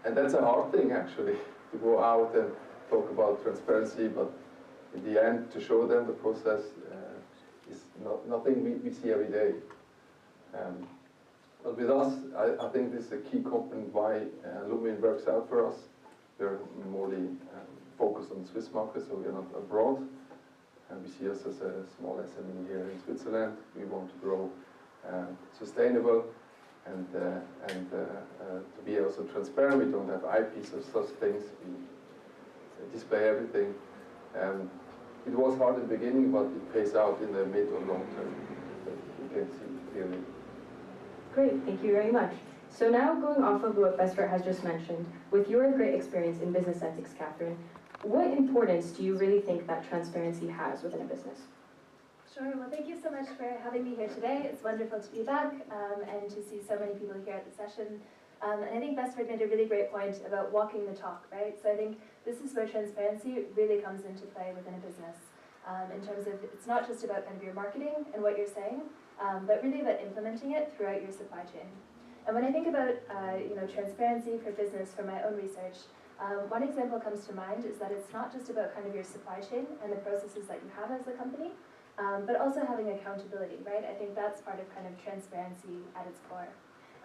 And that's a hard thing actually, to go out and talk about transparency, but in the end, to show them the process is nothing we see every day. But with us, I think this is a key component why Lumwin works out for us. We're more focused on the Swiss market, so we're not abroad. And we see us as a small SME here in Switzerland. We want to grow sustainable and to be also transparent. We don't have IPs or such things. We display everything. It was hard in the beginning, but it pays out in the mid or long term. You can see clearly. Great, thank you very much. So now going off of what Vesper has just mentioned, with your great experience in business ethics, Catherine, what importance do you really think that transparency has within a business? Sure, well thank you so much for having me here today. It's wonderful to be back and to see so many people here at the session. And I think Vesper made a really great point about walking the talk, right? So I think this is where transparency really comes into play within a business. In terms of, it's not just about kind of your marketing and what you're saying, but really about implementing it throughout your supply chain. And when I think about transparency for business from my own research, one example comes to mind is that it's not just about kind of your supply chain and the processes that you have as a company, but also having accountability, right? I think that's part of kind of transparency at its core.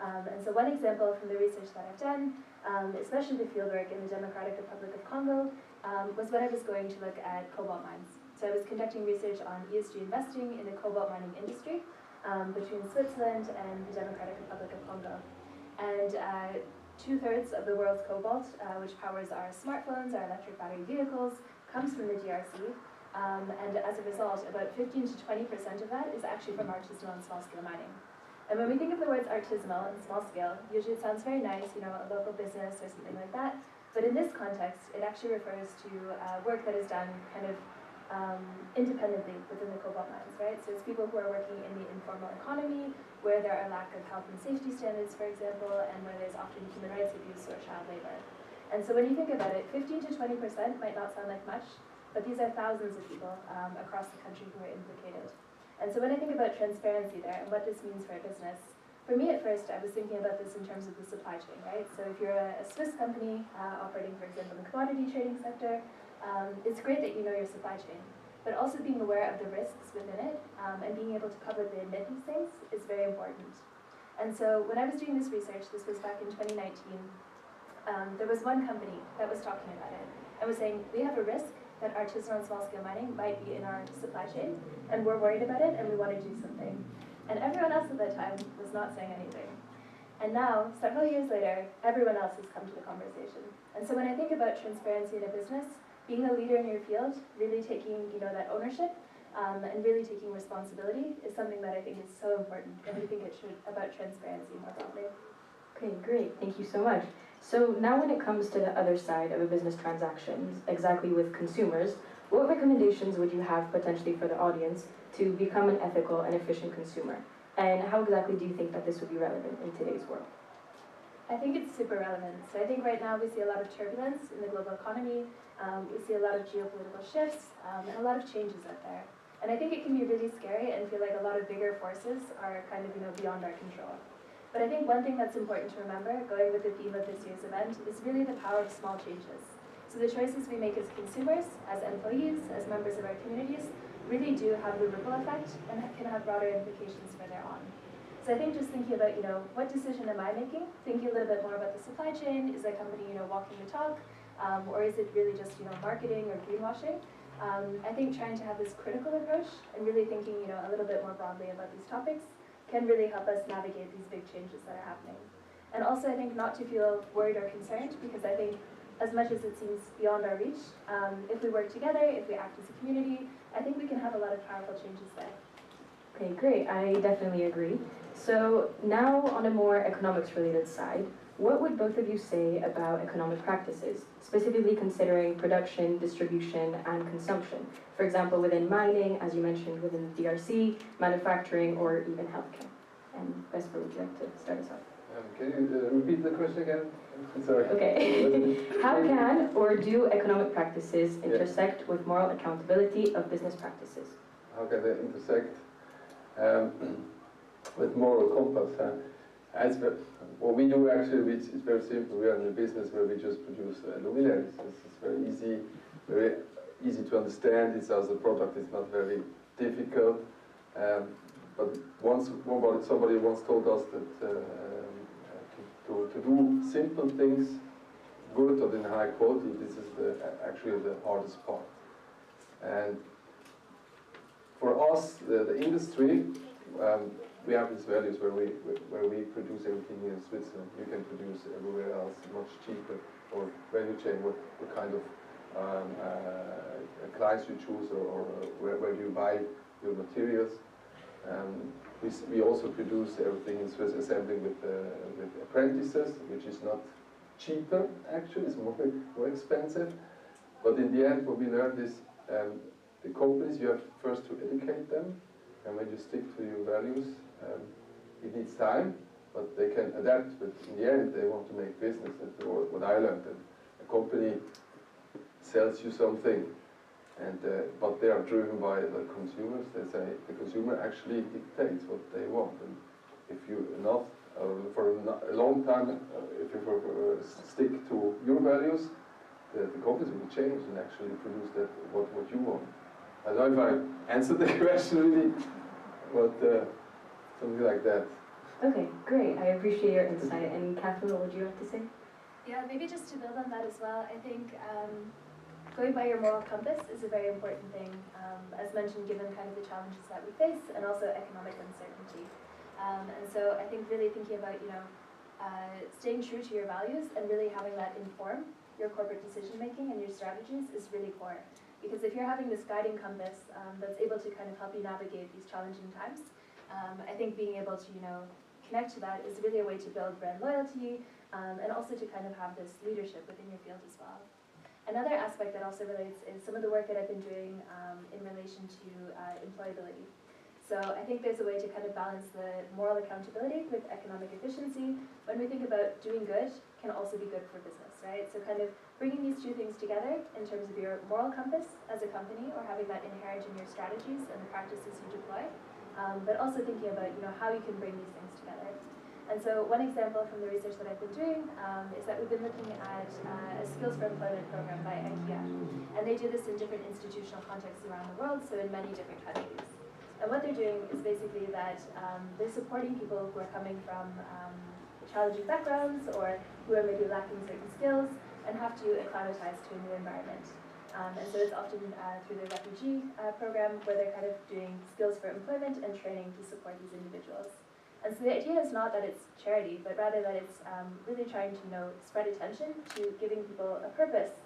And so one example from the research that I've done, especially the fieldwork in the Democratic Republic of Congo, was when I was going to look at cobalt mines. So I was conducting research on ESG investing in the cobalt mining industry between Switzerland and the Democratic Republic of Congo. And 2/3 of the world's cobalt, which powers our smartphones, our electric battery vehicles, comes from the DRC. And as a result, about 15 to 20% of that is actually from artisanal and small-scale mining. And when we think of the words artisanal and small-scale, usually it sounds very nice, a local business or something like that. But in this context, it actually refers to work that is done kind of independently within the cobalt mines, right? So it's people who are working in the informal economy, where there are lack of health and safety standards, for example, and where there's often human rights abuse or child labor. And so when you think about it, 15 to 20% might not sound like much, but these are thousands of people across the country who are implicated. And so when I think about transparency there and what this means for a business, for me at first I was thinking about this in terms of the supply chain, right? So if you're a Swiss company operating, for example, in the commodity trading sector, it's great that you know your supply chain, but also being aware of the risks within it and being able to publicly admit these things is very important. And so when I was doing this research, this was back in 2019, there was one company that was talking about it and was saying, we have a risk that artisanal and small-scale mining might be in our supply chain, and we're worried about it, and we want to do something. And everyone else at that time was not saying anything. And now, several years later, everyone else has come to the conversation. And so when I think about transparency in a business, being a leader in your field, really taking that ownership, and really taking responsibility is something that I think is so important, and we think it should about transparency more broadly. Okay, great, thank you so much. So now when it comes to the other side of a business transaction, exactly with consumers, what recommendations would you have potentially for the audience to become an ethical and efficient consumer? And how exactly do you think that this would be relevant in today's world? I think it's super relevant. So I think right now we see a lot of turbulence in the global economy, we see a lot of geopolitical shifts, and a lot of changes out there. And I think it can be really scary and feel like a lot of bigger forces are kind of beyond our control. But I think one thing that's important to remember, going with the theme of this year's event, is really the power of small changes. So the choices we make as consumers, as employees, as members of our communities, really do have the ripple effect and can have broader implications further on. So I think just thinking about, what decision am I making? Thinking a little bit more about the supply chain. Is the company, walking the talk? Or is it really just, marketing or greenwashing? I think trying to have this critical approach and really thinking, a little bit more broadly about these topics can really help us navigate these big changes that are happening. And also, I think not to feel worried or concerned, because I think as much as it seems beyond our reach, if we work together, if we act as a community, I think we can have a lot of powerful changes there. Okay, great. I definitely agree. So now on a more economics-related side, what would both of you say about economic practices, specifically considering production, distribution, and consumption? For example, within mining, as you mentioned, within DRC, manufacturing, or even healthcare. And Vesper, would you like to start us off? Can you repeat the question again? Sorry. Okay. How can or do economic practices intersect with moral accountability of business practices? How can they intersect with moral compass? What we do actually, it's very simple. We are in a business where we just produce luminaries. It's very easy to understand. It's as a product. It's not very difficult. But somebody once told us that to do simple things good or in high quality, this is actually the hardest part. And for us, the industry, we have these values where we produce everything in Switzerland. You can produce everywhere else much cheaper, or value chain, what kind of clients you choose, or where do you buy your materials. We also produce everything in Swiss assembly with apprentices, which is not cheaper actually, it's more expensive. But in the end, what we learned is the companies, you have first to educate them, and when you stick to your values, it needs time, but they can adapt. But in the end, they want to make business. That's what I learned. And a company sells you something, and but they are driven by the consumers. They say the consumer actually dictates what they want, and if you enough for a long time, if you stick to your values, the companies will change and actually produce what you want. I don't know if I answered the question really, but something like that. Okay, great. I appreciate your insight. And Catherine, what would you have to say? Yeah, maybe just to build on that as well, I think going by your moral compass is a very important thing, as mentioned, given kind of the challenges that we face and also economic uncertainty. And so I think really thinking about, staying true to your values and really having that inform your corporate decision making and your strategies is really core. Because if you're having this guiding compass that's able to kind of help you navigate these challenging times, I think being able to, connect to that is really a way to build brand loyalty and also to kind of have this leadership within your field as well. Another aspect that also relates is some of the work that I've been doing in relation to employability. So I think there's a way to kind of balance the moral accountability with economic efficiency. When we think about doing good can also be good for business, right? So kind of bringing these two things together in terms of your moral compass as a company, or having that inherent in your strategies and the practices you deploy, but also thinking about how you can bring these things together. And so one example from the research that I've been doing is that we've been looking at a Skills for Employment program by IKEA. And they do this in different institutional contexts around the world, so in many different countries. And what they're doing is basically that they're supporting people who are coming from challenging backgrounds or who are maybe lacking certain skills and have to acclimatize to a new environment. And so it's often through the refugee program where they're kind of doing skills for employment and training to support these individuals. And so the idea is not that it's charity, but rather that it's really trying to spread attention to giving people a purpose,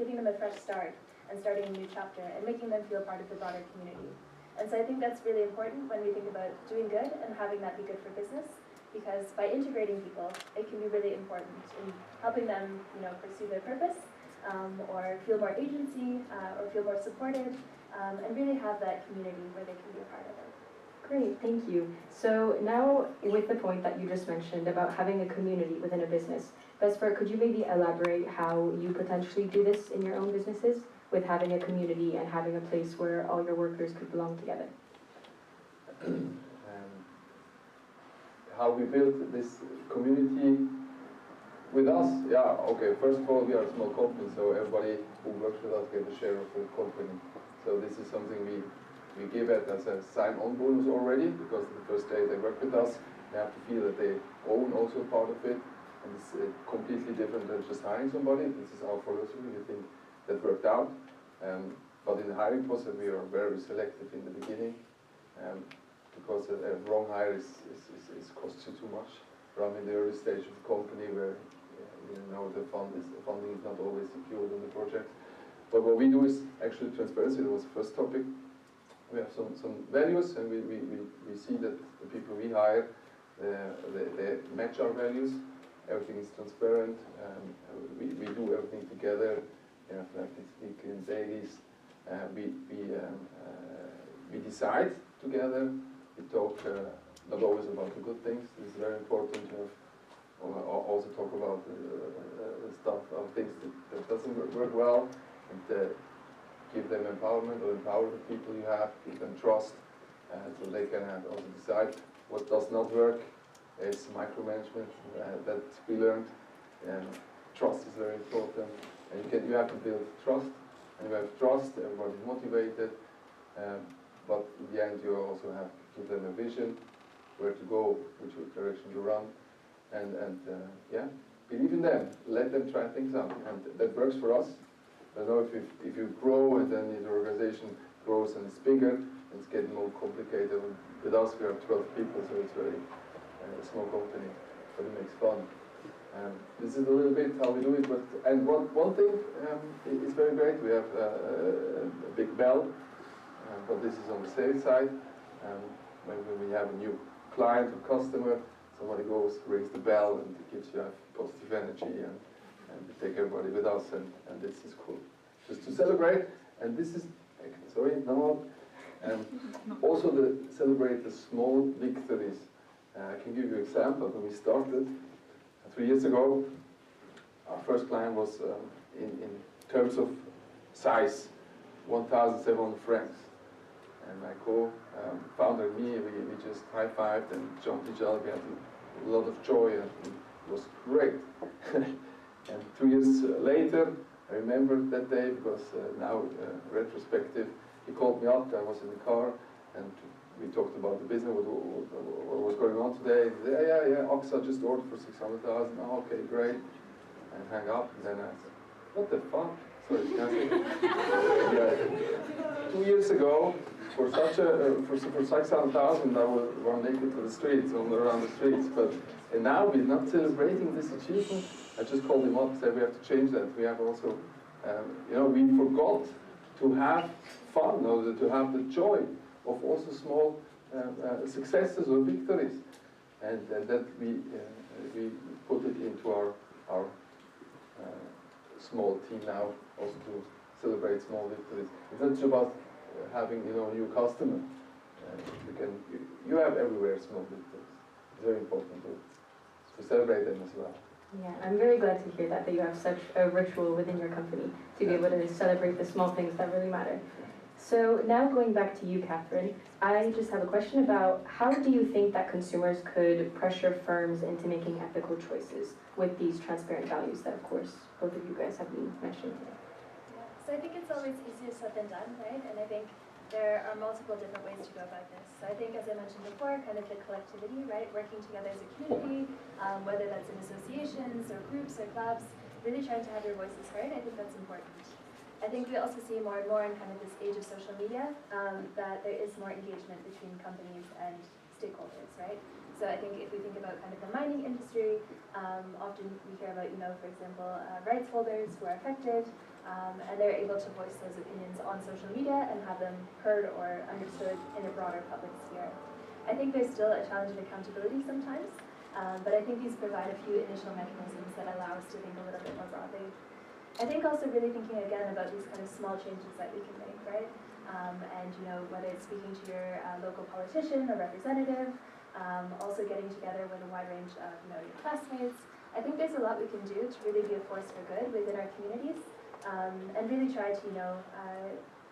giving them a fresh start and starting a new chapter and making them feel part of the broader community. And so I think that's really important when we think about doing good and having that be good for business, because by integrating people, it can be really important in helping them pursue their purpose, or feel more agency, or feel more supported, and really have that community where they can be a part of it. Great, thank you. So now, with the point that you just mentioned about having a community within a business, Vesper, could you maybe elaborate how you potentially do this in your own businesses, with having a community and having a place where all your workers could belong together? How we built this community with us? Yeah, okay, first of all, we are a small company, so everybody who works with us gets a share of the company. So this is something we give it as a sign-on bonus already, because the first day they work with us, they have to feel that they own also part of it, and it's completely different than just hiring somebody. This is our philosophy. We think that worked out. But in the hiring process, we are very selective in the beginning. because a wrong hire is costs you too much. Rather in the early stage of the company where you know the funding is not always secured on the project. But what we do is actually transparency. That was the first topic. We have some values, and we see that the people we hire, they match our values. Everything is transparent. We do everything together. You know, like these weekly and dailies. We decide together. We talk not always about the good things. It's very important to have also talk about stuff, things that doesn't work well, and give them empowerment or empower the people you have, give them trust, so they can also decide what does not work. It's micromanagement that we learned. Trust is very important, and you have to build trust. And you have trust, everybody's motivated, but in the end you also have to give them a vision, where to go, which direction you run, and yeah, believe in them, let them try things out, and that works for us. I don't know if you grow and then the organization grows and it's bigger, it's getting more complicated. With us we have 12 people, so it's very small company, but it makes fun. This is a little bit how we do it, and one thing is very great. We have a big bell, but this is on the sales side. When we have a new client or customer, somebody goes, rings the bell, and it gives you positive energy, and we take everybody with us, and this is cool. Just to celebrate, and this is, sorry, no more. Also celebrate the small victories. I can give you an example. When we started 3 years ago, our first client was in terms of size, 1,700 francs. And my co-founder and me, we just high-fived and jumped each other. We had a lot of joy, and it was great. And 2 years later, I remember that day because now, retrospective, he called me up. I was in the car, and we talked about the business, what was going on today. He said, yeah, Oxa just ordered for 600,000. Oh, okay, great. And hang up. And then I said, what the fuck? Sorry, can I say? Yeah. 2 years ago, for such for 600,000, I would run naked to the streets, around the streets. And now we're not celebrating this achievement. I just called him up and said we have to change that. We have also, we forgot to have fun, or to have the joy of also small successes or victories, and that we put it into our small team now, also to celebrate small victories. It's not just about having a new customer. You have everywhere small victories. It's very important to celebrate them as well. Yeah, I'm very glad to hear that you have such a ritual within your company to be able to celebrate the small things that really matter. So now going back to you, Catherine, I just have a question about how do you think that consumers could pressure firms into making ethical choices with these transparent values that, of course, both of you guys have been mentioning today? Yeah. So I think it's always easier said than done, right? And I think there are multiple different ways to go about this. So I think, as I mentioned before, kind of the collectivity, right? Working together as a community, whether that's in associations or groups or clubs, really trying to have your voices heard. I think that's important. I think we also see more and more in kind of this age of social media that there is more engagement between companies and stakeholders, right? So I think if we think about kind of the mining industry, often we hear about, for example, rights holders who are affected, and they're able to voice those opinions on social media and have them heard or understood in a broader public sphere. I think there's still a challenge of accountability sometimes, but I think these provide a few initial mechanisms that allow us to think a little bit more broadly. I think also really thinking again about these kind of small changes that we can make, right? And whether it's speaking to your local politician or representative, also getting together with a wide range of your classmates. I think there's a lot we can do to really be a force for good within our communities, and really try to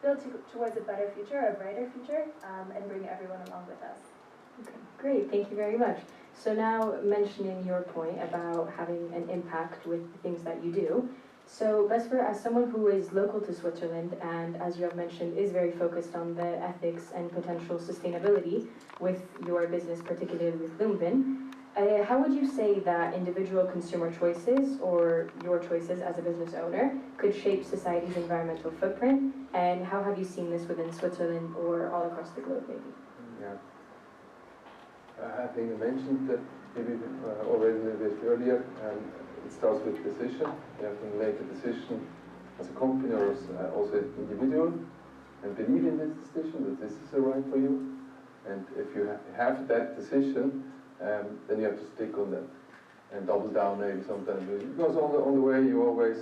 build towards a better future, a brighter future, and bring everyone along with us. Okay, great, thank you very much. So now mentioning your point about having an impact with the things that you do. So Vesper, as someone who is local to Switzerland and, as you have mentioned, is very focused on the ethics and potential sustainability with your business, particularly with Lumvin, how would you say that individual consumer choices or your choices as a business owner could shape society's environmental footprint, and how have you seen this within Switzerland or all across the globe maybe? Yeah, I think I mentioned that maybe already a little bit earlier. It starts with decision. You have to make a decision as a company or as also an individual and believe in this decision that this is the right for you. And if you have that decision, then you have to stick on that and double down maybe sometimes. Because on the way you always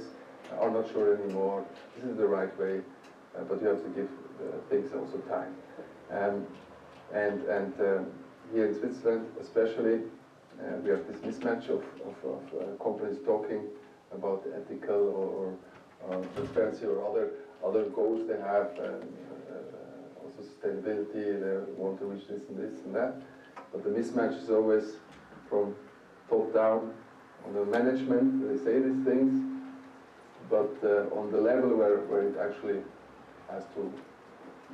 are not sure anymore. This is the right way, but you have to give things also time. Here in Switzerland, especially, we have this mismatch of companies talking about ethical or transparency or other goals they have, also sustainability. They want to reach this and this and that. But the mismatch is always from top down on the management. They say these things, but on the level where it actually has to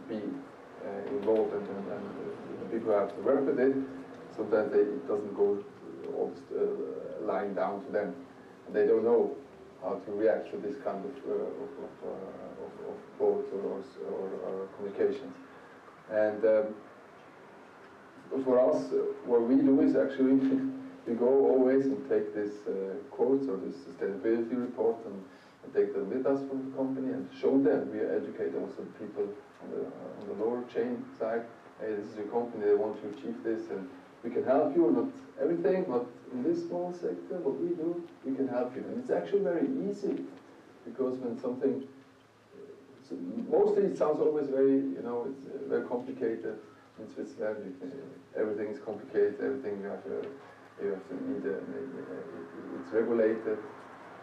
be involved and the people have to work with it, sometimes it doesn't go all lying down to them. And they don't know how to react to this kind of quotes or communications. And for us, what we do is actually we go always and take these quotes or this sustainability report and take them with us from the company and show them. We educate also people on the lower chain side. Hey, this is your company, they want to achieve this, and we can help you, not everything, but in this small sector, what we do, we can help you. And it's actually very easy, because when something, mostly it sounds always very, it's very complicated. In Switzerland, everything is complicated, everything you have to need, it's regulated.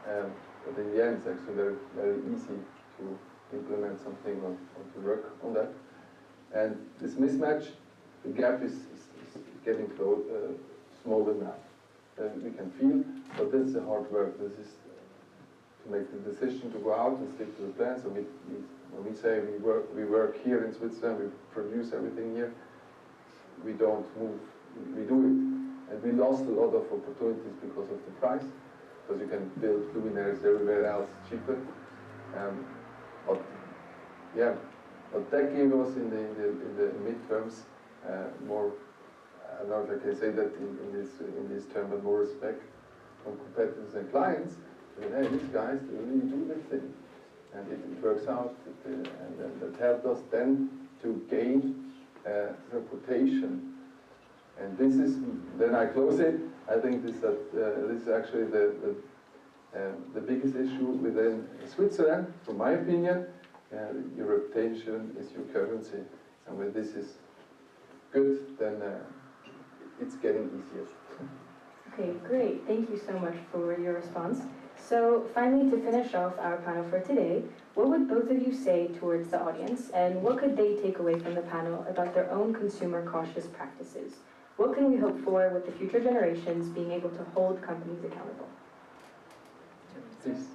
But in the end, it's actually very, very easy to implement something or to work on that. And this mismatch, the gap is getting smaller now. We can feel, but this is hard work. This is to make the decision to go out and stick to the plan. So when we say we work here in Switzerland, we produce everything here, we don't move, we do it. And we lost a lot of opportunities because of the price, because you can build luminaires everywhere else cheaper. But that gave us in the midterms more, I don't know if I can say that in this term, but more respect from competitors and clients. Hey, these guys, they really do their thing. And it works out, and that helped us then to gain reputation. And this is, then I close it, I think this is actually the biggest issue within Switzerland, from my opinion. Your reputation is your currency, and when this is good, then it's getting easier. Okay, great. Thank you so much for your response. So finally, to finish off our panel for today, what would both of you say towards the audience, and what could they take away from the panel about their own consumer cautious practices? What can we hope for with the future generations being able to hold companies accountable? Yes.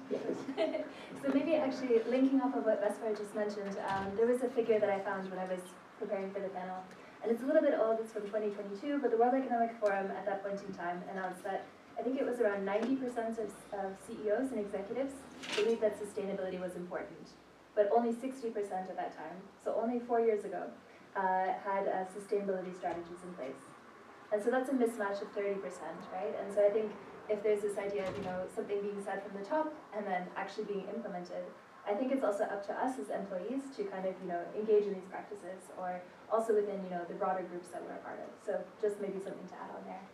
So maybe actually linking off of what Vesper just mentioned, there was a figure that I found when I was preparing for the panel, and it's a little bit old, it's from 2022, but the World Economic Forum at that point in time announced that I think it was around 90% of CEOs and executives believed that sustainability was important, but only 60% at that time, so only 4 years ago, had sustainability strategies in place. And so that's a mismatch of 30%, right? And so I think if there's this idea of, something being said from the top and then actually being implemented, I think it's also up to us as employees to kind of, engage in these practices, or also within, the broader groups that we're a part of. So just maybe something to add on there.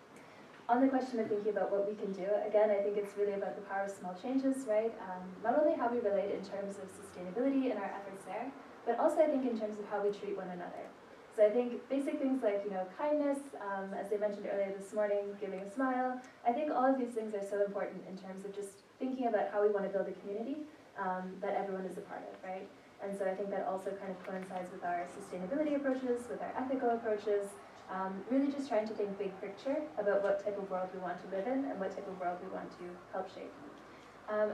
On the question of thinking about what we can do, again, I think it's really about the power of small changes, right? Not only how we relate in terms of sustainability and our efforts there, but also I think in terms of how we treat one another. So I think basic things like, kindness, as they mentioned earlier this morning, giving a smile, I think all of these things are so important in terms of just thinking about how we want to build a community that everyone is a part of, right? And so I think that also kind of coincides with our sustainability approaches, with our ethical approaches, really just trying to think big picture about what type of world we want to live in and what type of world we want to help shape.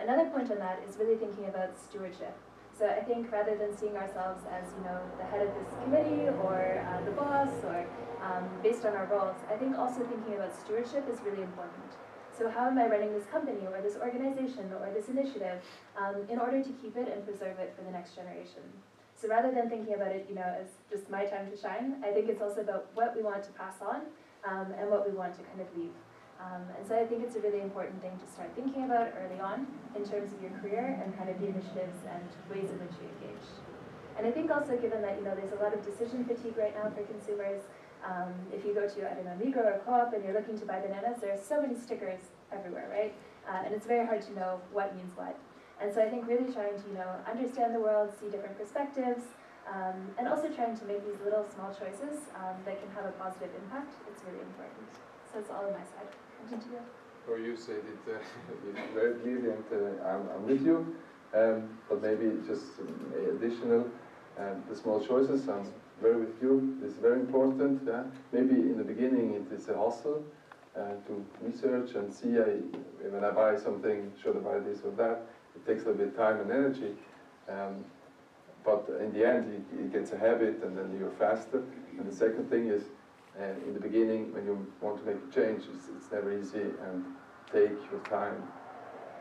Another point on that is really thinking about stewardship. So I think rather than seeing ourselves as, the head of this committee or the boss or based on our roles, I think also thinking about stewardship is really important. So how am I running this company or this organization or this initiative in order to keep it and preserve it for the next generation? So rather than thinking about it, as just my time to shine, I think it's also about what we want to pass on and what we want to kind of leave. And so I think it's a really important thing to start thinking about early on in terms of your career and kind of the initiatives and ways in which you engage. And I think also given that, there's a lot of decision fatigue right now for consumers, if you go to, I don't know, Migros or Co-op and you're looking to buy bananas, there are so many stickers everywhere, right? And it's very hard to know what means what. And so I think really trying to, understand the world, see different perspectives, and also trying to make these little small choices that can have a positive impact, it's really important. So it's all on my side. Or you said it very clearly, and I'm with you. But maybe just additional, the small choices, I'm very with you. It's very important. Maybe in the beginning it is a hustle to research and see, when I buy something, should I buy this or that? It takes a little bit of time and energy. But in the end, it gets a habit, and then you're faster. And the second thing is, in the beginning, when you want to make a change, it's never easy, and take your time.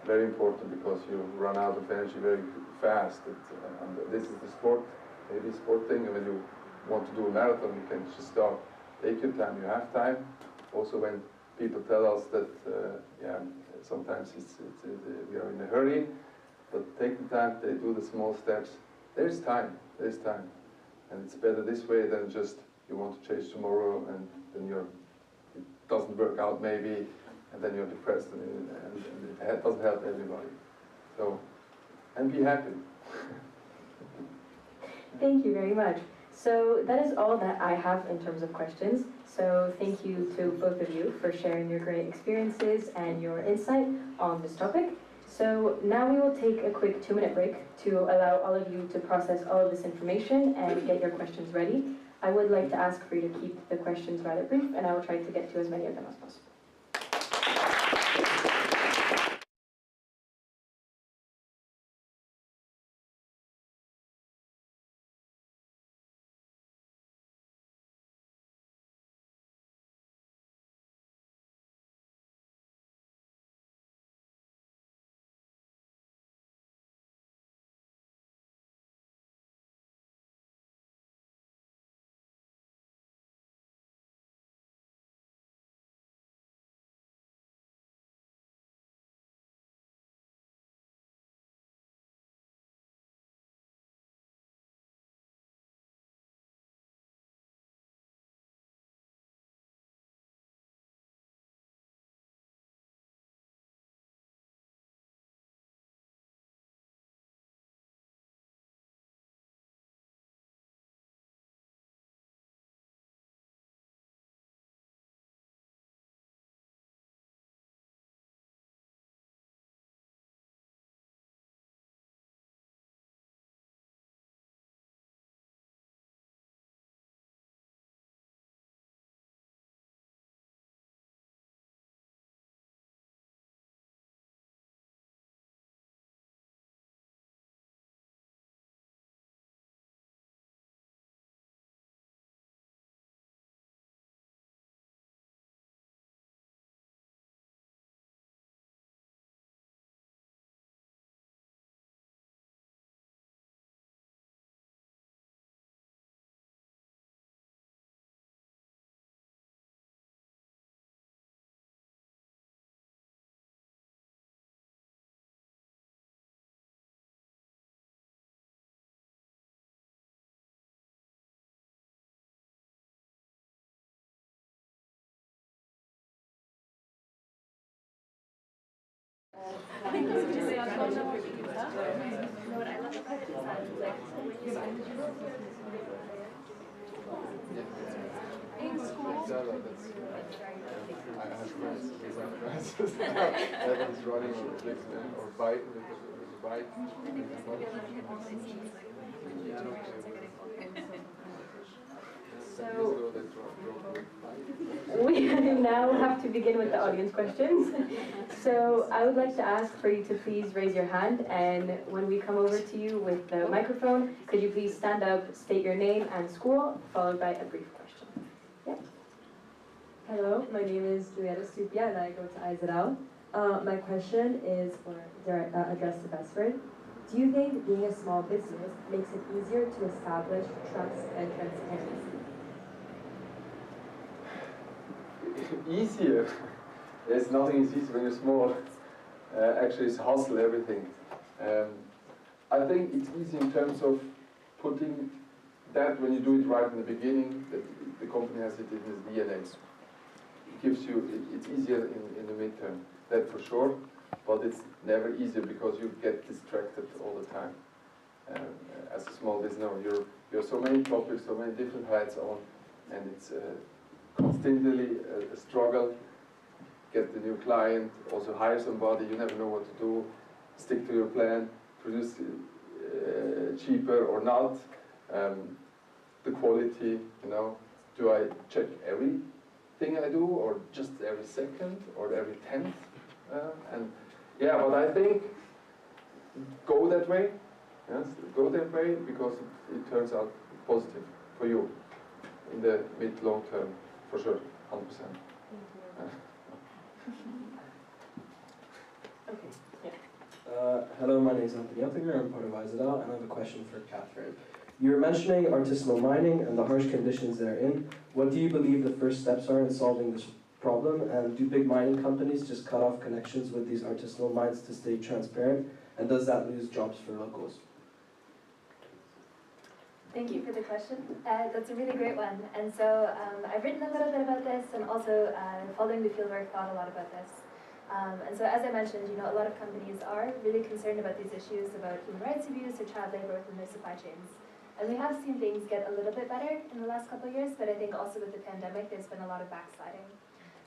Very important, because you run out of energy very fast. And this is the sport, maybe sport thing. And when you want to do a marathon, you can just start. Take your time. You have time. Also, when people tell us that, sometimes we are in a hurry, but take the time. They do the small steps. There's time. There's time, and it's better this way than just you want to change tomorrow, and then it doesn't work out maybe, and then you're depressed, and it doesn't help everybody. So, and be happy. Thank you very much. So that is all that I have in terms of questions. So thank you to both of you for sharing your great experiences and your insight on this topic. So now we will take a quick 2-minute break to allow all of you to process all of this information and get your questions ready. I would like to ask for you to keep the questions rather brief, and I will try to get to as many of them as possible. Everyone's running or bike with a bike. So we now have to begin with the audience questions. So I would like to ask for you to please raise your hand, and when we come over to you with the microphone, could you please stand up, state your name and school, followed by a brief question. Yeah. Hello, my name is Julieta Stupia and I go to IZL. My question is addressed to Bestford. Do you think being a small business makes it easier to establish trust and transparency? easier. There's nothing is easy when you're small. Actually, it's hustle, everything. I think it's easy in terms of putting that when you do it right in the beginning, that the company has it in its DNA. It gives you, it's easier in the midterm, that for sure, but it's never easier because you get distracted all the time. As a small business owner, you're so many topics, so many different hats on, and it's constantly a struggle. Get the new client, also hire somebody, you never know what to do, stick to your plan, produce cheaper or not, the quality, you know, do I check everything I do, or just every second, or every 10th? And yeah, but I think go that way, yes, go that way, because it turns out positive for you in the mid-long term, for sure, 100%. Hello, my name is Anthony Uppinger, I'm part of IZL, and I have a question for Catherine. You were mentioning artisanal mining and the harsh conditions therein. What do you believe the first steps are in solving this problem, and do big mining companies just cut off connections with these artisanal mines to stay transparent, and does that lose jobs for locals? Thank you for the question. That's a really great one. And so I've written a little bit about this, and also following the fieldwork, thought a lot about this. And so as I mentioned, you know, a lot of companies are really concerned about these issues about human rights abuse or child labor within their supply chains. And we have seen things get a little bit better in the last couple of years, but I think also with the pandemic, there's been a lot of backsliding.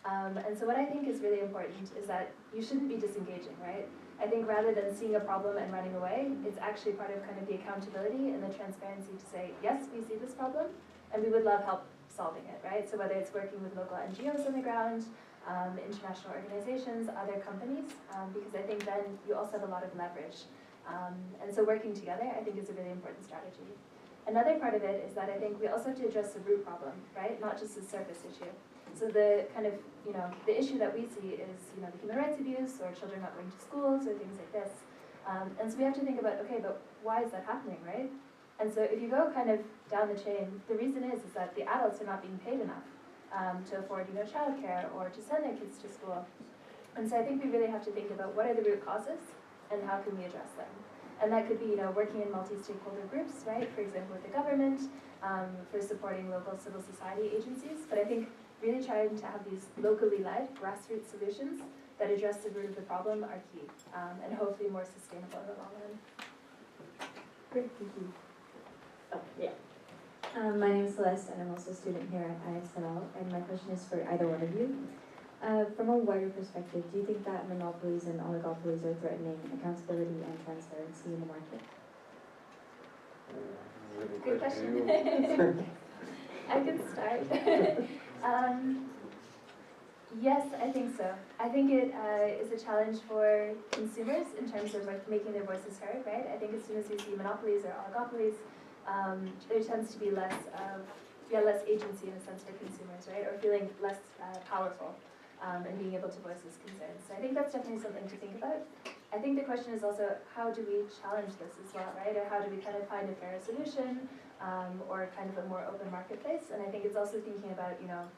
And so what I think is really important is that you shouldn't be disengaging, right? I think rather than seeing a problem and running away, it's actually part of kind of the accountability and the transparency to say, yes, we see this problem, and we would love help solving it, right? So whether it's working with local NGOs on the ground, international organizations, other companies, because I think then you also have a lot of leverage. And so working together, I think, is a really important strategy. Another part of it is that I think we also have to address the root problem, right? Not just the surface issue. So the kind of, you know, the issue that we see is, you know, the human rights abuse or children not going to schools or things like this. And so we have to think about, okay, but why is that happening, right? And so if you go kind of down the chain, the reason is that the adults are not being paid enough to afford, you know, childcare or to send their kids to school. And so I think we really have to think about what are the root causes and how can we address them. And that could be, you know, working in multi-stakeholder groups, right? For example, with the government, for supporting local civil society agencies. But I think really trying to have these locally led grassroots solutions that address the root of the problem are key, and hopefully more sustainable in the long run. Great, thank you. Oh, yeah. My name is Celeste, and I'm also a student here at ISL, and my question is for either one of you. From a wider perspective, do you think that monopolies and oligopolies are threatening accountability and transparency in the market? Good question. I could start. Yes, I think so. I think it is a challenge for consumers in terms of like making their voices heard, right? I think as soon as we see monopolies or oligopolies, there tends to be less agency in a sense for consumers, right? Or feeling less powerful and being able to voice those concerns. So I think that's definitely something to think about. I think the question is also, how do we challenge this as well, right? Or how do we kind of find a fairer solution or kind of a more open marketplace? And I think it's also thinking about, you know,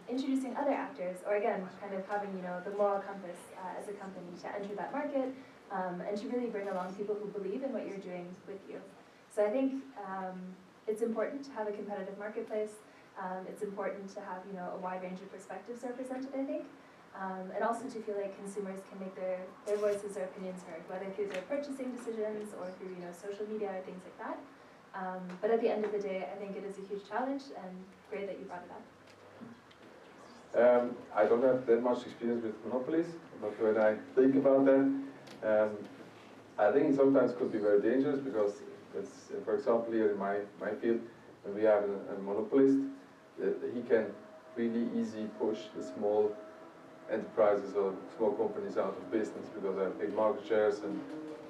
introducing other actors, or again, kind of having, you know, the moral compass as a company to enter that market and to really bring along people who believe in what you're doing with you. So I think it's important to have a competitive marketplace. It's important to have, you know, a wide range of perspectives represented, I think. And also to feel like consumers can make their voices or opinions heard, whether through their purchasing decisions or through, you know, social media or things like that. But at the end of the day, I think it is a huge challenge, and great that you brought it up. I don't have that much experience with monopolies, but when I think about that, I think it sometimes could be very dangerous because, it's, for example, here in my field, when we have a monopolist, he can really easy push the small enterprises or small companies out of business because they have big market shares and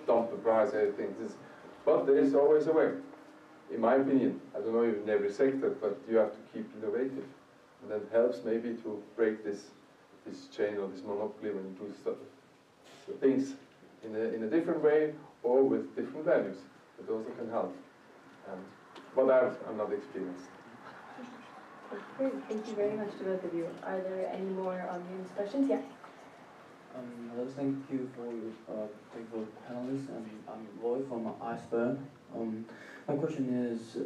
dump the price, everything. But there is always a way. In my opinion, I don't know if in every sector, but you have to keep innovative. And that helps maybe to break this chain or this monopoly when you do stuff, so things in a different way or with different values. It also can help. But I'm not experienced. Great, thank you very much to both of you. Are there any more audience questions? Yeah. Hello, thank you for panelists. I'm Roy from Iceberg. My question is,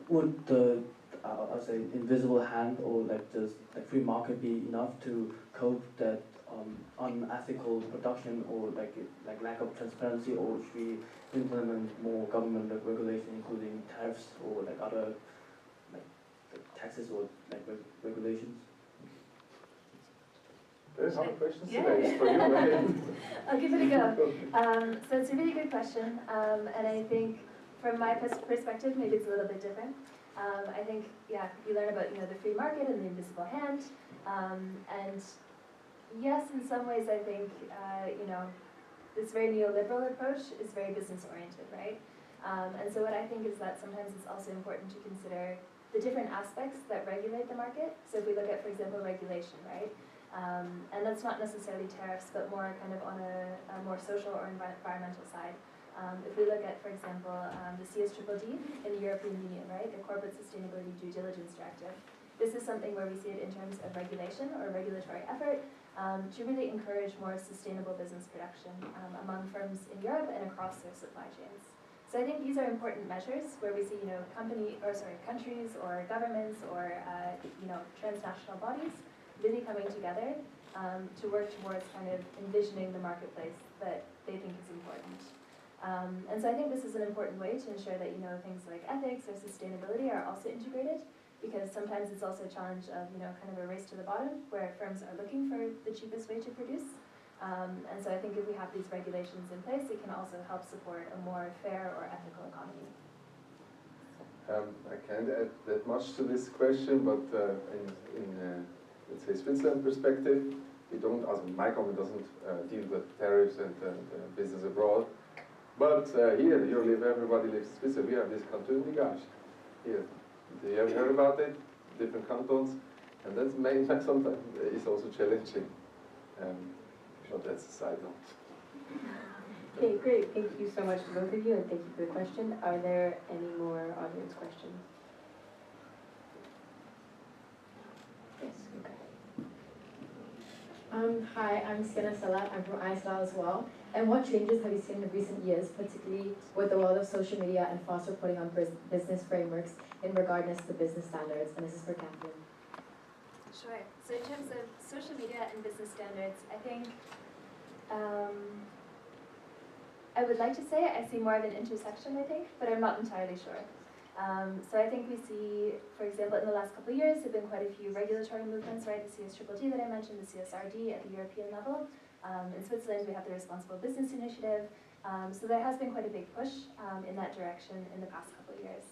would the I'll say invisible hand or like just like free market be enough to cope that unethical production or like lack of transparency, or should we implement more government regulation, including tariffs or like other like taxes or like regulations? There's some questions Yeah. today for you. I'll give it a go. So it's a really good question, and I think from my perspective, maybe it's a little bit different. I think, yeah, you learn about the free market and the invisible hand, and yes, in some ways, I think this very neoliberal approach is very business oriented, right? And so what I think is that sometimes it's also important to consider the different aspects that regulate the market. So if we look at, for example, regulation, right? And that's not necessarily tariffs, but more kind of on a more social or environmental side. If we look at, for example, the CSDDD in the European Union, right, the Corporate Sustainability Due Diligence Directive, this is something where we see it in terms of regulation or regulatory effort to really encourage more sustainable business production among firms in Europe and across their supply chains. So I think these are important measures where we see, countries or governments or transnational bodies really coming together to work towards kind of envisioning the marketplace that they think is important. And so I think this is an important way to ensure that things like ethics or sustainability are also integrated, because sometimes it's also a challenge of kind of a race to the bottom where firms are looking for the cheapest way to produce. And so I think if we have these regulations in place, it can also help support a more fair or ethical economy. I can't add that much to this question, but in let's say Switzerland perspective, we don't, my company doesn't deal with tariffs and business abroad. But here, everybody lives in Switzerland. We have this canton Ligage here. You have heard about it? Different cantons, and that's sometimes is also challenging. But that's a side note. Okay, great. Thank you so much to both of you, and thank you for the question. Are there any more audience questions? Yes, okay. Hi, I'm Sienna Salat. I'm from ISLA as well. And what changes have you seen in recent years, particularly with the world of social media and fast reporting on business frameworks in regardless to business standards? And this is for Catherine. Sure. So in terms of social media and business standards, I think I would like to say I see more of an intersection, but I'm not entirely sure. So I think we see, for example, in the last couple of years, there have been quite a few regulatory movements, right? The CSDDD that I mentioned, the CSRD at the European level. In Switzerland, we have the Responsible Business Initiative. So there has been quite a big push in that direction in the past couple of years.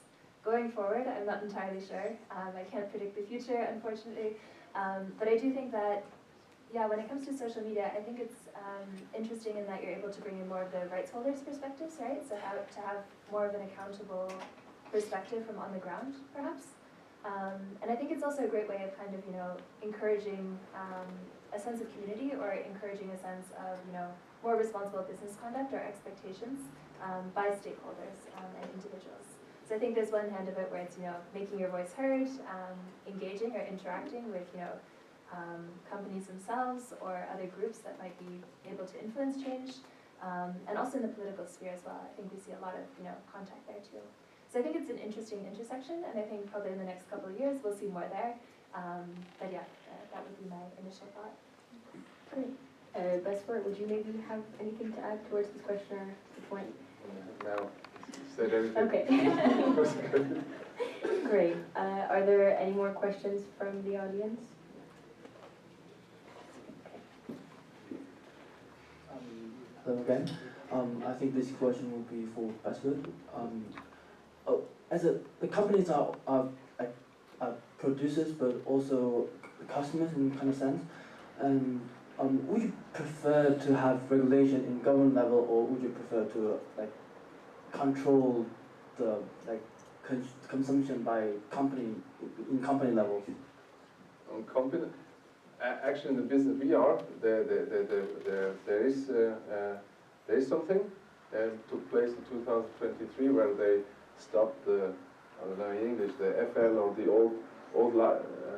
Going forward, I'm not entirely sure. I can't predict the future, unfortunately. But I do think that, yeah, when it comes to social media, I think it's interesting in that you're able to bring in more of the rights holders' perspectives, right? So how to have more of an accountable perspective from on the ground, perhaps. And I think it's also a great way of kind of, encouraging a sense of community, or encouraging a sense of, more responsible business conduct or expectations by stakeholders and individuals. So I think there's one hand of it where it's, making your voice heard, engaging or interacting with, companies themselves or other groups that might be able to influence change, and also in the political sphere as well. I think we see a lot of, contact there too. So I think it's an interesting intersection, and I think probably in the next couple of years we'll see more there. But yeah, that would be my initial thought. Great. Besford, would you maybe have anything to add towards this question or the point? No, said everything. Okay. Great. Are there any more questions from the audience? Hello again. I think this question will be for Besford. The companies are producers, but also customers in kind of sense. And would you prefer to have regulation in government level, or would you prefer to control the consumption by company levels? On company, actually, in the business we are there is something took place in 2023 where they stopped the, I don't know in English, the FL or the old old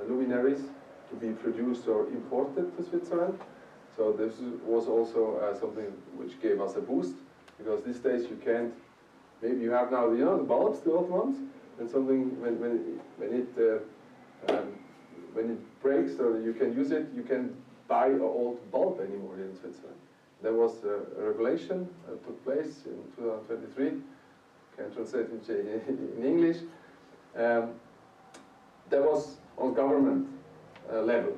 luminaries to be produced or imported to Switzerland. So this was also something which gave us a boost, because these days you can't, maybe you have now, the bulbs, the old ones, and something, when it breaks or you can use it, you can buy an old bulb anymore in Switzerland. There was a regulation that took place in 2023, can translate it in English. That was on government level,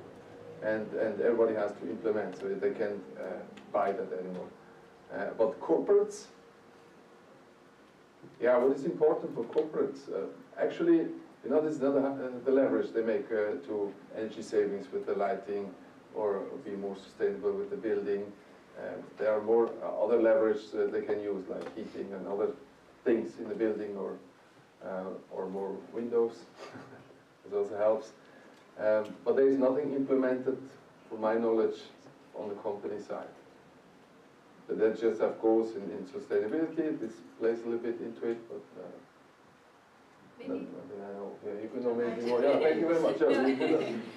and everybody has to implement, so they can't buy that anymore. But corporates, yeah, what is important for corporates? Actually, this is not the leverage they make to energy savings with the lighting, or be more sustainable with the building. There are more other leverage they can use, like heating and other things in the building, or more windows. It also helps. But there is nothing implemented, from my knowledge, on the company side. But that just have goals in sustainability. This plays a little bit into it, but maybe. I know. Yeah, you can know maybe more. Yeah, thank you very much.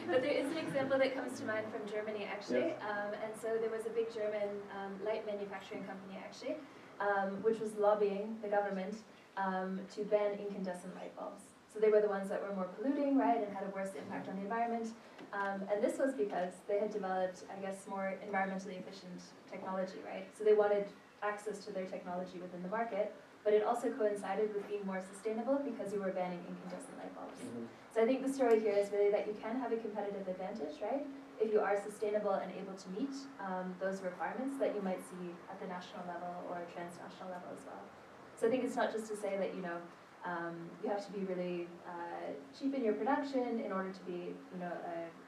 But there is an example that comes to mind from Germany, actually. Yes. And so there was a big German light manufacturing company, actually, which was lobbying the government to ban incandescent light bulbs. So they were the ones that were more polluting, right, and had a worse impact on the environment. And this was because they had developed, I guess, more environmentally efficient technology, right? So they wanted access to their technology within the market, but it also coincided with being more sustainable because we were banning incandescent light bulbs. So I think the story here is really that you can have a competitive advantage, right, if you are sustainable and able to meet those requirements that you might see at the national level or transnational level as well. So I think it's not just to say that, you have to be really cheap in your production in order to be,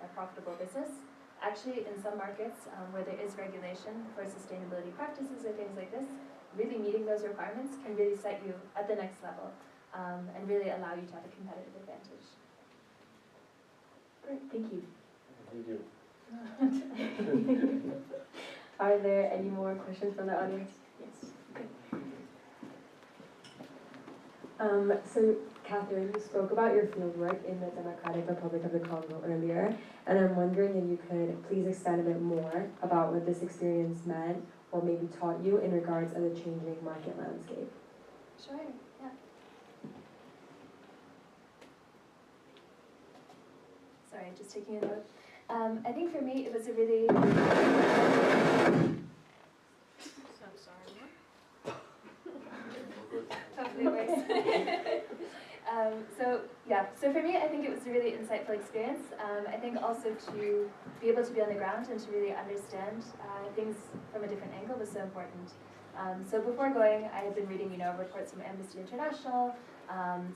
a profitable business. Actually, in some markets where there is regulation for sustainability practices or things like this, really meeting those requirements can really set you at the next level and really allow you to have a competitive advantage. Great, thank you. Thank you. Are there any more questions from the audience? Yes. Okay. So, Catherine, you spoke about your fieldwork in the Democratic Republic of the Congo earlier, and I'm wondering if you could please expand a bit more about what this experience meant or maybe taught you in regards to the changing market landscape. Sure, yeah. Sorry, just taking a note. I think for me it was a really... Hopefully it works. So for me, I think it was a really insightful experience. I think also to be able to be on the ground and to really understand things from a different angle was so important. So before going, I had been reading, reports from Amnesty International,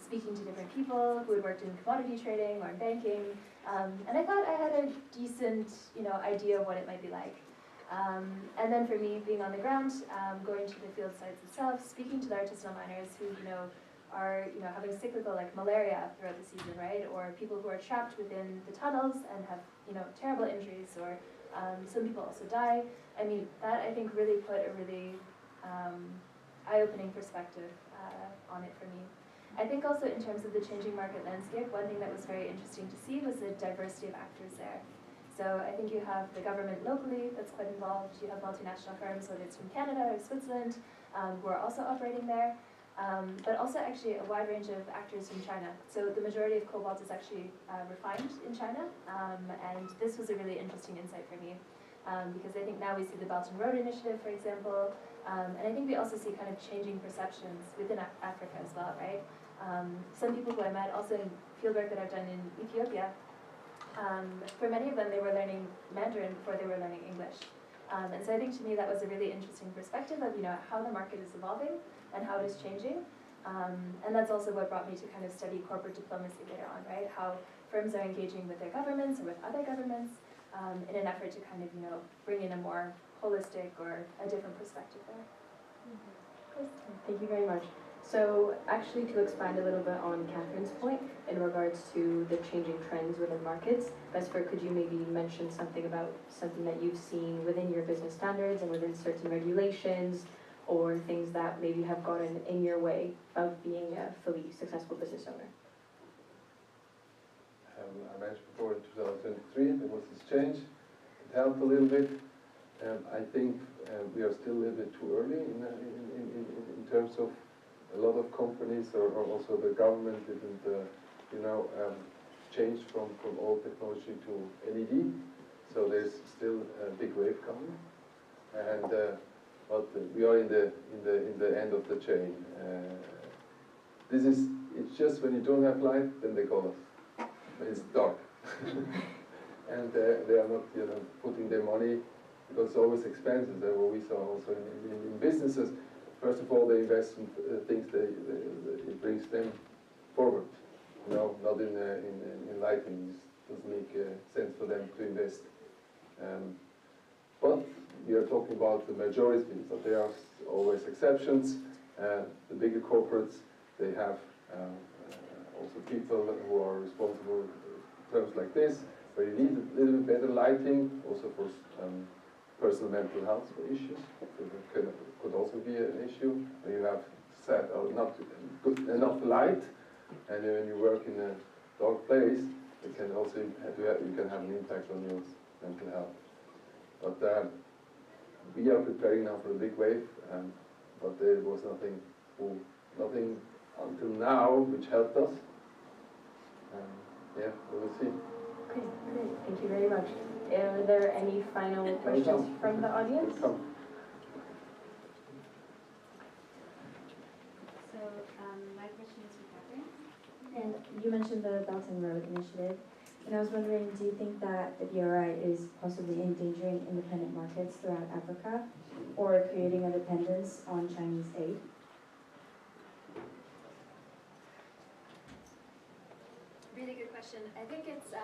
speaking to different people who had worked in commodity trading or in banking, and I thought I had a decent, idea of what it might be like. And then for me, being on the ground, going to the field sites itself, speaking to the artisanal miners who, are, having cyclical, like malaria throughout the season, right? Or people who are trapped within the tunnels and have, terrible injuries, or some people also die. I mean, that I think really put a really eye-opening perspective on it for me. I think also in terms of the changing market landscape, one thing that was very interesting to see was the diversity of actors there. So I think you have the government locally that's quite involved. You have multinational firms, whether it's from Canada or Switzerland, who are also operating there. But also actually a wide range of actors from China. So the majority of cobalt is actually refined in China. And this was a really interesting insight for me. Because I think now we see the Belt and Road Initiative, for example. And I think we also see kind of changing perceptions within Africa as well, right? Some people who I met also in fieldwork that I've done in Ethiopia, for many of them, they were learning Mandarin before they were learning English. And so I think to me that was a really interesting perspective of, how the market is evolving and how it is changing. And that's also what brought me to kind of study corporate diplomacy later on, right? How firms are engaging with their governments or with other governments in an effort to kind of, bring in a more holistic or a different perspective there. Thank you very much. So actually, to expand a little bit on Catherine's point in regards to the changing trends within markets, Vesper, could you maybe mention something about something that you've seen within your business standards and within certain regulations, or things that maybe have gotten in your way of being a fully successful business owner? mentioned before, in 2023, there was this change. It helped a little bit. I think we are still a little bit too early in terms of a lot of companies, or also the government didn't, change from old technology to LED. So there's still a big wave coming, and but we are in the end of the chain. It's just when you don't have light, then they call us. When it's dark, and they are not, putting their money, because it's always expenses. What we saw also in businesses. First of all, they invest in things it brings them forward. Not in lighting. It doesn't make sense for them to invest. But we are talking about the majority, so there are always exceptions. The bigger corporates, they have also people who are responsible for terms like this, where you need a little bit better lighting, also for personal mental health issues. So that could also be an issue, where you have set or not good enough light, and when you work in a dark place, it can also you can have an impact on your mental health. But we are preparing now for a big wave, but there was nothing until now which helped us. Yeah, we will see. Okay, great. Thank you very much. Are there any final questions from the audience? So my question is for Catherine. And you mentioned the Belt and Road Initiative. And I was wondering, do you think that the BRI is possibly endangering independent markets throughout Africa, or creating a dependence on Chinese aid? Really good question. I think it's,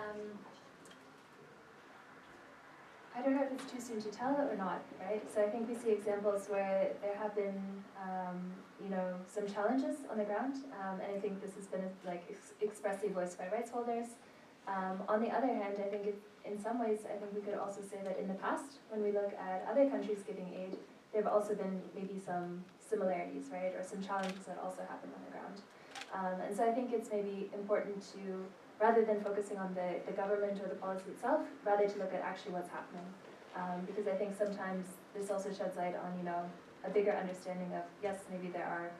I don't know if it's too soon to tell or not, right? So I think we see examples where there have been, some challenges on the ground, and I think this has been expressly voiced by rights holders. On the other hand, I think in some ways, I think we could also say that in the past, when we look at other countries giving aid, there have also been maybe some similarities, right, or some challenges that also happened on the ground. And so I think it's maybe important to, rather than focusing on the government or the policy itself, rather to look at actually what's happening. Because I think sometimes this also sheds light on, a bigger understanding of, yes, maybe there are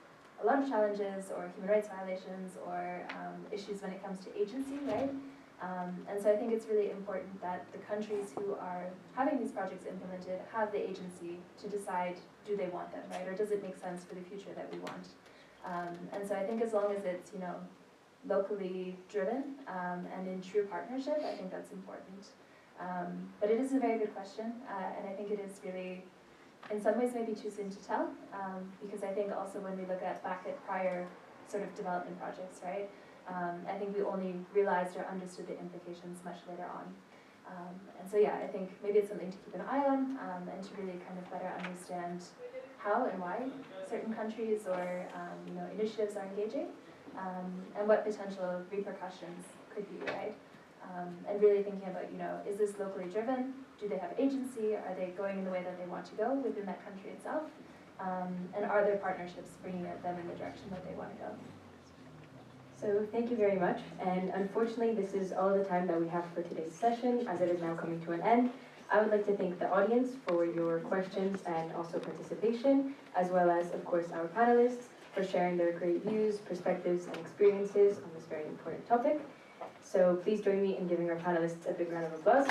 a lot of challenges or human rights violations or issues when it comes to agency, right? And so I think it's really important that the countries who are having these projects implemented have the agency to decide, do they want them, right? Or does it make sense for the future that we want? And so I think as long as it's, locally driven and in true partnership, I think that's important. But it is a very good question, and I think it is really, in some ways, maybe too soon to tell, because I think also when we look back at prior sort of development projects, right, I think we only realized or understood the implications much later on. And so yeah, I think maybe it's something to keep an eye on, and to really kind of better understand how and why certain countries or initiatives are engaging, and what potential repercussions could be, right? And really thinking about, is this locally driven? Do they have agency? Are they going in the way that they want to go within that country itself? And are there partnerships bringing them in the direction that they want to go? So thank you very much, and unfortunately this is all the time that we have for today's session, as it is now coming to an end. I would like to thank the audience for your questions and also participation, as well as, of course, our panelists for sharing their great views, perspectives, and experiences on this very important topic. So please join me in giving our panelists a big round of applause.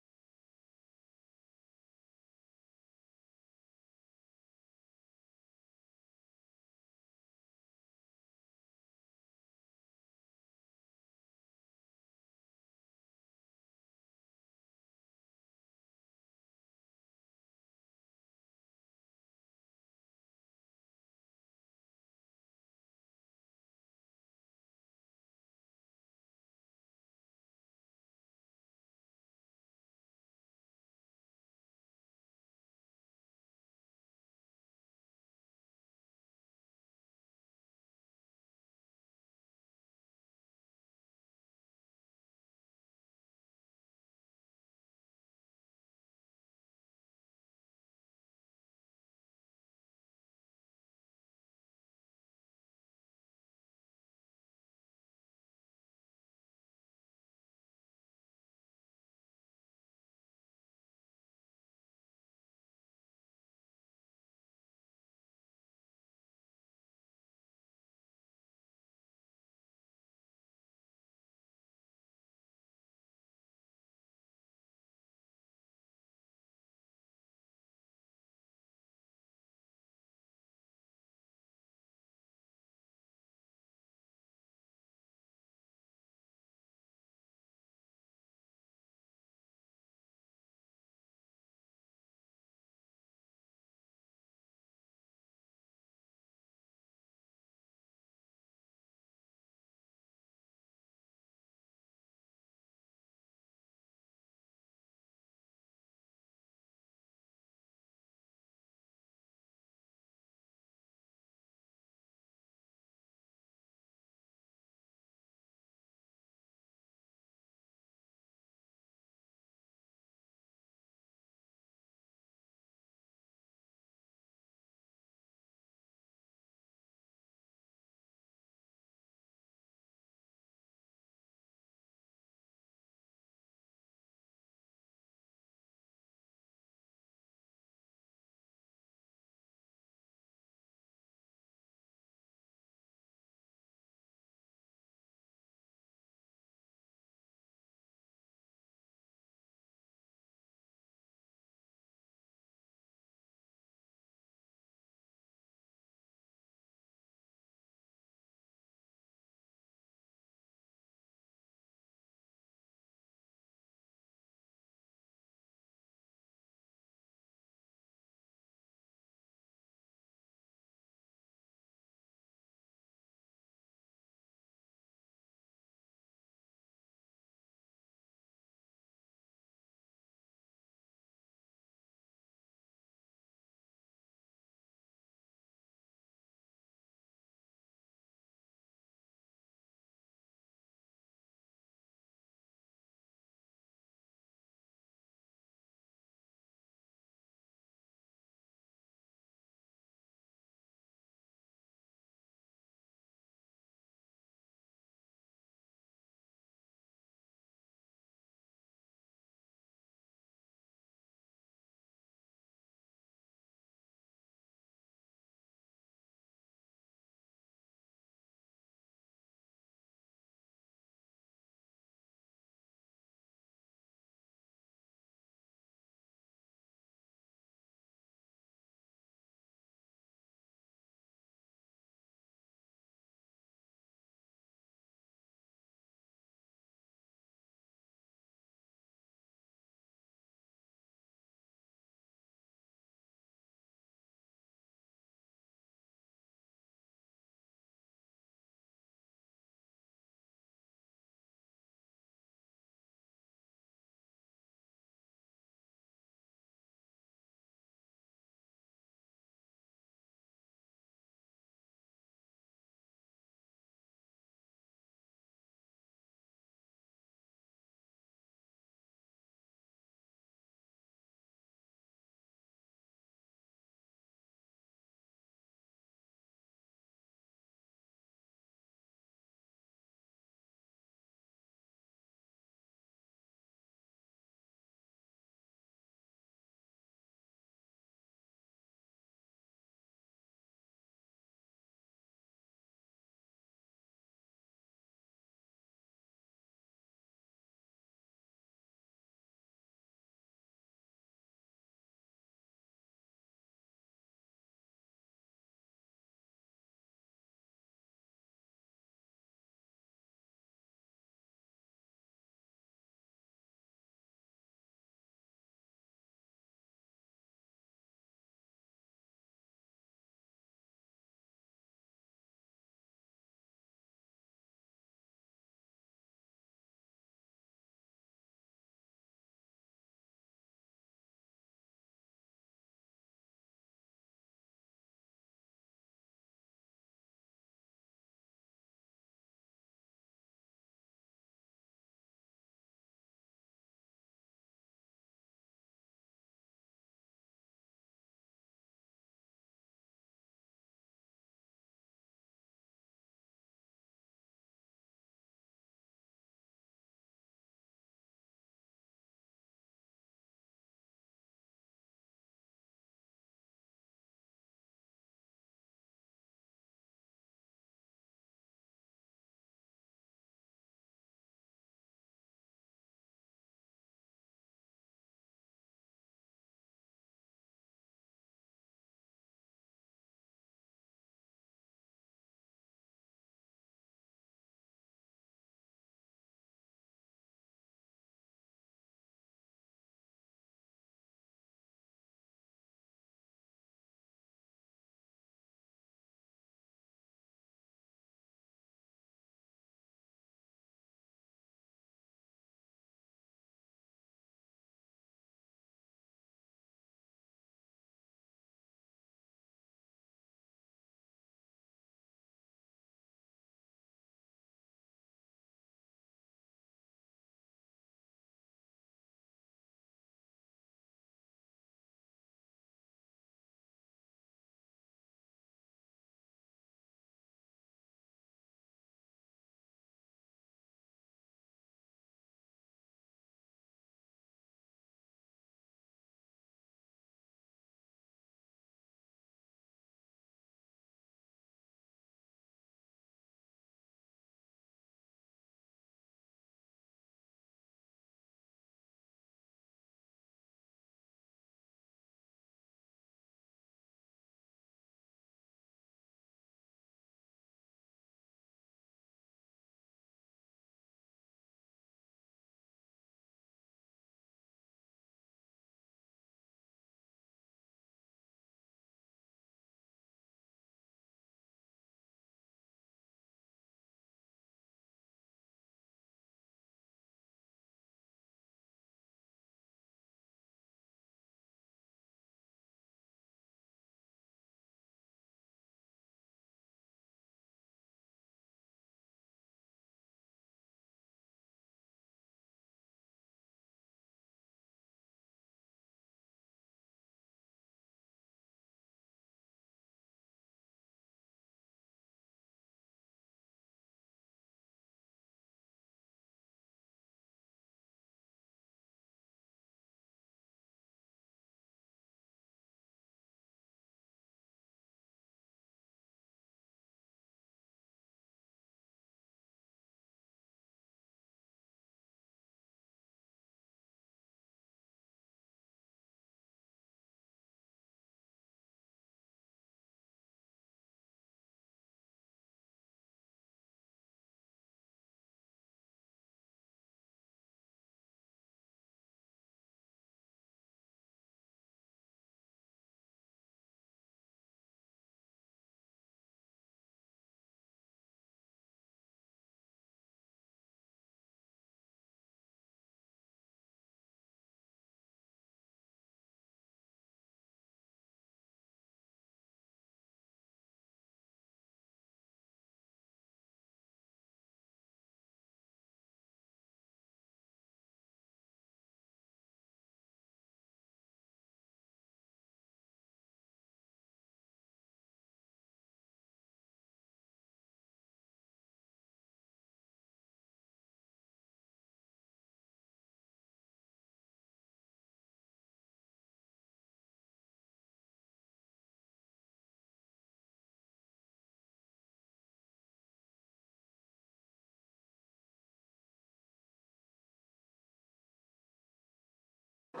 Oh,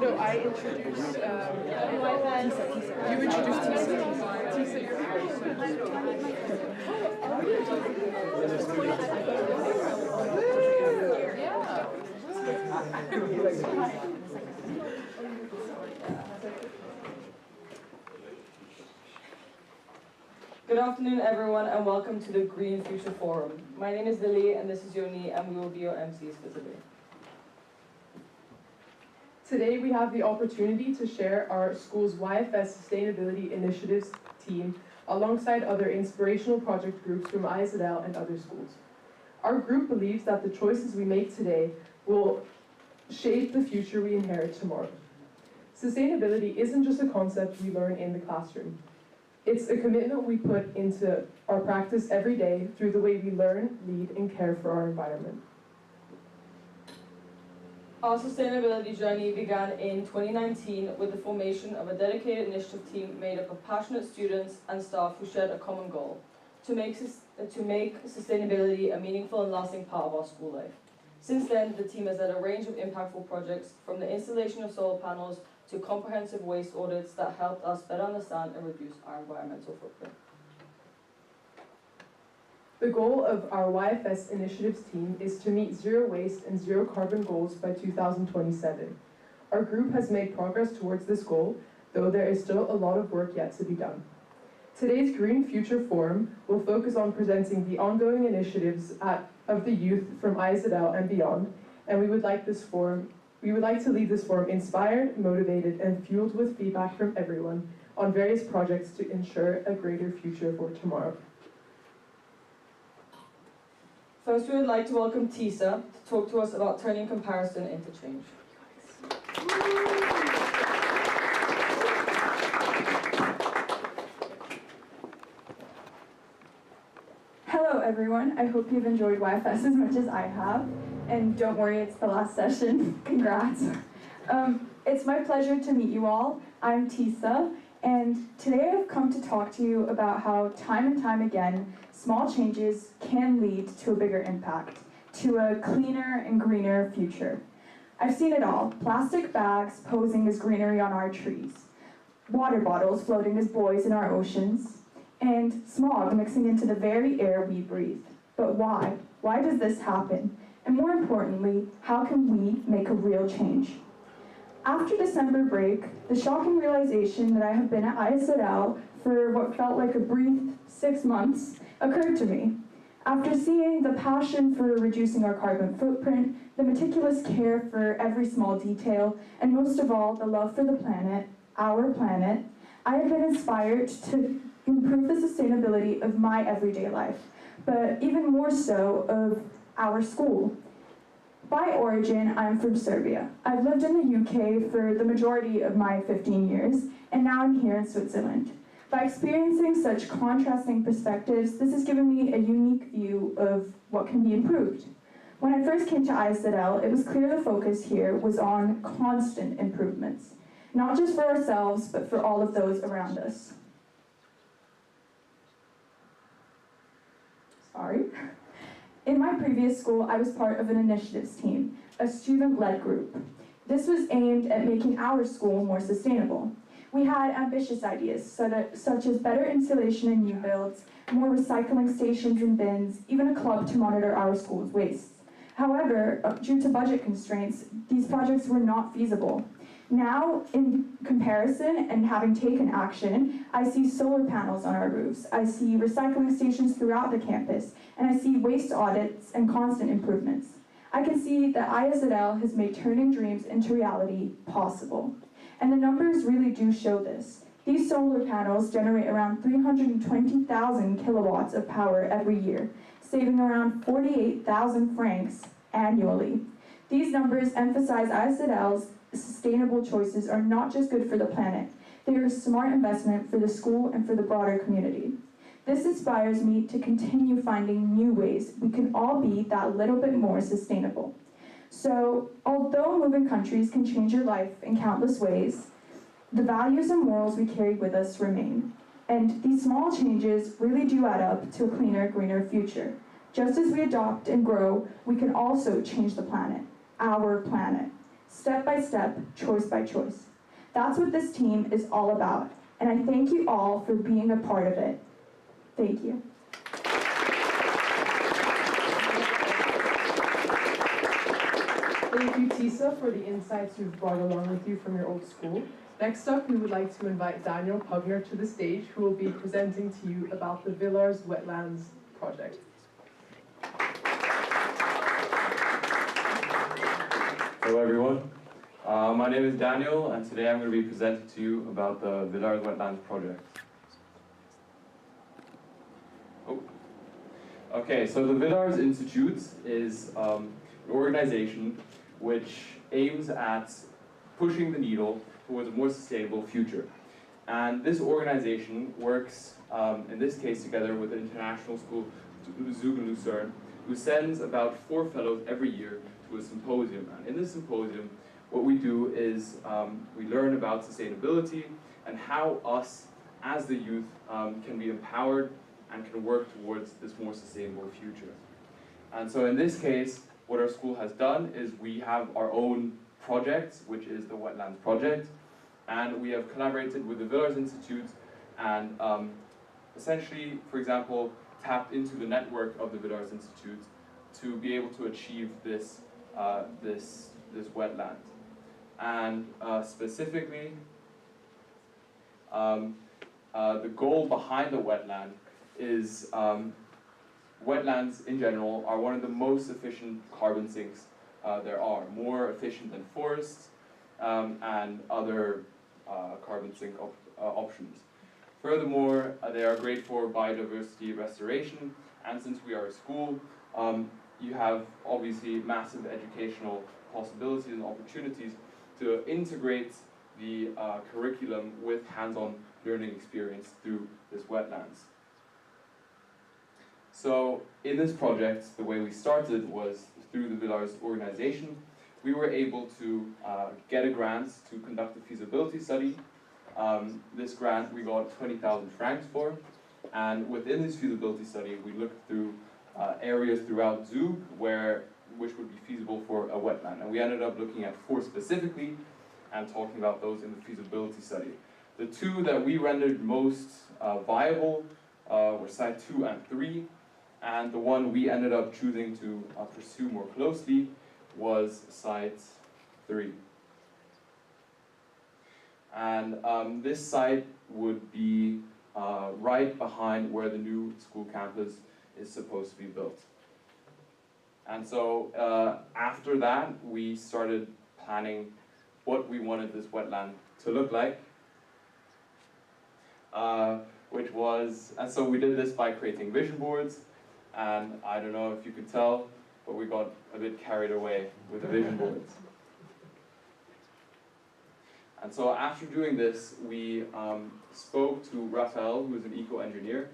no, I introduced, you introduced Tisa. Tisa, you're Good afternoon, everyone, and welcome to the Green Future Forum. My name is Lily, and this is Yoni, and we will be your MCs for today. Today we have the opportunity to share our school's YFS Sustainability Initiatives team alongside other inspirational project groups from ISL and other schools. Our group believes that the choices we make today will shape the future we inherit tomorrow. Sustainability isn't just a concept we learn in the classroom. It's a commitment we put into our practice every day through the way we learn, lead, and care for our environment. Our sustainability journey began in 2019 with the formation of a dedicated initiative team made up of passionate students and staff who shared a common goal, to make sustainability a meaningful and lasting part of our school life. Since then, the team has led a range of impactful projects, from the installation of solar panels to comprehensive waste audits that helped us better understand and reduce our environmental footprint. The goal of our YFS Initiatives team is to meet zero waste and zero carbon goals by 2027. Our group has made progress towards this goal, though there is still a lot of work yet to be done. Today's Green Future Forum will focus on presenting the ongoing initiatives of the youth from ISL and beyond, and we would like to leave this forum inspired, motivated, and fueled with feedback from everyone on various projects to ensure a greater future for tomorrow. First, we would like to welcome Tisa to talk to us about turning comparison into change. Hello everyone, I hope you've enjoyed YFS as much as I have. And don't worry, it's the last session. Congrats. It's my pleasure to meet you all. I'm Tisa, and today I've come to talk to you about how time and time again, small changes can lead to a bigger impact, to a cleaner and greener future. I've seen it all. Plastic bags posing as greenery on our trees, water bottles floating as buoys in our oceans, and smog mixing into the very air we breathe. But why? Why does this happen? And more importantly, how can we make a real change? After December break, the shocking realization that I have been at ISL for what felt like a brief 6 months occurred to me. After seeing the passion for reducing our carbon footprint, the meticulous care for every small detail, and most of all, the love for the planet, our planet, I have been inspired to improve the sustainability of my everyday life, but even more so of our school. By origin, I'm from Serbia. I've lived in the UK for the majority of my 15 years, and now I'm here in Switzerland. By experiencing such contrasting perspectives, this has given me a unique view of what can be improved. When I first came to ISL, it was clear the focus here was on constant improvements, not just for ourselves, but for all of those around us. Sorry. In my previous school, I was part of an initiatives team, a student-led group. This was aimed at making our school more sustainable. We had ambitious ideas, such as better insulation in new builds, more recycling stations and bins, even a club to monitor our school's wastes. However, due to budget constraints, these projects were not feasible. Now, in comparison and having taken action, I see solar panels on our roofs, I see recycling stations throughout the campus, and I see waste audits and constant improvements. I can see that ISL has made turning dreams into reality possible. And the numbers really do show this. These solar panels generate around 320,000 kilowatts of power every year, saving around 48,000 francs annually. These numbers emphasize ISL's sustainable choices are not just good for the planet, they are a smart investment for the school and for the broader community. This inspires me to continue finding new ways we can all be that little bit more sustainable. So, although moving countries can change your life in countless ways, The values and morals we carry with us remain. And these small changes really do add up to a cleaner, greener future. Just as we adopt and grow, we can also change the planet, our planet, step by step, choice by choice. That's what this team is all about, and I thank you all for being a part of it. Thank you. Thank you, Tisa, for the insights you've brought along with you from your old school. Next up, we would like to invite Daniel Pugner to the stage, who will be presenting to you about the Villars Wetlands project. Hello everyone, my name is Daniel and today I'm going to be presenting to you about the Villars Wetlands project. Okay, so the Villars Institute is an organization which aims at pushing the needle towards a more sustainable future. And this organization works, in this case, together with an international school, Zug in Lucerne, who sends about 4 fellows every year to a symposium. And in this symposium, what we do is we learn about sustainability and how us, as the youth, can be empowered and can work towards this more sustainable future. And so in this case, what our school has done is we have our own project, which is the Wetlands Project, and we have collaborated with the Villars Institute and essentially, for example, tapped into the network of the Villars Institute to be able to achieve this wetland. And specifically, the goal behind the wetland is wetlands in general are one of the most efficient carbon sinks there are, more efficient than forests and other carbon sink options. Furthermore, they are great for biodiversity restoration, and since we are a school, you have obviously massive educational possibilities and opportunities to integrate the curriculum with hands-on learning experience through this wetlands. So in this project, the way we started was through the Villars organization. We were able to get a grant to conduct a feasibility study. This grant we got 20,000 francs for, and within this feasibility study we looked through areas throughout Zug which would be feasible for a wetland, and we ended up looking at 4 specifically and talking about those in the feasibility study. The 2 that we rendered most viable were site 2 and 3, and the one we ended up choosing to pursue more closely was site 3. And this site would be right behind where the new school campus is supposed to be built. And so after that, we started planning what we wanted this wetland to look like. And so we did this by creating vision boards, and I don't know if you could tell, but we got a bit carried away with the vision boards. And so after doing this, we spoke to Raphael, who is an eco-engineer,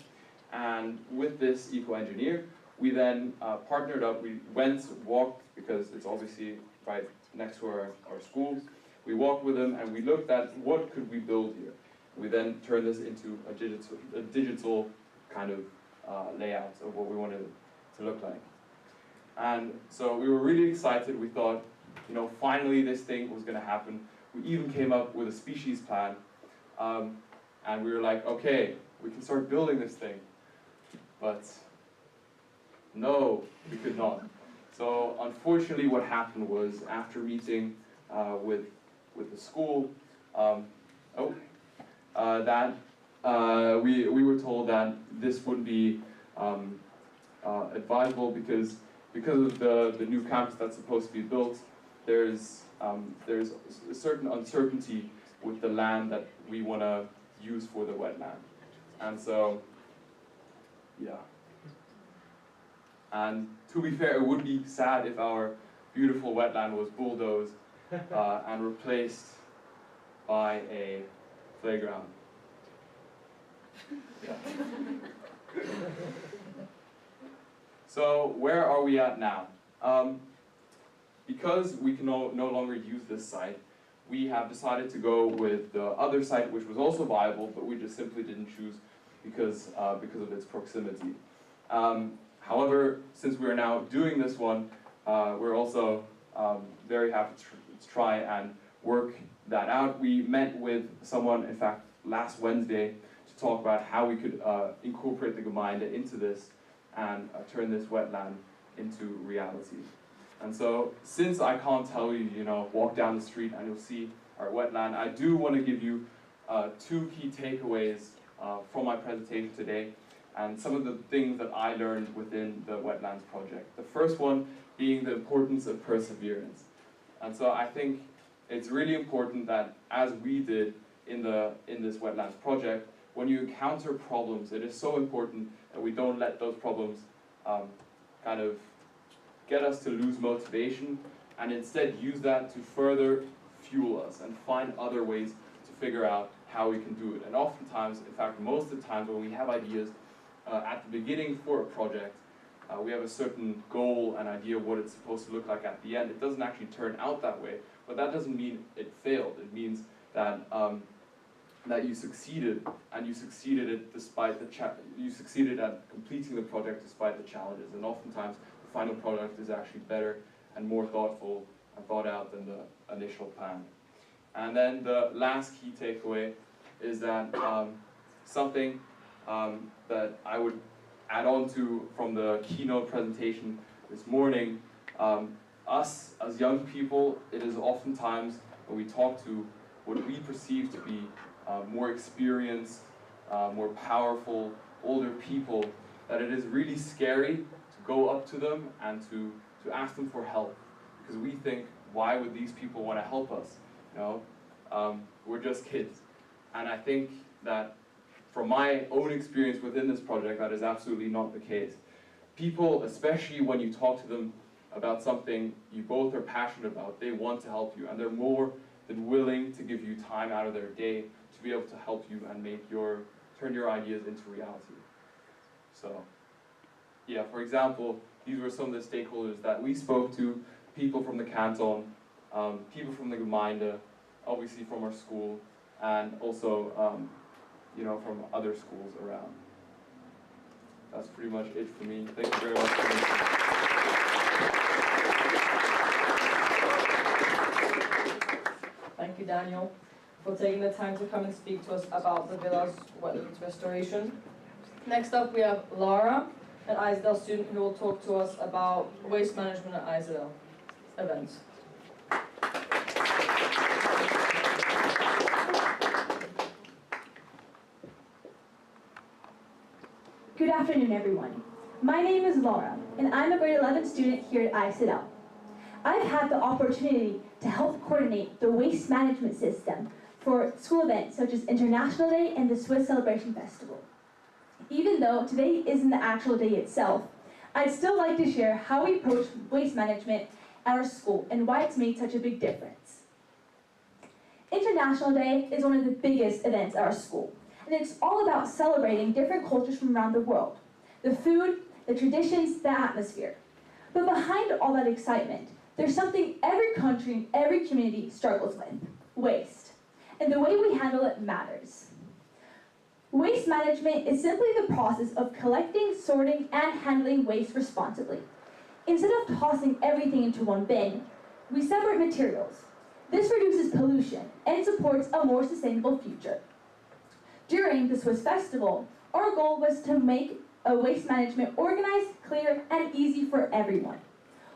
and with this eco-engineer, we then partnered up. We walked, because it's obviously right next to our school. We walked with him and we looked at what could we build here. We then turned this into a digital kind of layout of what we wanted it to look like. And so we were really excited. We thought, finally this thing was going to happen. We even came up with a species plan, and we were like, okay, we can start building this thing. But no, we could not. So unfortunately what happened was, after meeting with the school, we were told that this would be advisable because of the new campus that's supposed to be built. There's a certain uncertainty with the land that we want to use for the wetland. And so, yeah. And to be fair, it would be sad if our beautiful wetland was bulldozed and replaced by a playground. Yeah. So where are we at now? Because we can no longer use this site, we have decided to go with the other site, which was also viable, but we just simply didn't choose because of its proximity. However, since we are now doing this one, we're also very happy to try and work that out. We met with someone, in fact, last Wednesday to talk about how we could incorporate the Gemeinde into this and turn this wetland into reality. And so, since I can't tell you, walk down the street and you'll see our wetland, I do want to give you 2 key takeaways from my presentation today and some of the things that I learned within the Wetlands project. The first one being the importance of perseverance. And so I think it's really important that, as we did in this Wetlands project, when you encounter problems, it is so important that we don't let those problems kind of get us to lose motivation, and instead use that to further fuel us and find other ways to figure out how we can do it. And oftentimes, in fact, most of the time when we have ideas at the beginning for a project, we have a certain goal and idea of what it's supposed to look like at the end. It doesn't actually turn out that way, but that doesn't mean it failed. It means that that you succeeded, and you succeeded at completing the project despite the challenges. And oftentimes, the final product is actually better and more thoughtful and thought out than the initial plan. And then the last key takeaway is that something that I would add on to from the keynote presentation this morning, us as young people, it is oftentimes when we talk to what we perceive to be more experienced, more powerful, older people, that it is really scary to go up to them and to ask them for help. Because we think, why would these people want to help us? We're just kids. And I think that from my own experience within this project, that is absolutely not the case. People, especially when you talk to them about something you both are passionate about, they want to help you, and they're more than willing to give you time out of their day to be able to help you and turn your ideas into reality. So, yeah, for example, these were some of the stakeholders that we spoke to: people from the canton, people from the Gemeinde, obviously from our school, and also from other schools around. That's pretty much it for me. Thank you very much for listening. Thank you, Daniel, for taking the time to come and speak to us about the villa's wetlands restoration. Next up, we have Laura, an ISDL student who will talk to us about waste management at ISDL events. Good afternoon, everyone. My name is Laura, and I'm a grade 11 student here at ISDL. I've had the opportunity to help coordinate the waste management system for school events such as International Day and the Swiss Celebration Festival. Even though today isn't the actual day itself, I'd still like to share how we approach waste management at our school and why it's made such a big difference. International Day is one of the biggest events at our school, and it's all about celebrating different cultures from around the world, the food, the traditions, the atmosphere. But behind all that excitement, there's something every country and every community struggles with: waste. And the way we handle it matters. Waste management is simply the process of collecting, sorting, and handling waste responsibly. Instead of tossing everything into one bin, we separate materials. This reduces pollution and supports a more sustainable future. During the Swiss Festival, our goal was to make waste management organized, clear, and easy for everyone.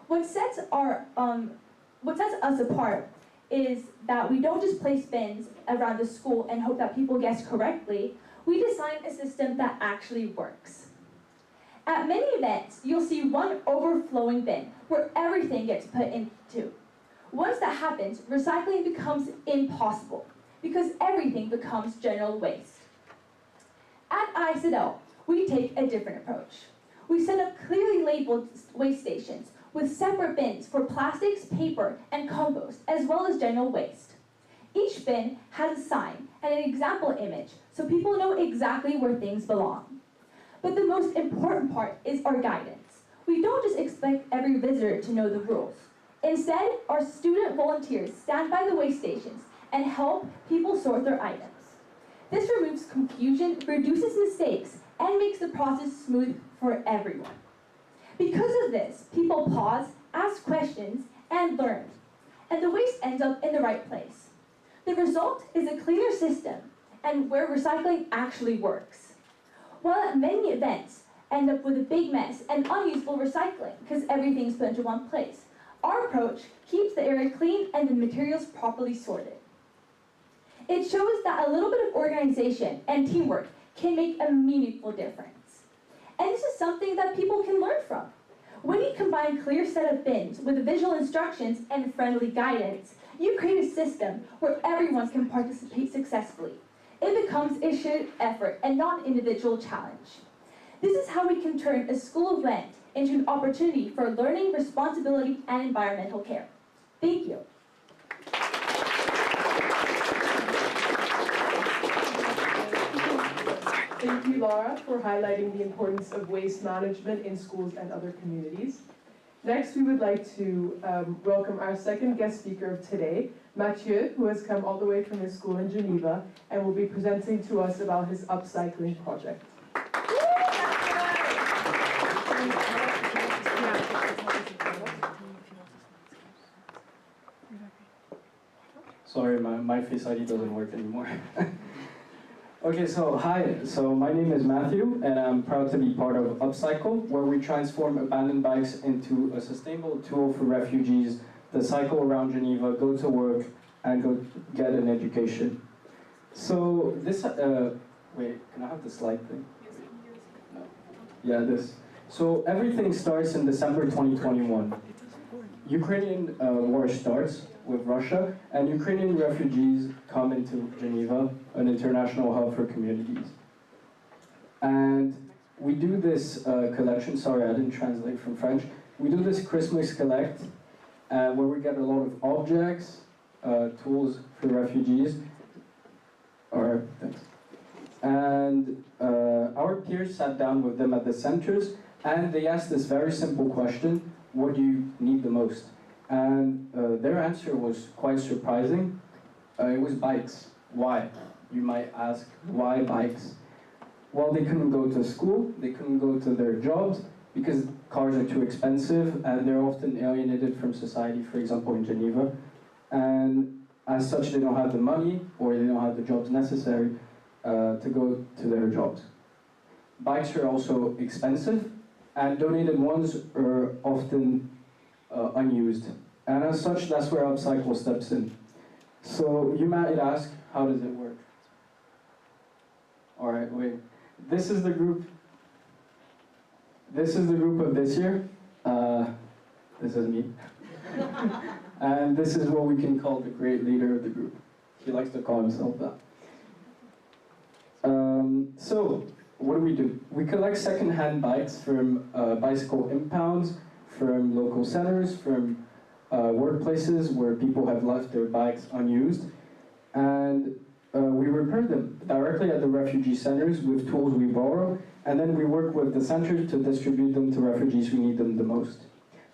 What sets us apart is that we don't just place bins around the school and hope that people guess correctly. We design a system that actually works. At many events, you'll see one overflowing bin where everything gets put into. Once that happens, recycling becomes impossible because everything becomes general waste. At ISDL, we take a different approach. We set up clearly labeled waste stations with separate bins for plastics, paper, and compost, as well as general waste. Each bin has a sign and an example image, so people know exactly where things belong. But the most important part is our guidance. We don't just expect every visitor to know the rules. Instead, our student volunteers stand by the waste stations and help people sort their items. This removes confusion, reduces mistakes, and makes the process smooth for everyone. Because of this, people pause, ask questions, and learn, and the waste ends up in the right place. The result is a cleaner system, and where recycling actually works. While at many events end up with a big mess and unusable recycling because everything's put into one place, our approach keeps the area clean and the materials properly sorted. It shows that a little bit of organization and teamwork can make a meaningful difference. And this is something that people can learn from. When you combine a clear set of bins with visual instructions and friendly guidance, you create a system where everyone can participate successfully. It becomes a shared effort and not an individual challenge. This is how we can turn a school event into an opportunity for learning, responsibility, and environmental care. Thank you. Thank you, Laura, for highlighting the importance of waste management in schools and other communities. Next, we would like to welcome our second guest speaker of today, Mathieu, who has come all the way from his school in Geneva and will be presenting to us about his upcycling project. Sorry, my Face ID doesn't work anymore. Okay, so hi. So my name is Matthew, and I'm proud to be part of Upcycle, where we transform abandoned bikes into a sustainable tool for refugees to cycle around Geneva, go to work, and go get an education. So this, wait, can I have the slide thing? No. Yeah, this. So everything starts in December 2021. Ukrainian war starts with Russia, and Ukrainian refugees come into Geneva, an international hub for communities. And we do this collection, sorry I didn't translate from French, we do this Christmas collect where we get a lot of objects, tools for refugees. Alright, thanks. And our peers sat down with them at the centers and they asked this very simple question: what do you need the most? And their answer was quite surprising. It was bikes. Why? You might ask, why bikes? Well, they couldn't go to school, they couldn't go to their jobs because cars are too expensive and they're often alienated from society, for example, in Geneva. And as such, they don't have the money or they don't have the jobs necessary to go to their jobs. Bikes are also expensive, and donated ones are often unused. And as such, that's where Upcycle steps in. So you might ask, how does it work? All right, wait. This is the group. This is the group of this year. This is me. And this is what we can call the great leader of the group. He likes to call himself that. So, what do? We collect second-hand bikes from bicycle impounds, from local centers, from workplaces where people have left their bikes unused, and we repair them directly at the refugee centers with tools we borrow, and then we work with the center to distribute them to refugees who need them the most.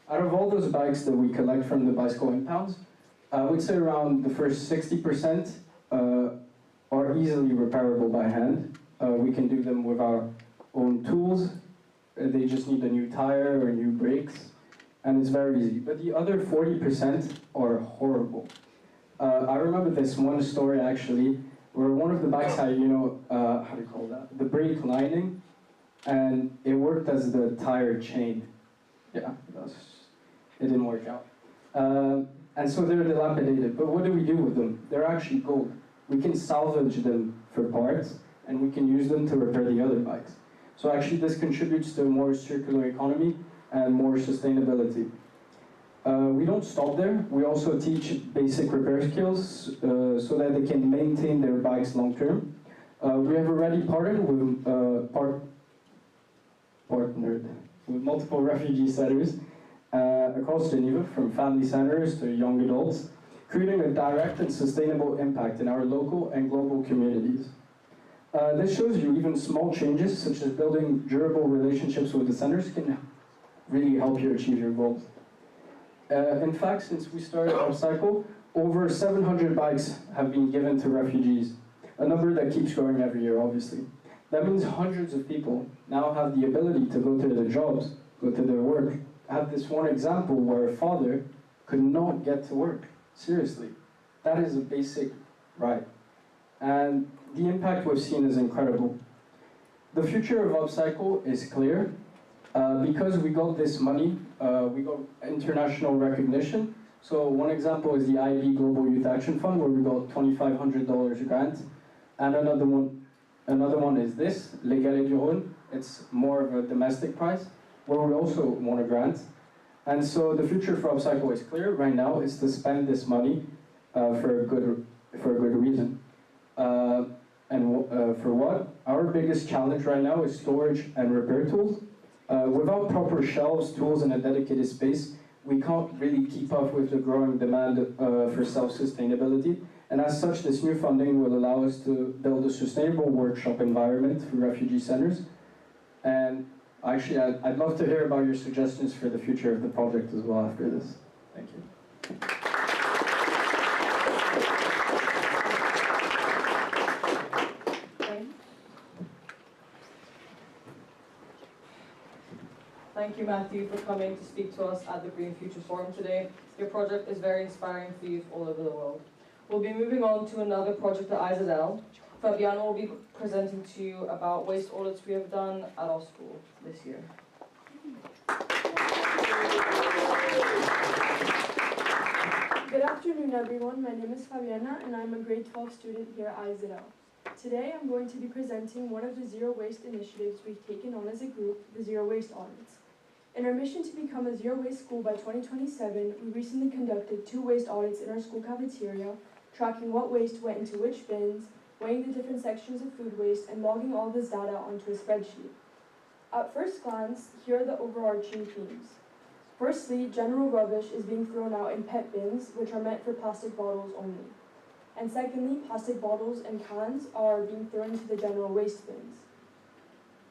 Out of all those bikes that we collect from the bicycle impounds, I would say around the first 60% are easily repairable by hand. We can do them with our own tools. They just need a new tire or new brakes, and it's very easy. But the other 40% are horrible. I remember this one story actually, where one of the bikes had, how do you call that? The brake lining, and it worked as the tire chain. Yeah, it didn't work out. And so they're dilapidated, but what do we do with them? They're actually gold. We can salvage them for parts, and we can use them to repair the other bikes. So actually this contributes to a more circular economy and more sustainability. We don't stop there. We also teach basic repair skills so that they can maintain their bikes long term. We have already partnered with multiple refugee centers across Geneva, from family centers to young adults, creating a direct and sustainable impact in our local and global communities. This shows you even small changes, such as building durable relationships with the centers, can really help you achieve your goals. In fact, since we started Upcycle, over 700 bikes have been given to refugees, a number that keeps growing every year, obviously. That means hundreds of people now have the ability to go to their jobs, go to their work. I have this one example where a father could not get to work. Seriously. That is a basic right. And the impact we've seen is incredible. The future of Upcycle is clear. Because we got this money, we got international recognition. So one example is the IB Global Youth Action Fund, where we got $2,500 grant. And another one is this, Les Galets du Rhône. It's more of a domestic prize, where we also won a grant. And so the future for Upcycle is clear. Right now is to spend this money for a good reason. For what? Our biggest challenge right now is storage and repair tools. Without proper shelves, tools, and a dedicated space, we can't really keep up with the growing demand for self-sustainability. And as such, this new funding will allow us to build a sustainable workshop environment for refugee centers. And actually, I'd love to hear about your suggestions for the future of the project as well after this. Thank you. Thank you, Matthew, for coming to speak to us at the Green Future Forum today. Your project is very inspiring for youth all over the world. We'll be moving on to another project at IZL. Fabiana will be presenting to you about waste audits we have done at our school this year. Good afternoon, everyone. My name is Fabiana, and I'm a grade 12 student here at IZL. Today, I'm going to be presenting one of the zero waste initiatives we've taken on as a group, the zero waste audits. In our mission to become a zero waste school by 2027, we recently conducted 2 waste audits in our school cafeteria, tracking what waste went into which bins, weighing the different sections of food waste, and logging all this data onto a spreadsheet. At first glance, here are the overarching themes. Firstly, general rubbish is being thrown out in PET bins, which are meant for plastic bottles only. And secondly, plastic bottles and cans are being thrown into the general waste bins.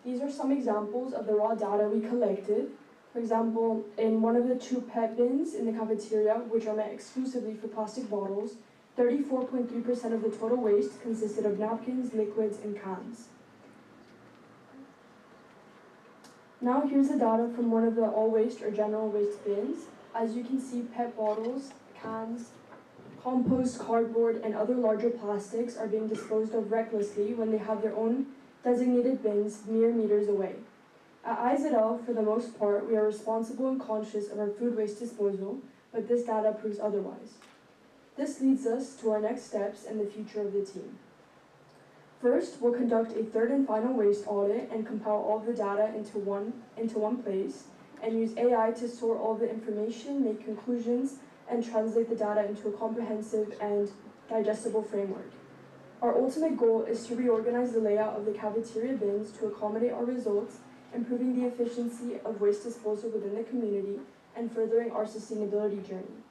These are some examples of the raw data we collected. For example, in one of the 2 PET bins in the cafeteria, which are meant exclusively for plastic bottles, 34.3% of the total waste consisted of napkins, liquids, and cans. Now here's the data from one of the all waste or general waste bins. As you can see, PET bottles, cans, compost, cardboard, and other larger plastics are being disposed of recklessly when they have their own designated bins mere meters away. At IZL, for the most part, we are responsible and conscious of our food waste disposal, but this data proves otherwise. This leads us to our next steps and the future of the team. First, we'll conduct a 3rd and final waste audit and compile all the data into one place, and use AI to sort all the information, make conclusions, and translate the data into a comprehensive and digestible framework. Our ultimate goal is to reorganize the layout of the cafeteria bins to accommodate our results, improving the efficiency of waste disposal within the community, and furthering our sustainability journey.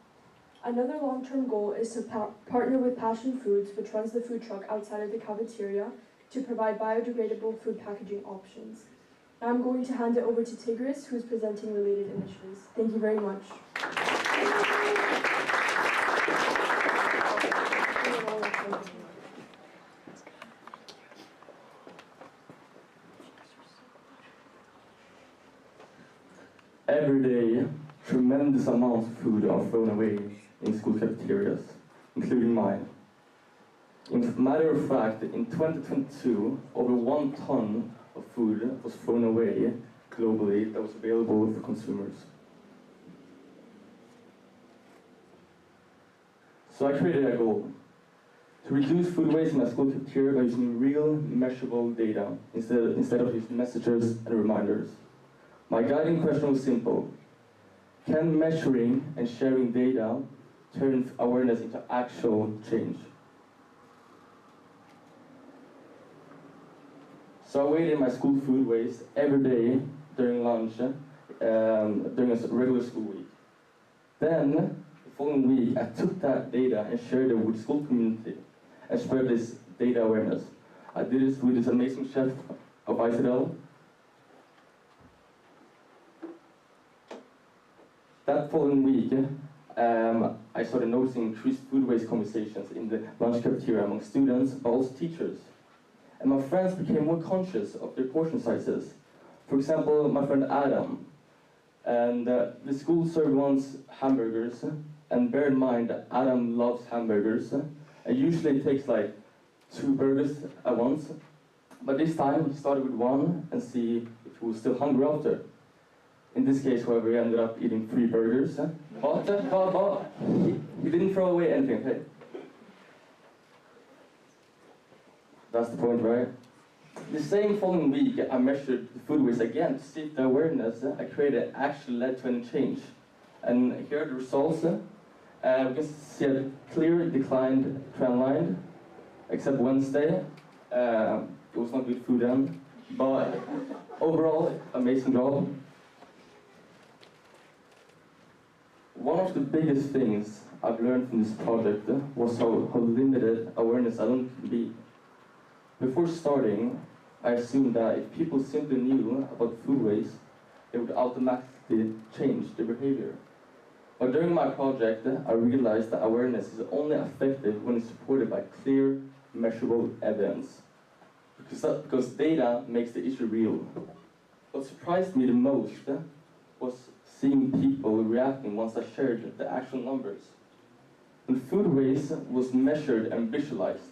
Another long-term goal is to partner with Passion Foods, which runs the food truck outside of the cafeteria, to provide biodegradable food packaging options. Now I'm going to hand it over to Tigris, who's presenting related initiatives. Thank you very much. Every day, tremendous amounts of food are thrown away in school cafeterias, including mine. In matter of fact, in 2022, over 1 ton of food was thrown away globally that was available for consumers. So I created a goal to reduce food waste in a school cafeteria by using real, measurable data instead of using messages and reminders. My guiding question was simple. Can measuring and sharing data turn awareness into actual change? So I weighed in my school food waste every day during lunch, during a regular school week. Then, the following week, I took that data and shared it with the school community and spread this data awareness. I did this with this amazing chef of IZL. That following week, I started noticing increased food waste conversations in the lunch cafeteria among students, but also teachers. And my friends became more conscious of their portion sizes. For example, my friend Adam. And the school served once hamburgers, and bear in mind that Adam loves hamburgers, and usually takes like 2 burgers at once. But this time he started with 1 and see if he was still hungry after. In this case, however, he ended up eating 3 burgers, but he didn't throw away anything, okay? That's the point, right? The same following week, I measured the food waste again to see if the awareness I created actually led to any change. And here are the results. We can see a clear declined trend line, except Wednesday. It was not good food then, but overall, amazing job. One of the biggest things I've learned from this project was how limited awareness alone can be. Before starting, I assumed that if people simply knew about food waste, they would automatically change their behavior. But during my project, I realized that awareness is only effective when it's supported by clear, measurable evidence. Because data makes the issue real. What surprised me the most was seeing people reacting once I shared the actual numbers. When food waste was measured and visualized,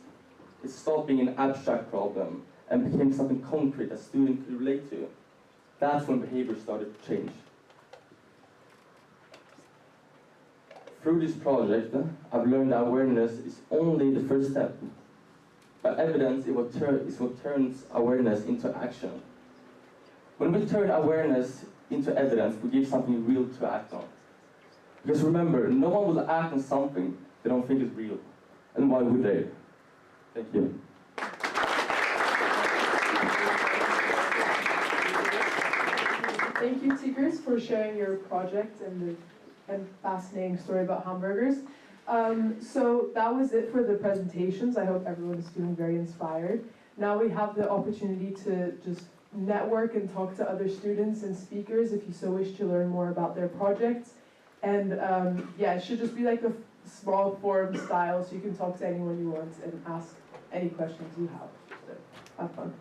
it stopped being an abstract problem and became something concrete that students could relate to. That's when behavior started to change. Through this project, I've learned that awareness is only the first step. But evidence is what turns awareness into action. When we turn awareness into evidence, we give something real to act on. Because remember, no one will act on something they don't think is real. And why would they? Thank you. Thank you, Tigers, for sharing your project and fascinating story about hamburgers. So that was it for the presentations. I hope everyone is feeling very inspired. Now we have the opportunity to just network and talk to other students and speakers if you so wish to learn more about their projects. And yeah, it should just be like a small forum style, so you can talk to anyone you want and ask any questions you have. So have fun.